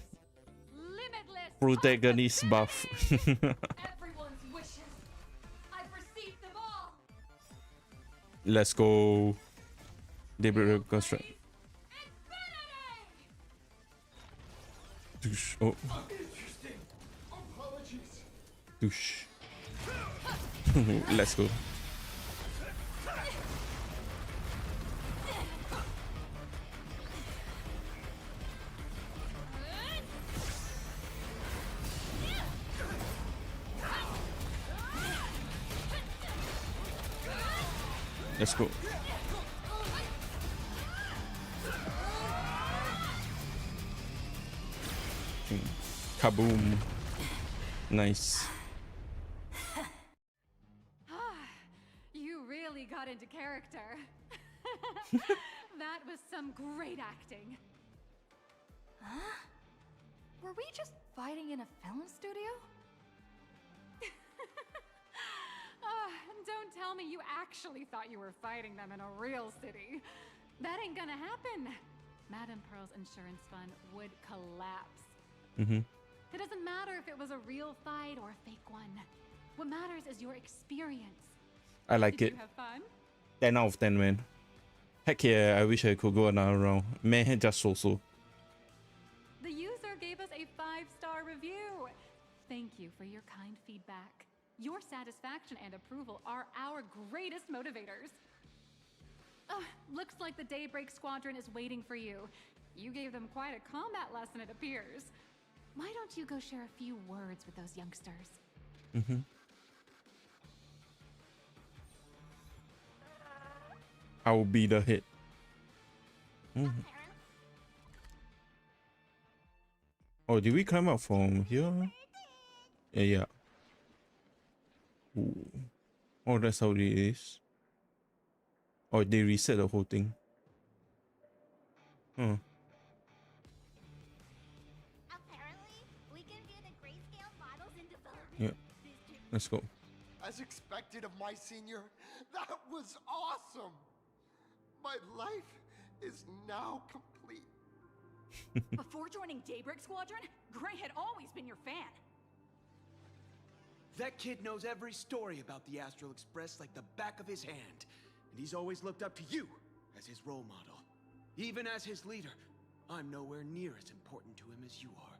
limitless. Protagonist buff. Everyone's wishes. I've received them all. Let's go. Daybreak Reconstruct. Douche. Oh. Interesting. Apologies. Douche. Let's go. Let's go. Kaboom. Nice. You really got into character. That was some great acting. Huh? Were we just fighting in a film studio? Don't tell me you actually thought you were fighting them in a real city. That ain't gonna happen. Madame Pearl's insurance fund would collapse. It doesn't matter if it was a real fight or a fake one. What matters is your experience. I like Did it. you have fun? 10 out of 10, man. Heck yeah, I wish I could go another round. Man, just so. The user gave us a 5-star review. Thank you for your kind feedback. Your satisfaction and approval are our greatest motivators. Looks like the Daybreak Squadron is waiting for you. You gave them quite a combat lesson, it appears. Why don't you go share a few words with those youngsters? I will be the hit. Oh, did we climb up from here? Yeah. Ooh. Oh, that's how it is. Oh, they reset the whole thing. Apparently, we can view the grayscale models in development. Yeah. Let's go. As expected of my senior, that was awesome. My life is now complete. Before joining Daybreak Squadron, Gray had always been your fan. That kid knows every story about the Astral Express like the back of his hand. And he's always looked up to you as his role model. Even as his leader, I'm nowhere near as important to him as you are.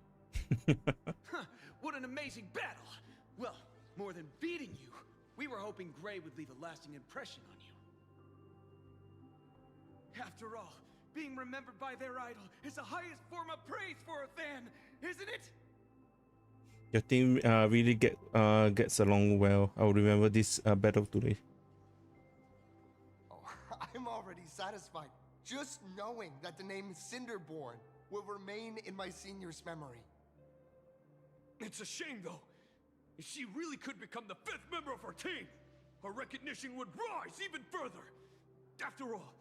What an amazing battle! Well, more than beating you, we were hoping Gray would leave a lasting impression on you. After all, being remembered by their idol is the highest form of praise for a fan, isn't it? Your team really gets along well. I'll remember this battle today. Oh, I'm already satisfied just knowing that the name Cinderborn will remain in my senior's memory. It's a shame, though. If she really could become the 5th member of our team, our recognition would rise even further. After all,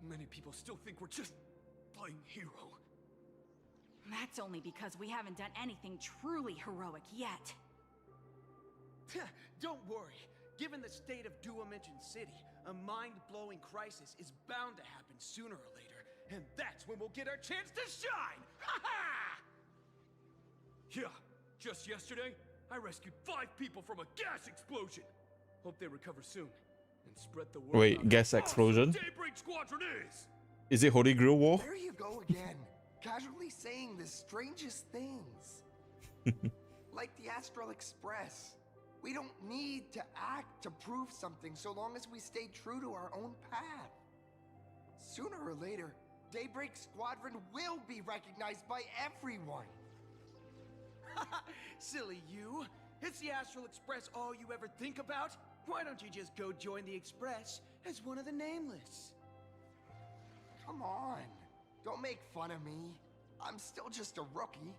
many people still think we're just playing hero. That's only because we haven't done anything truly heroic yet. Don't worry. Given the state of Duomension City, a mind-blowing crisis is bound to happen sooner or later, and that's when we'll get our chance to shine! Ha ha! Yeah, just yesterday, I rescued 5 people from a gas explosion. Hope they recover soon and spread the word. Wait, gas explosion? Daybreak Squadron is. Is it Holy Grail War? There you go again, casually saying the strangest things. Like the Astral Express. We don't need to act to prove something so long as we stay true to our own path. Sooner or later, Daybreak Squadron will be recognized by everyone. Silly you. Is the Astral Express all you ever think about? Why don't you just go join the Express as one of the Nameless? Come on. Don't make fun of me. I'm still just a rookie.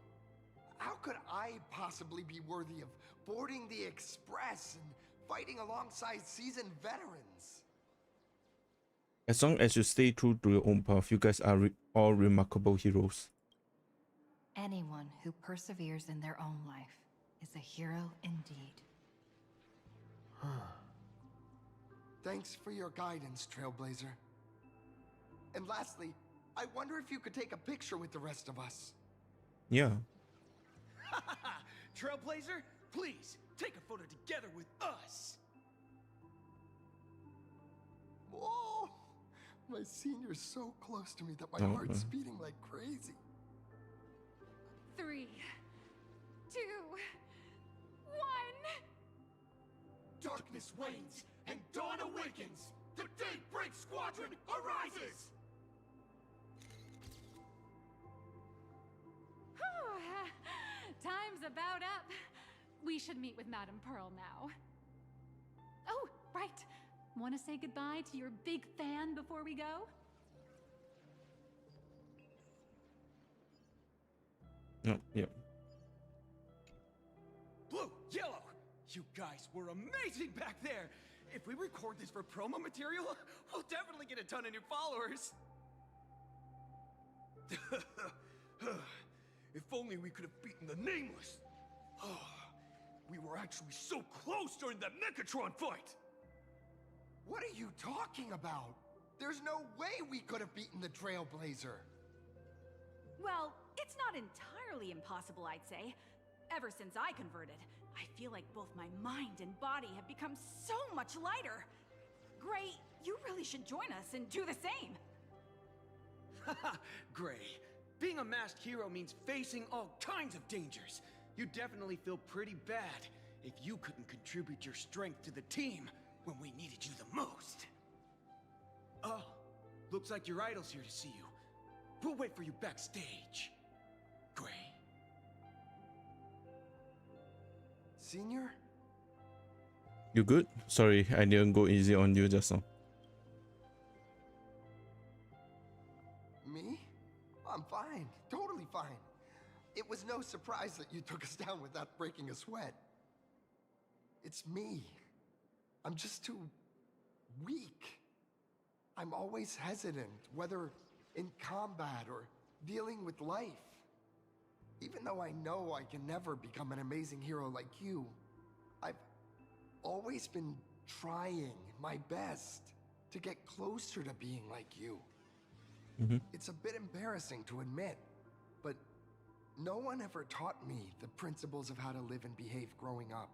How could I possibly be worthy of boarding the Express and fighting alongside seasoned veterans? As long as you stay true to your own path, you guys are all remarkable heroes. Anyone who perseveres in their own life is a hero indeed. Thanks for your guidance, Trailblazer. And lastly, I wonder if you could take a picture with the rest of us. Yeah. Trailblazer, please, take a photo together with us. Whoa! My senior's so close to me that my heart's beating like crazy. 3, 2, 1. Darkness wanes and dawn awakens. The Daybreak Squadron arises. Time's about up. We should meet with Madame Pearl now. Oh, right. Want to say goodbye to your big fan before we go? Yep. Blue, yellow, you guys were amazing back there. If we record this for promo material, we'll definitely get a ton of new followers. If only we could have beaten the Nameless. We were actually so close during that Mechatron fight. What are you talking about? There's no way we could have beaten the Trailblazer. Well, it's not entirely impossible, I'd say. Ever since I converted, I feel like both my mind and body have become so much lighter. Gray, you really should join us and do the same. Haha, Gray. Being a masked hero means facing all kinds of dangers. You'd definitely feel pretty bad if you couldn't contribute your strength to the team when we needed you the most. Oh, looks like your idol's here to see you. We'll wait for you backstage. Gray. Senior? You good? Sorry, I didn't go easy on you just now. Me? I'm fine. Totally fine. It was no surprise that you took us down without breaking a sweat. It's me. I'm just too weak. I'm always hesitant, whether in combat or dealing with life. Even though I know I can never become an amazing hero like you, I've always been trying my best to get closer to being like you. It's a bit embarrassing to admit, but no one ever taught me the principles of how to live and behave growing up.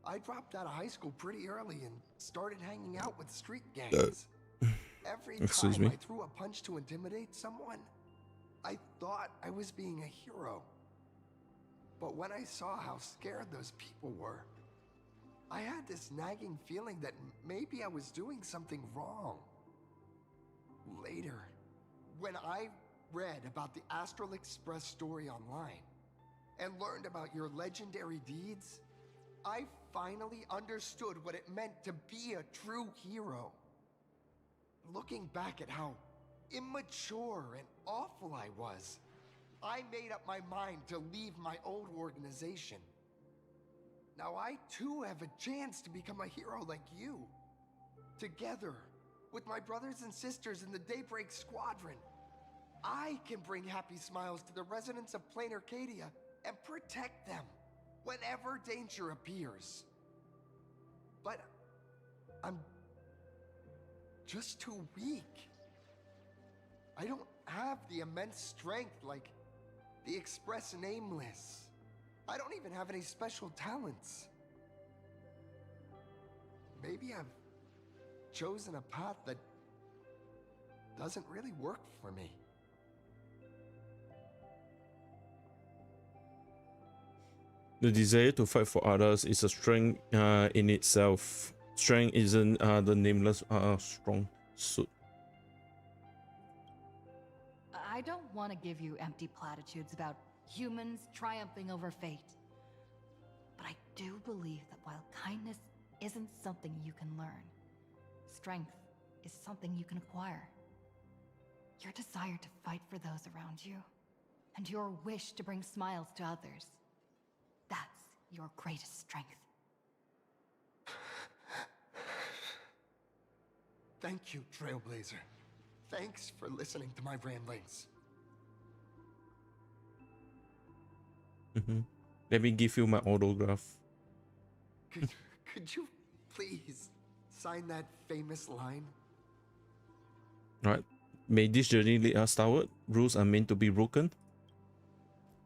I dropped out of high school pretty early and started hanging out with street gangs. Every time I threw a punch to intimidate someone, I thought I was being a hero. But when I saw how scared those people were, I had this nagging feeling that maybe I was doing something wrong. Later, when I read about the Astral Express story online and learned about your legendary deeds, I finally understood what it meant to be a true hero. Looking back at how immature and awful I was, I made up my mind to leave my old organization. Now I too have a chance to become a hero like you. Together, with my brothers and sisters in the Daybreak Squadron, I can bring happy smiles to the residents of Plain Arcadia and protect them whenever danger appears. But I'm just too weak. I don't have the immense strength like the Express Nameless. I don't even have any special talents. Maybe I've chosen a path that doesn't really work for me. The desire to fight for others is a strength in itself. Strength isn't the Nameless strong suit. I don't want to give you empty platitudes about humans triumphing over fate. But I do believe that while kindness isn't something you can learn, strength is something you can acquire. Your desire to fight for those around you, and your wish to bring smiles to others, that's your greatest strength. Thank you, Trailblazer. Thanks for listening to my ramblings. Let me give you my autograph. Could you please sign that famous line? Right. May this journey lead us toward. Rules are meant to be broken.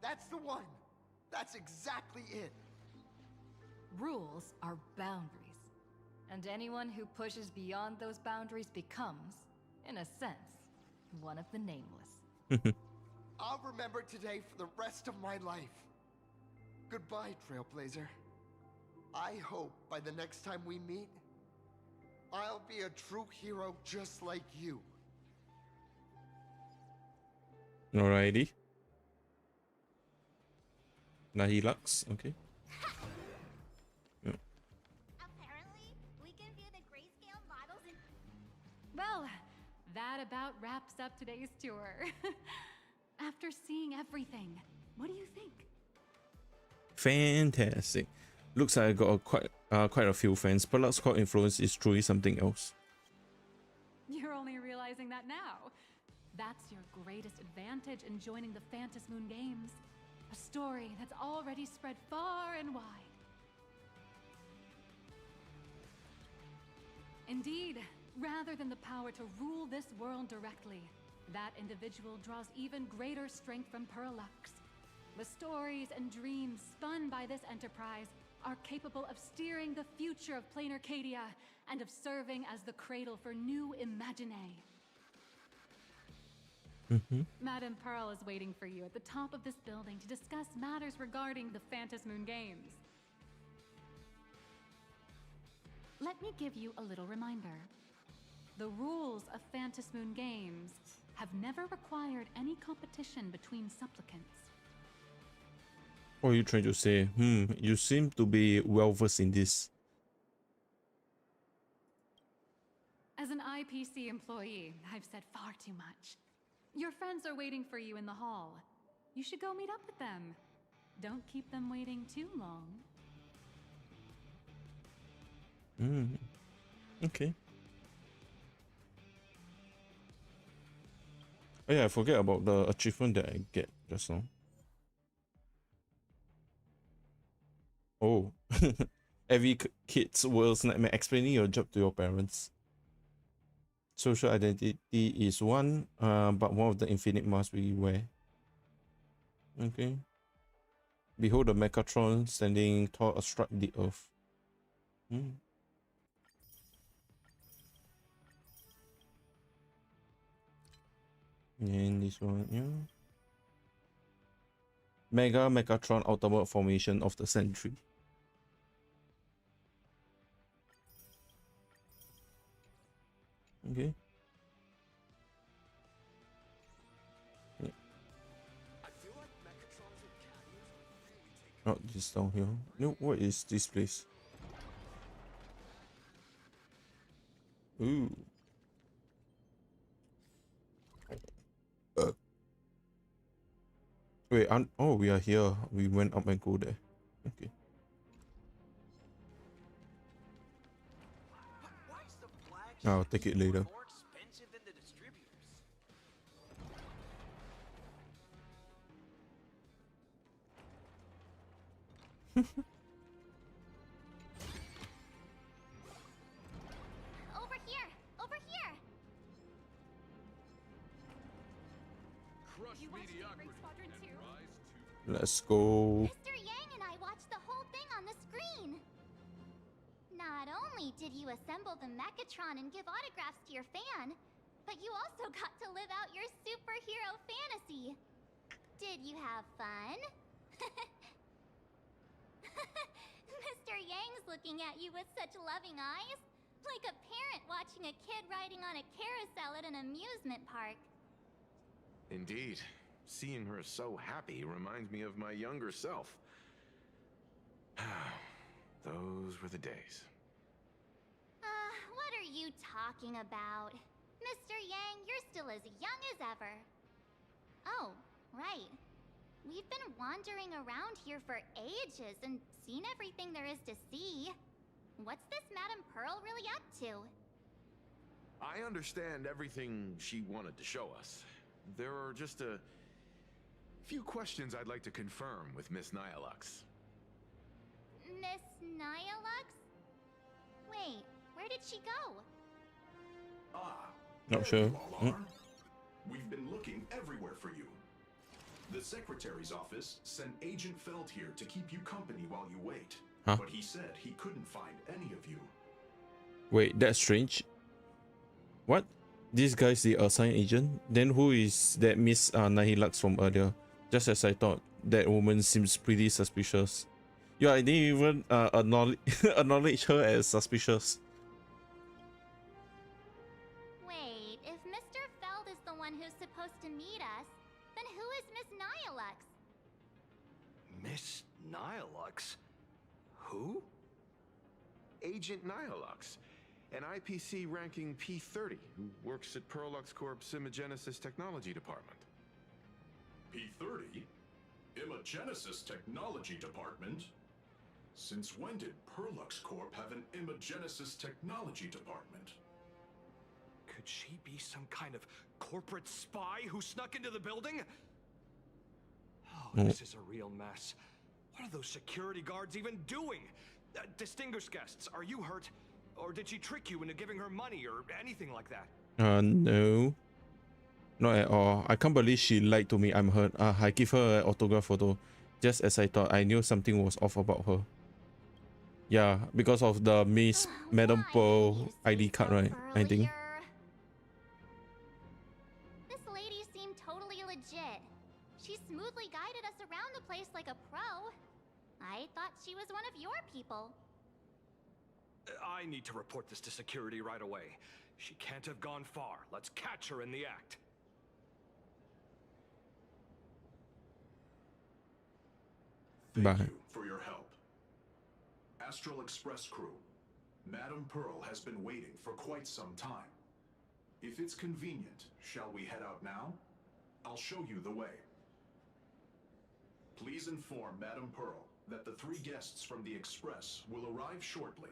That's the one. That's exactly it. Rules are boundaries, and anyone who pushes beyond those boundaries becomes, in a sense, one of the Nameless. I'll remember today for the rest of my life. Goodbye, Trailblazer. I hope by the next time we meet, I'll be a true hero just like you. Alrighty. Now he looks okay. Apparently, we can view the grayscale models in... Well, that about wraps up today's tour. After seeing everything, what do you think? Fantastic. Looks like I got quite a few fans. Perhaps core influence is truly something else. You're only realizing that now. That's your greatest advantage in joining the Phantom Moon Games. A story that's already spread far and wide. Indeed, rather than the power to rule this world directly, that individual draws even greater strength from Perlux. The stories and dreams spun by this enterprise are capable of steering the future of plain Arcadia and of serving as the cradle for new imaginae. Madame Pearl is waiting for you at the top of this building to discuss matters regarding the Phantom Moon Games. Let me give you a little reminder. The rules of Phantom Moon Games have never required any competition between supplicants. What are you trying to say? You seem to be well versed in this. As an IPC employee, I've said far too much. Your friends are waiting for you in the hall. You should go meet up with them. Don't keep them waiting too long. Okay. Oh yeah, I forget about the achievement that I get just now. Oh. Every kid's worst nightmare. Explaining your job to your parents. Social identity is one, but one of the infinite masks we wear. Okay. Behold the Mechatron standing tall astride the earth. And this one, yeah. Mega Mechatron Ultimate Formation of the Century. Okay. Yeah. Oh, this down here. No, what is this place? Ooh. Wait, oh, we are here. We went up and go there. Okay. I'll take it later. Over here! Over here! Crush mediocrity and rise to... Let's go. Mr. Yang and I watched the whole thing on the screen. Not only did you assemble the Mechatron and give autographs to your fan, but you also got to live out your superhero fantasy. Did you have fun? Mr. Yang's looking at you with such loving eyes, like a parent watching a kid riding on a carousel at an amusement park. Indeed. Seeing her so happy reminds me of my younger self. Those were the days. What are you talking about? Mr. Yang, you're still as young as ever. Oh, right. We've been wandering around here for ages and seen everything there is to see. What's this Madame Pearl really up to? I understand everything she wanted to show us. There are just a few questions I'd like to confirm with Miss Nihilux. Miss Nihilux? Wait, where did she go? Not sure. We've been looking everywhere for you. The Secretary's office sent Agent Feld here to keep you company while you wait. Huh? But he said he couldn't find any of you. Wait, that's strange. What? This guy's the assigned agent? Then who is that Miss Nihilux from earlier? Just as I thought, that woman seems pretty suspicious. Yeah, I didn't even acknowledge her as suspicious. Wait, if Mr. Feld is the one who's supposed to meet us, then who is Miss Nihilux? Miss Nihilux? Who? Agent Nihilux, an IPC ranking P30 who works at Perlux Corp's Imagenesis Technology Department. P30? Imagenesis Technology Department? Since when did Perlux Corp have an Imagenesis Technology Department? Could Could she be some kind of corporate spy who snuck into the building? Oh, this is a real mess. What are those security guards even doing? Distinguished guests, are you hurt? Or did she trick you into giving her money or anything like that? No. Not at all. I can't believe she lied to me. I'm hurt. I give her an autograph photo just as I thought. I knew something was off about her. Yeah, because of the Miss Madam Pearl ID card, right? I think. This lady seemed totally legit. She smoothly guided us around the place like a pro. I thought she was one of your people. I need to report this to security right away. She can't have gone far. Let's catch her in the act. Thank you for your help. Astral Express crew, Madam Pearl has been waiting for quite some time. If it's convenient, shall we head out now? I'll show you the way. Please inform Madam Pearl that the 3 guests from the Express will arrive shortly.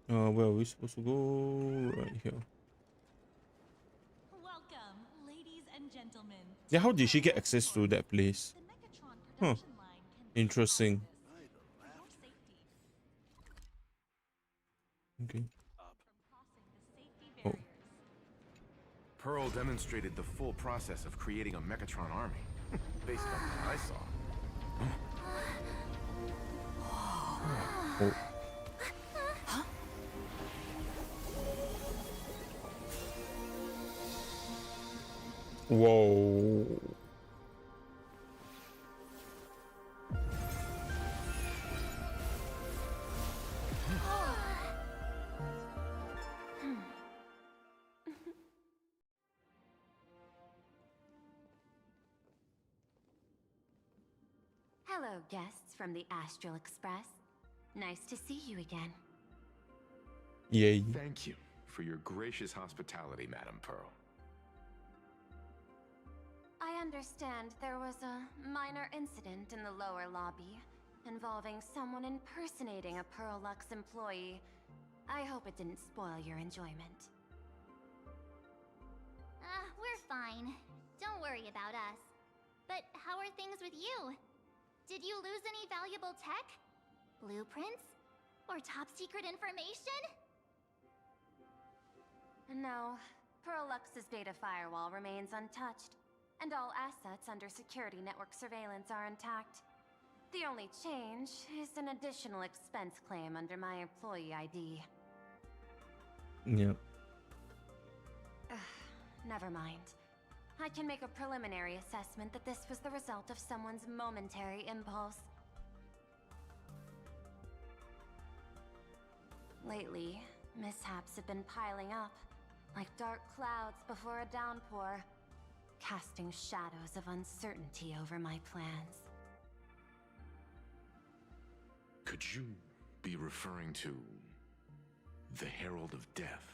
Where are we supposed to go? Right here. Welcome, ladies and gentlemen. Yeah, how did she get access to that place? Huh. Interesting. Okay. Oh. Pearl demonstrated the full process of creating a Mechatron army, based on what I saw. Oh. Whoa. Hello, guests from the Astral Express. Nice to see you again. Yay. Thank you for your gracious hospitality, Madam Pearl. I understand there was a minor incident in the lower lobby involving someone impersonating a Pearl Lux employee. I hope it didn't spoil your enjoyment. We're fine. Don't worry about us. But how are things with you? Did you lose any valuable tech? Blueprints? Or top secret information? No, Pearl Lux's data firewall remains untouched, and all assets under security network surveillance are intact. The only change is an additional expense claim under my employee ID. Yep. Never mind. I can make a preliminary assessment that this was the result of someone's momentary impulse. Lately, mishaps have been piling up, like dark clouds before a downpour, casting shadows of uncertainty over my plans. Could you be referring to the Herald of Death?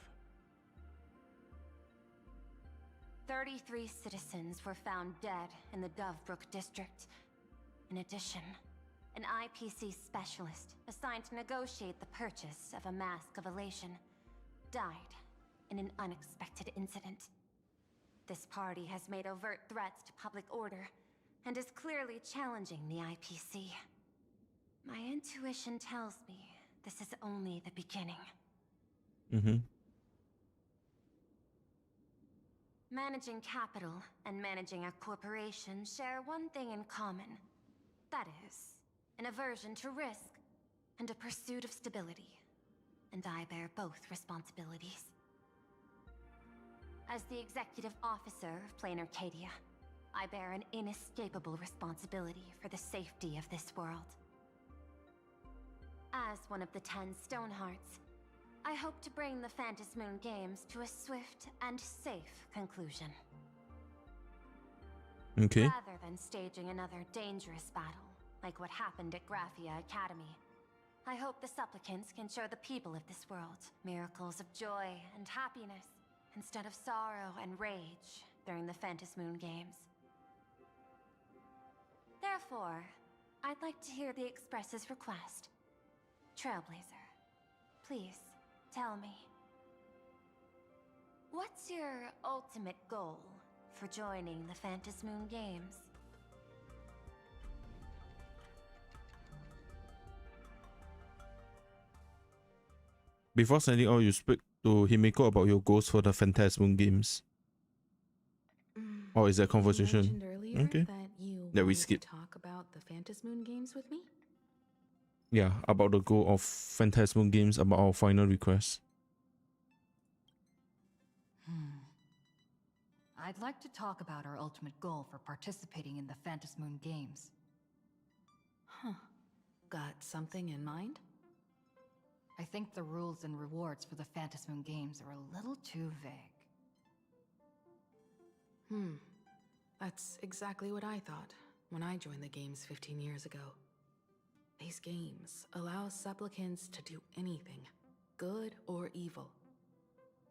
33 citizens were found dead in the Dovebrook district. In addition, an IPC specialist assigned to negotiate the purchase of a Mask of Elation died in an unexpected incident. This party has made overt threats to public order and is clearly challenging the IPC. My intuition tells me this is only the beginning. Managing capital and managing a corporation share one thing in common. That is, an aversion to risk and a pursuit of stability. And I bear both responsibilities. As the executive officer of Plain Arcadia, I bear an inescapable responsibility for the safety of this world. As one of the 10 Stonehearts, I hope to bring the Phantasmoon Games to a swift and safe conclusion. Okay. Rather than staging another dangerous battle, like what happened at Graphia Academy, I hope the supplicants can show the people of this world miracles of joy and happiness, instead of sorrow and rage during the Phantasmoon Games. Therefore, I'd like to hear the Express's request. Trailblazer, please, Tell me, what's your ultimate goal for joining the Phantasmoon Games? Before sending out, you speak to Himeko about your goals for the Phantasmoon Games. Or is that conversation? You mentioned earlier Okay. that you That we wanted skip. to talk about the Phantasmoon games with me? Yeah, about the goal of Phantasmoon Games, about our final request. I'd like to talk about our ultimate goal for participating in the Phantasmoon Games. Huh. Got something in mind? I think the rules and rewards for the Phantasmoon Games are a little too vague. That's exactly what I thought when I joined the games 15 years ago. These games allow supplicants to do anything, good or evil.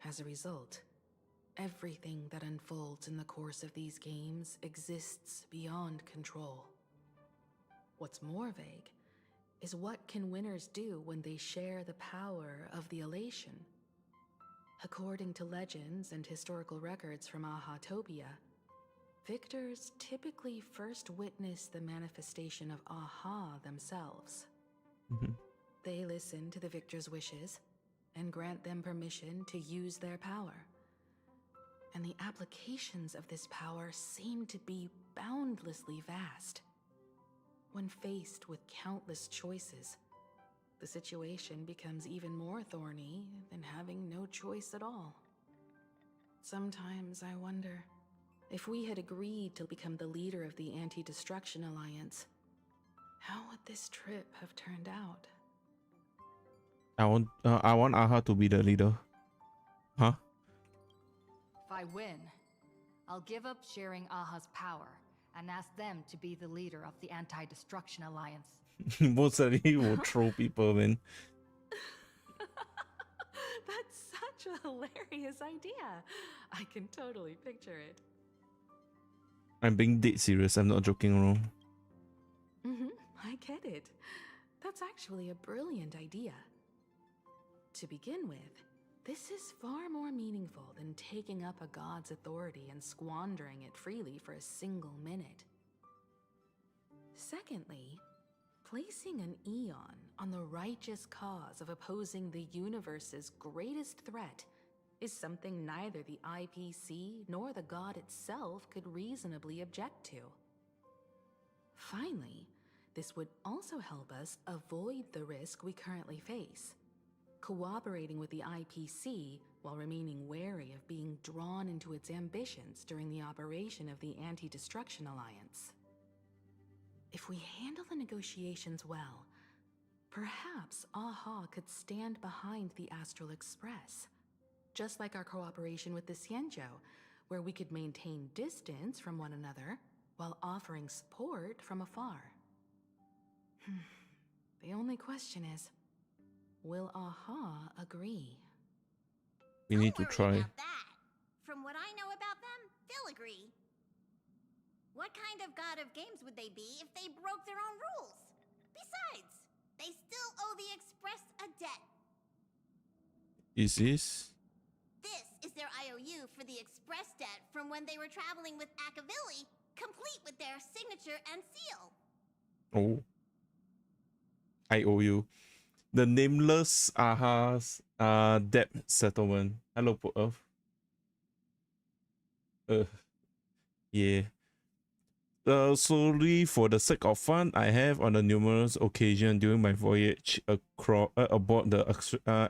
As a result, everything that unfolds in the course of these games exists beyond control. What's more vague is what can winners do when they share the power of the elation? According to legends and historical records from Ahatopia, victors typically first witness the manifestation of Aha themselves. They listen to the victor's wishes and grant them permission to use their power. And the applications of this power seem to be boundlessly vast. When faced with countless choices, the situation becomes even more thorny than having no choice at all. Sometimes I wonder, if we had agreed to become the leader of the Anti-Destruction Alliance, how would this trip have turned out? I want Aha to be the leader. Huh? If I win, I'll give up sharing Aha's power and ask them to be the leader of the Anti-Destruction Alliance. Most likely he will throw people, man. That's such a hilarious idea. I can totally picture it. I'm being dead serious. I'm not joking around. I get it. That's actually a brilliant idea. To begin with, this is far more meaningful than taking up a god's authority and squandering it freely for a single minute. Secondly, placing an Eon on the righteous cause of opposing the universe's greatest threat is something neither the IPC nor the god itself could reasonably object to. Finally, this would also help us avoid the risk we currently face. Cooperating with the IPC while remaining wary of being drawn into its ambitions during the operation of the Anti-Destruction Alliance. If we handle the negotiations well, perhaps Aha could stand behind the Astral Express, just like our cooperation with the Xianzhou, where we could maintain distance from one another while offering support from afar. The only question is, will Aha agree? We need to try. About that. From what I know about them, they'll agree. What kind of god of games would they be if they broke their own rules? Besides, they still owe the Express a debt. Is this? This is their IOU for the Express debt from when they were traveling with Akavilli, complete with their signature and seal. Oh. I owe you. The nameless Aha's debt settlement. Hello, Earth. Yeah. Solely for the sake of fun, I have on a numerous occasions during my voyage aboard the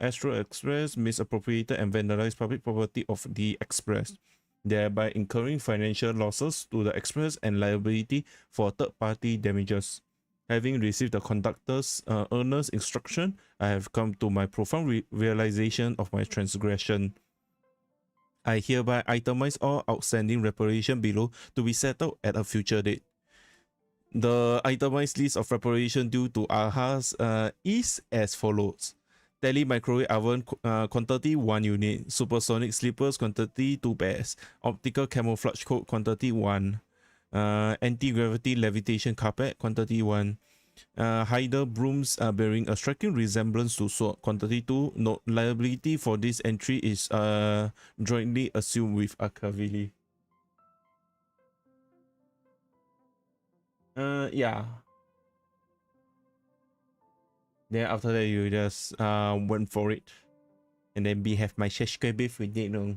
Astral Express misappropriated and vandalized public property of the Express, thereby incurring financial losses to the Express and liability for third-party damages. Having received the conductor's earnest instruction, I have come to my profound realization of my transgression. I hereby itemize all outstanding reparation below to be settled at a future date. The itemized list of reparation due to Ahas is as follows. Tele microwave oven quantity 1 unit, supersonic slippers quantity 2 pairs, optical camouflage coat quantity 1, anti-gravity levitation carpet quantity 1, Hider brooms bearing a striking resemblance to sword. Quantity 2. Note, liability for this entry is jointly assumed with Akavili. Yeah. Then after that you just went for it. And then have my Sheshke beef with it. No.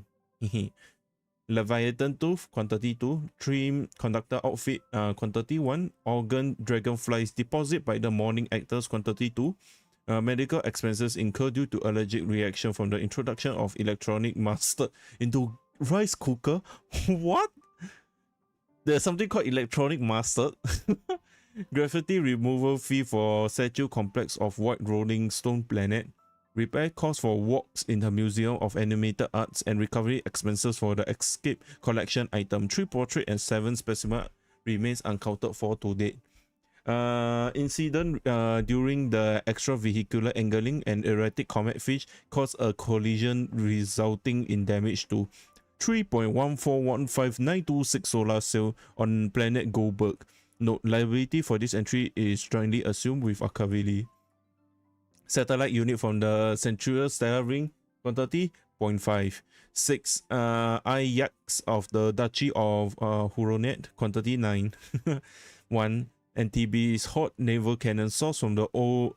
Leviathan Tooth, quantity 2. Trim conductor outfit, quantity 1. Organ dragonflies deposit by the morning actors, quantity 2. Medical expenses incurred due to allergic reaction from the introduction of electronic mustard into rice cooker. What? There's something called electronic mustard. Graffiti removal fee for statue complex of White Rolling Stone Planet. Repair costs for walks in the Museum of Animated Arts and recovery expenses for the Escape Collection item. 3 portrait and 7 specimen remains unaccounted for to date. Incident during the extravehicular angling and erratic comet fish caused a collision resulting in damage to 3.1415926 solar sail on planet Goldberg. Note, liability for this entry is jointly assumed with Akavili. Satellite unit from the Centurial Stellar Ring, quantity 0.5. 6 Ayaks of the Duchy of Huronet, quantity 9. 1 NTB's hot naval cannon sourced from the old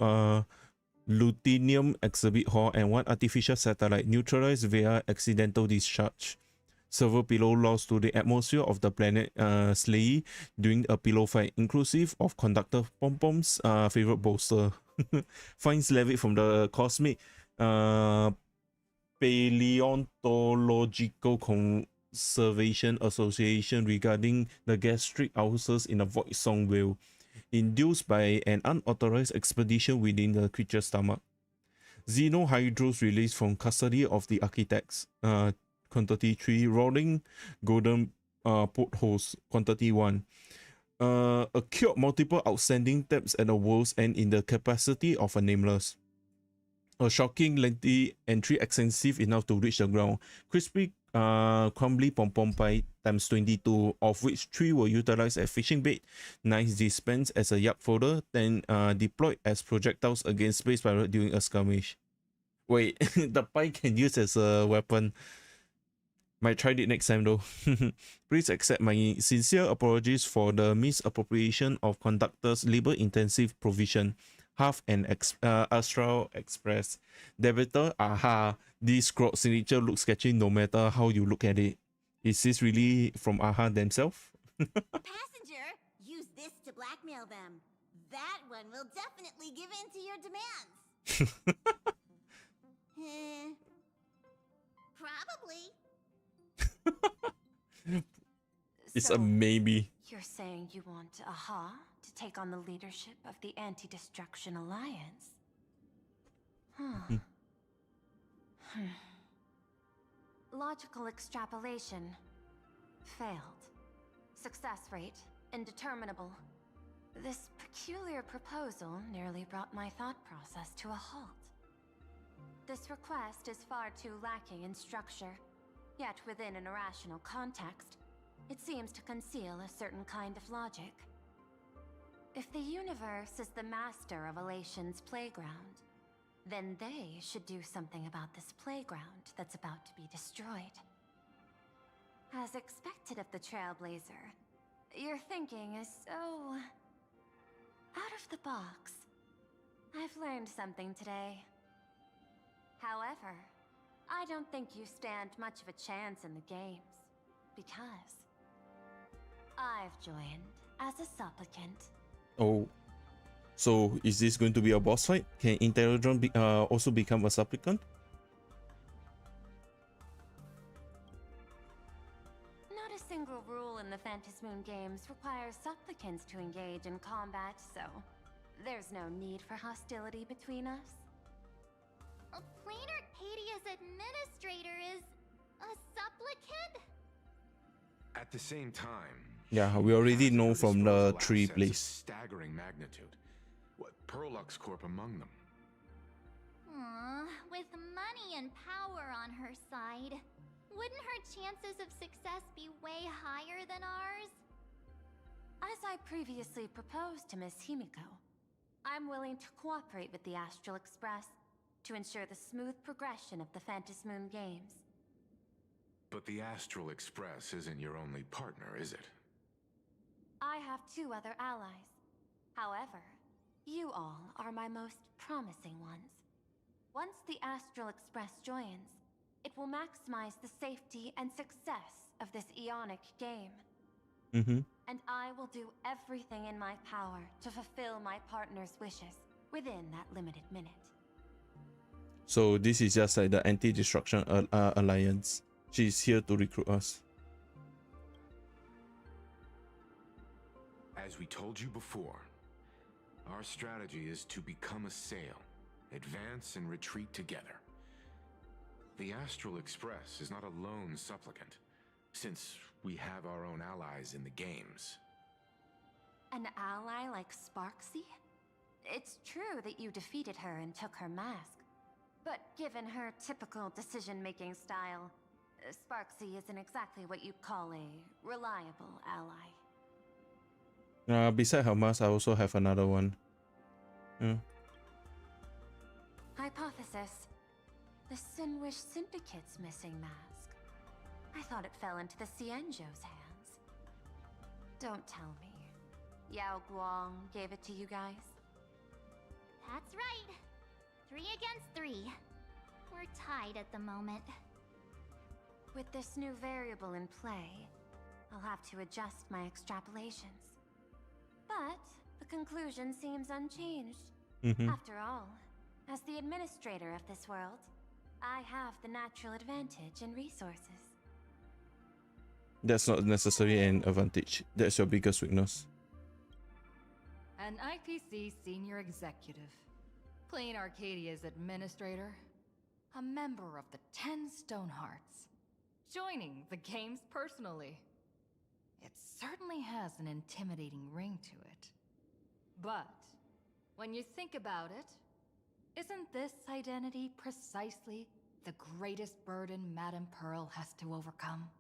Lutetium exhibit hall, and 1 artificial satellite neutralized via accidental discharge. Server pillow lost to the atmosphere of the planet Slay during a pillow fight, inclusive of conductor Pom-Pom's favorite bolster. Fines levied from the Cosmic Paleontological Conservation Association regarding the gastric ulcers in a void song whale, induced by an unauthorized expedition within the creature's stomach. Xenohydros released from custody of the architects. Quantity 3. Rolling golden potholes, quantity 1. Occurred multiple outstanding taps at the world's end in the capacity of a nameless. A shocking lengthy entry extensive enough to reach the ground. Crispy crumbly pom-pom pie times 22, of which 3 were utilized as fishing bait, 9 dispensed as a yak fodder, 10 deployed as projectiles against space pirate during a skirmish. Wait, the pie can use as a weapon. Might try it next time though. Please accept my sincere apologies for the misappropriation of conductor's labor-intensive provision. Half an Astral Express. Debater, aha, this crowd signature looks sketchy no matter how you look at it. Is this really from AHA themselves? Passenger, use this to blackmail them. That one will definitely give in to your demands. Probably. It's a maybe. You're saying you want AHA to take on the leadership of the Anti-Destruction Alliance? Logical extrapolation. Failed. Success rate indeterminable. This peculiar proposal nearly brought my thought process to a halt. This request is far too lacking in structure, yet within an irrational context, it seems to conceal a certain kind of logic. If the universe is the master of Elation's playground, then they should do something about this playground that's about to be destroyed. As expected of the Trailblazer, your thinking is so out of the box. I've learned something today. However, I don't think you stand much of a chance in the games, because I've joined as a supplicant. Oh, so is this going to be a boss fight? Can Interrodron also become a supplicant? Not a single rule in the Phantasmoon games requires supplicants to engage in combat, so there's no need for hostility between us. A Plain Arcadia's administrator is a supplicant? At the same time, Yeah, we already know from the tree assets of place. staggering magnitude. What Perlux Corp among them? With money and power on her side, wouldn't her chances of success be way higher than ours? As I previously proposed to Miss Himeko, I'm willing to cooperate with the Astral Express to ensure the smooth progression of the Phantom Moon Games. But the Astral Express isn't your only partner, is it? I have 2 other allies. However, you all are my most promising ones. Once the Astral Express joins, it will maximize the safety and success of this Ionic game. And I will do everything in my power to fulfill my partner's wishes within that limited minute. So this is just like the anti-destruction alliance. She's here to recruit us. As we told you before, our strategy is to become a sail, advance and retreat together. The Astral Express is not a lone supplicant, since we have our own allies in the games. An ally like Sparksy? It's true that you defeated her and took her mask. But given her typical decision-making style, Sparksy isn't exactly what you'd call a reliable ally. Beside her mask, I also have another one. Hypothesis. The Sinwish Syndicate's missing mask. I thought it fell into the Cienjo's hands. Don't tell me. Yao Guang gave it to you guys? That's right. 3 against 3. We're tied at the moment. With this new variable in play, I'll have to adjust my extrapolations. But the conclusion seems unchanged. After all, as the administrator of this world, I have the natural advantage in resources. That's not necessarily an advantage. That's your biggest weakness. An IPC senior executive. Plain Arcadia's administrator. A member of the 10 Stonehearts. Joining the games personally. It certainly has an intimidating ring to it. But, when you think about it, isn't this identity precisely the greatest burden Madame Pearl has to overcome?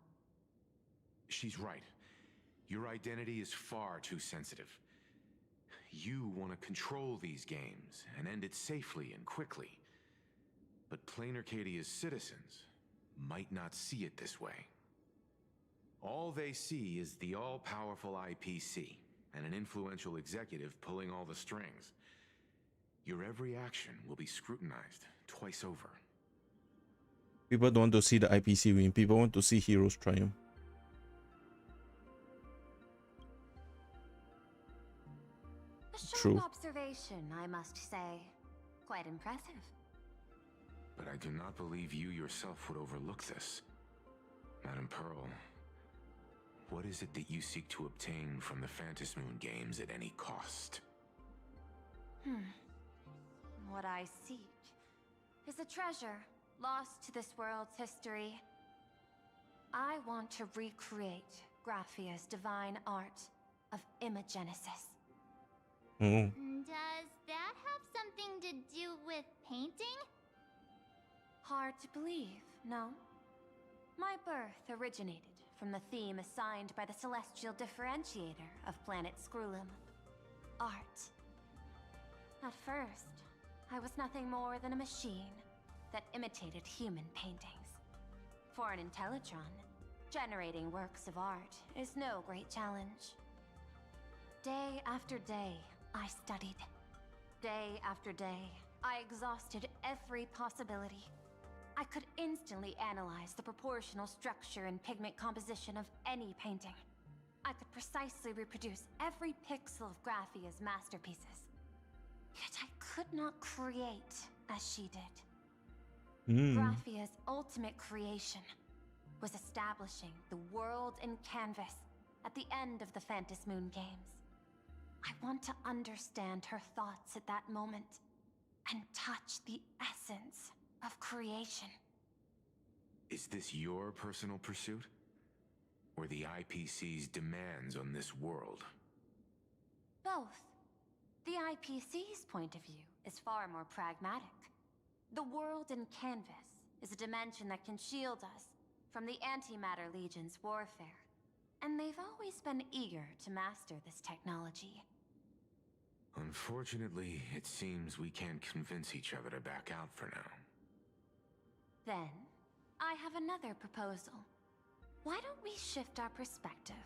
She's right. Your identity is far too sensitive. You want to control these games and end it safely and quickly. But Plain Arcadia's citizens might not see it this way. All they see is the all-powerful IPC and an influential executive pulling all the strings. Your every action will be scrutinized twice over. People don't want to see the IPC win. People want to see heroes triumph. A sharp True. observation, I must say. Quite impressive. But I do not believe you yourself would overlook this. Madame Pearl, what is it that you seek to obtain from the Phantom Moon Games at any cost? What I seek is a treasure lost to this world's history. I want to recreate Graphia's divine art of imagenesis. Does that have something to do with painting? Hard to believe, no? My birth originated from the theme assigned by the celestial differentiator of planet Scrulum. Art. At first, I was nothing more than a machine that imitated human paintings. For an Intellitron, generating works of art is no great challenge. Day after day, I studied. Day after day, I exhausted every possibility. I could instantly analyze the proportional structure and pigment composition of any painting. I could precisely reproduce every pixel of Graphia's masterpieces. Yet I could not create as she did. Graphia's ultimate creation was establishing the world in canvas at the end of the Phantom Moon Games. I want to understand her thoughts at that moment and touch the essence of creation. Is this your personal pursuit? Or the IPC's demands on this world? Both. The IPC's point of view is far more pragmatic. The world in canvas is a dimension that can shield us from the Antimatter Legion's warfare, and they've always been eager to master this technology. Unfortunately, it seems we can't convince each other to back out for now. Then, I have another proposal. Why don't we shift our perspective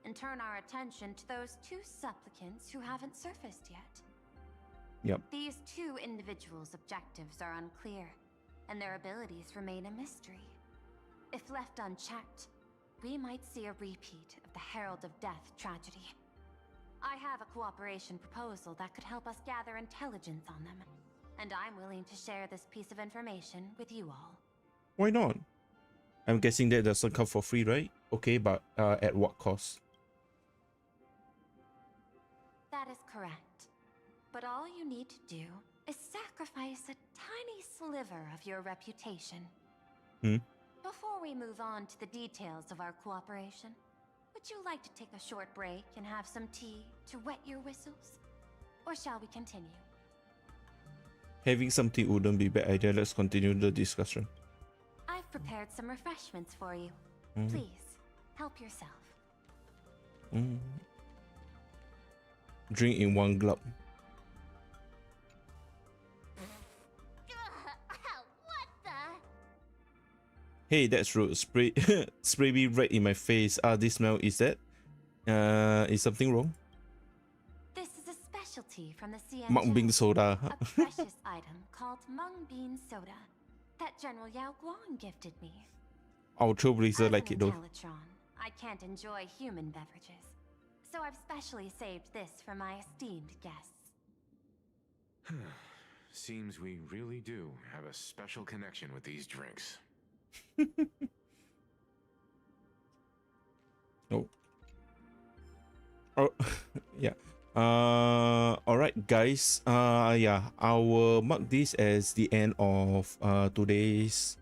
and turn our attention to those two supplicants who haven't surfaced yet? Yep. These two individuals' objectives are unclear, and their abilities remain a mystery. If left unchecked, we might see a repeat of the Herald of Death tragedy. I have a cooperation proposal that could help us gather intelligence on them, and I'm willing to share this piece of information with you all. Why not? I'm guessing that doesn't come for free, right? Okay, but at what cost? That is correct. But all you need to do is sacrifice a tiny sliver of your reputation. Before we move on to the details of our cooperation, would you like to take a short break and have some tea to wet your whistles? Or shall we continue? Having some tea wouldn't be a bad idea. Let's continue the discussion. I've prepared some refreshments for you. Please, help yourself. Drink in one gulp. What the? Hey, that's rude. Spray me right in my face. This smell, is that? Is something wrong? This is a specialty from the CN. Mung bean soda. A precious item called mung bean soda that General Yao Guang gifted me. Our trailblazer like it though. Teletron, I can't enjoy human beverages, so I've specially saved this for my esteemed guests. Seems we really do have a special connection with these drinks. Oh, yeah. Alright, guys. Yeah, I will mark this as the end of today's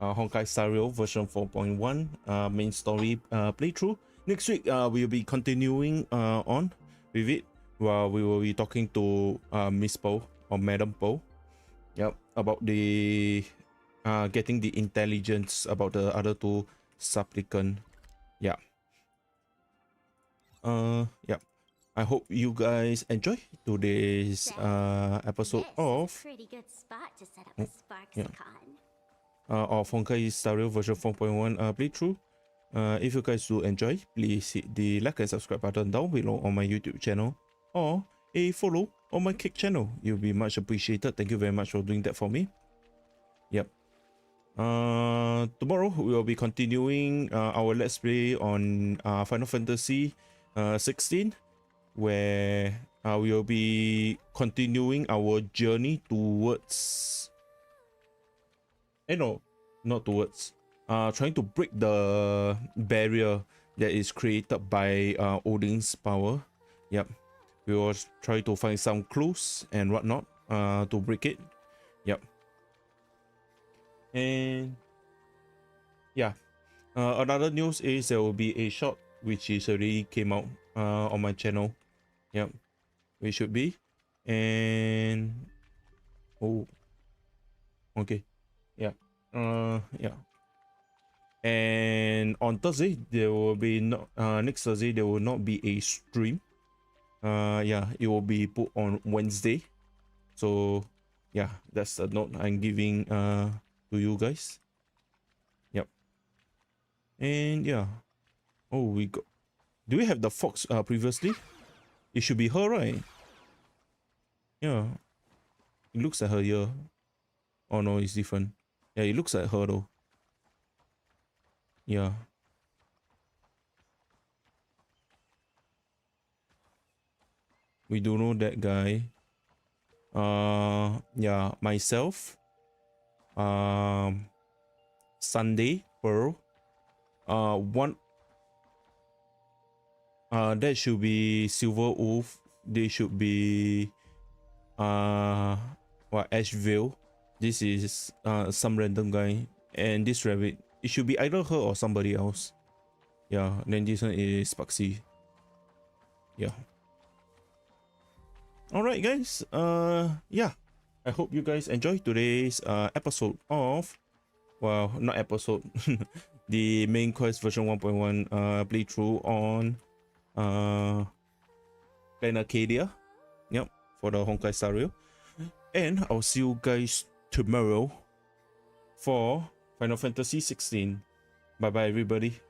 Honkai Star Rail version 4.1 main story playthrough. Next week, we'll be continuing on with it. While we will be talking to Miss Po or Madam Po. Yep, about the getting the intelligence about the other two supplicant. Yeah. Yeah. I hope you guys enjoy today's episode of Pretty good spot to set up a SparksCon. Of Honkai Star Rail version 4.1 playthrough. If you guys do enjoy, please hit the like and subscribe button down below on my YouTube channel or a follow on my Kick channel. You'll be much appreciated. Thank you very much for doing that for me. Yep. Tomorrow we will be continuing our let's play on Final Fantasy 16, where we will be continuing our journey towards not towards trying to break the barrier that is created by Odin's power. Yep, we will try to find some clues and whatnot to break it. Yep. And yeah, another news is there will be a short which is already came out on my channel. Yep, we should be. And oh, okay, yeah, yeah. And on Thursday there will be no next Thursday there will not be a stream. Yeah, it will be put on Wednesday. So yeah, that's the note I'm giving to you guys. Yep. And yeah. Oh, we got. Do we have the fox previously? It should be her, right? Yeah. It looks like her here. Oh no, it's different. Yeah, it looks like her though. Yeah. We don't know that guy. Yeah, myself. Sunday, Pearl. One. That should be Silver Wolf. They should be Ashville. This is some random guy, and this rabbit. It should be either her or somebody else. Yeah. Then this one is Sparksy. Yeah. All right, guys. Yeah. I hope you guys enjoyed today's episode of, well, not episode, the main quest version 1.1 playthrough on Planet Arcadia. Yep. for the Honkai Star Rail. And I'll see you guys tomorrow for Final Fantasy 16. Bye bye, everybody.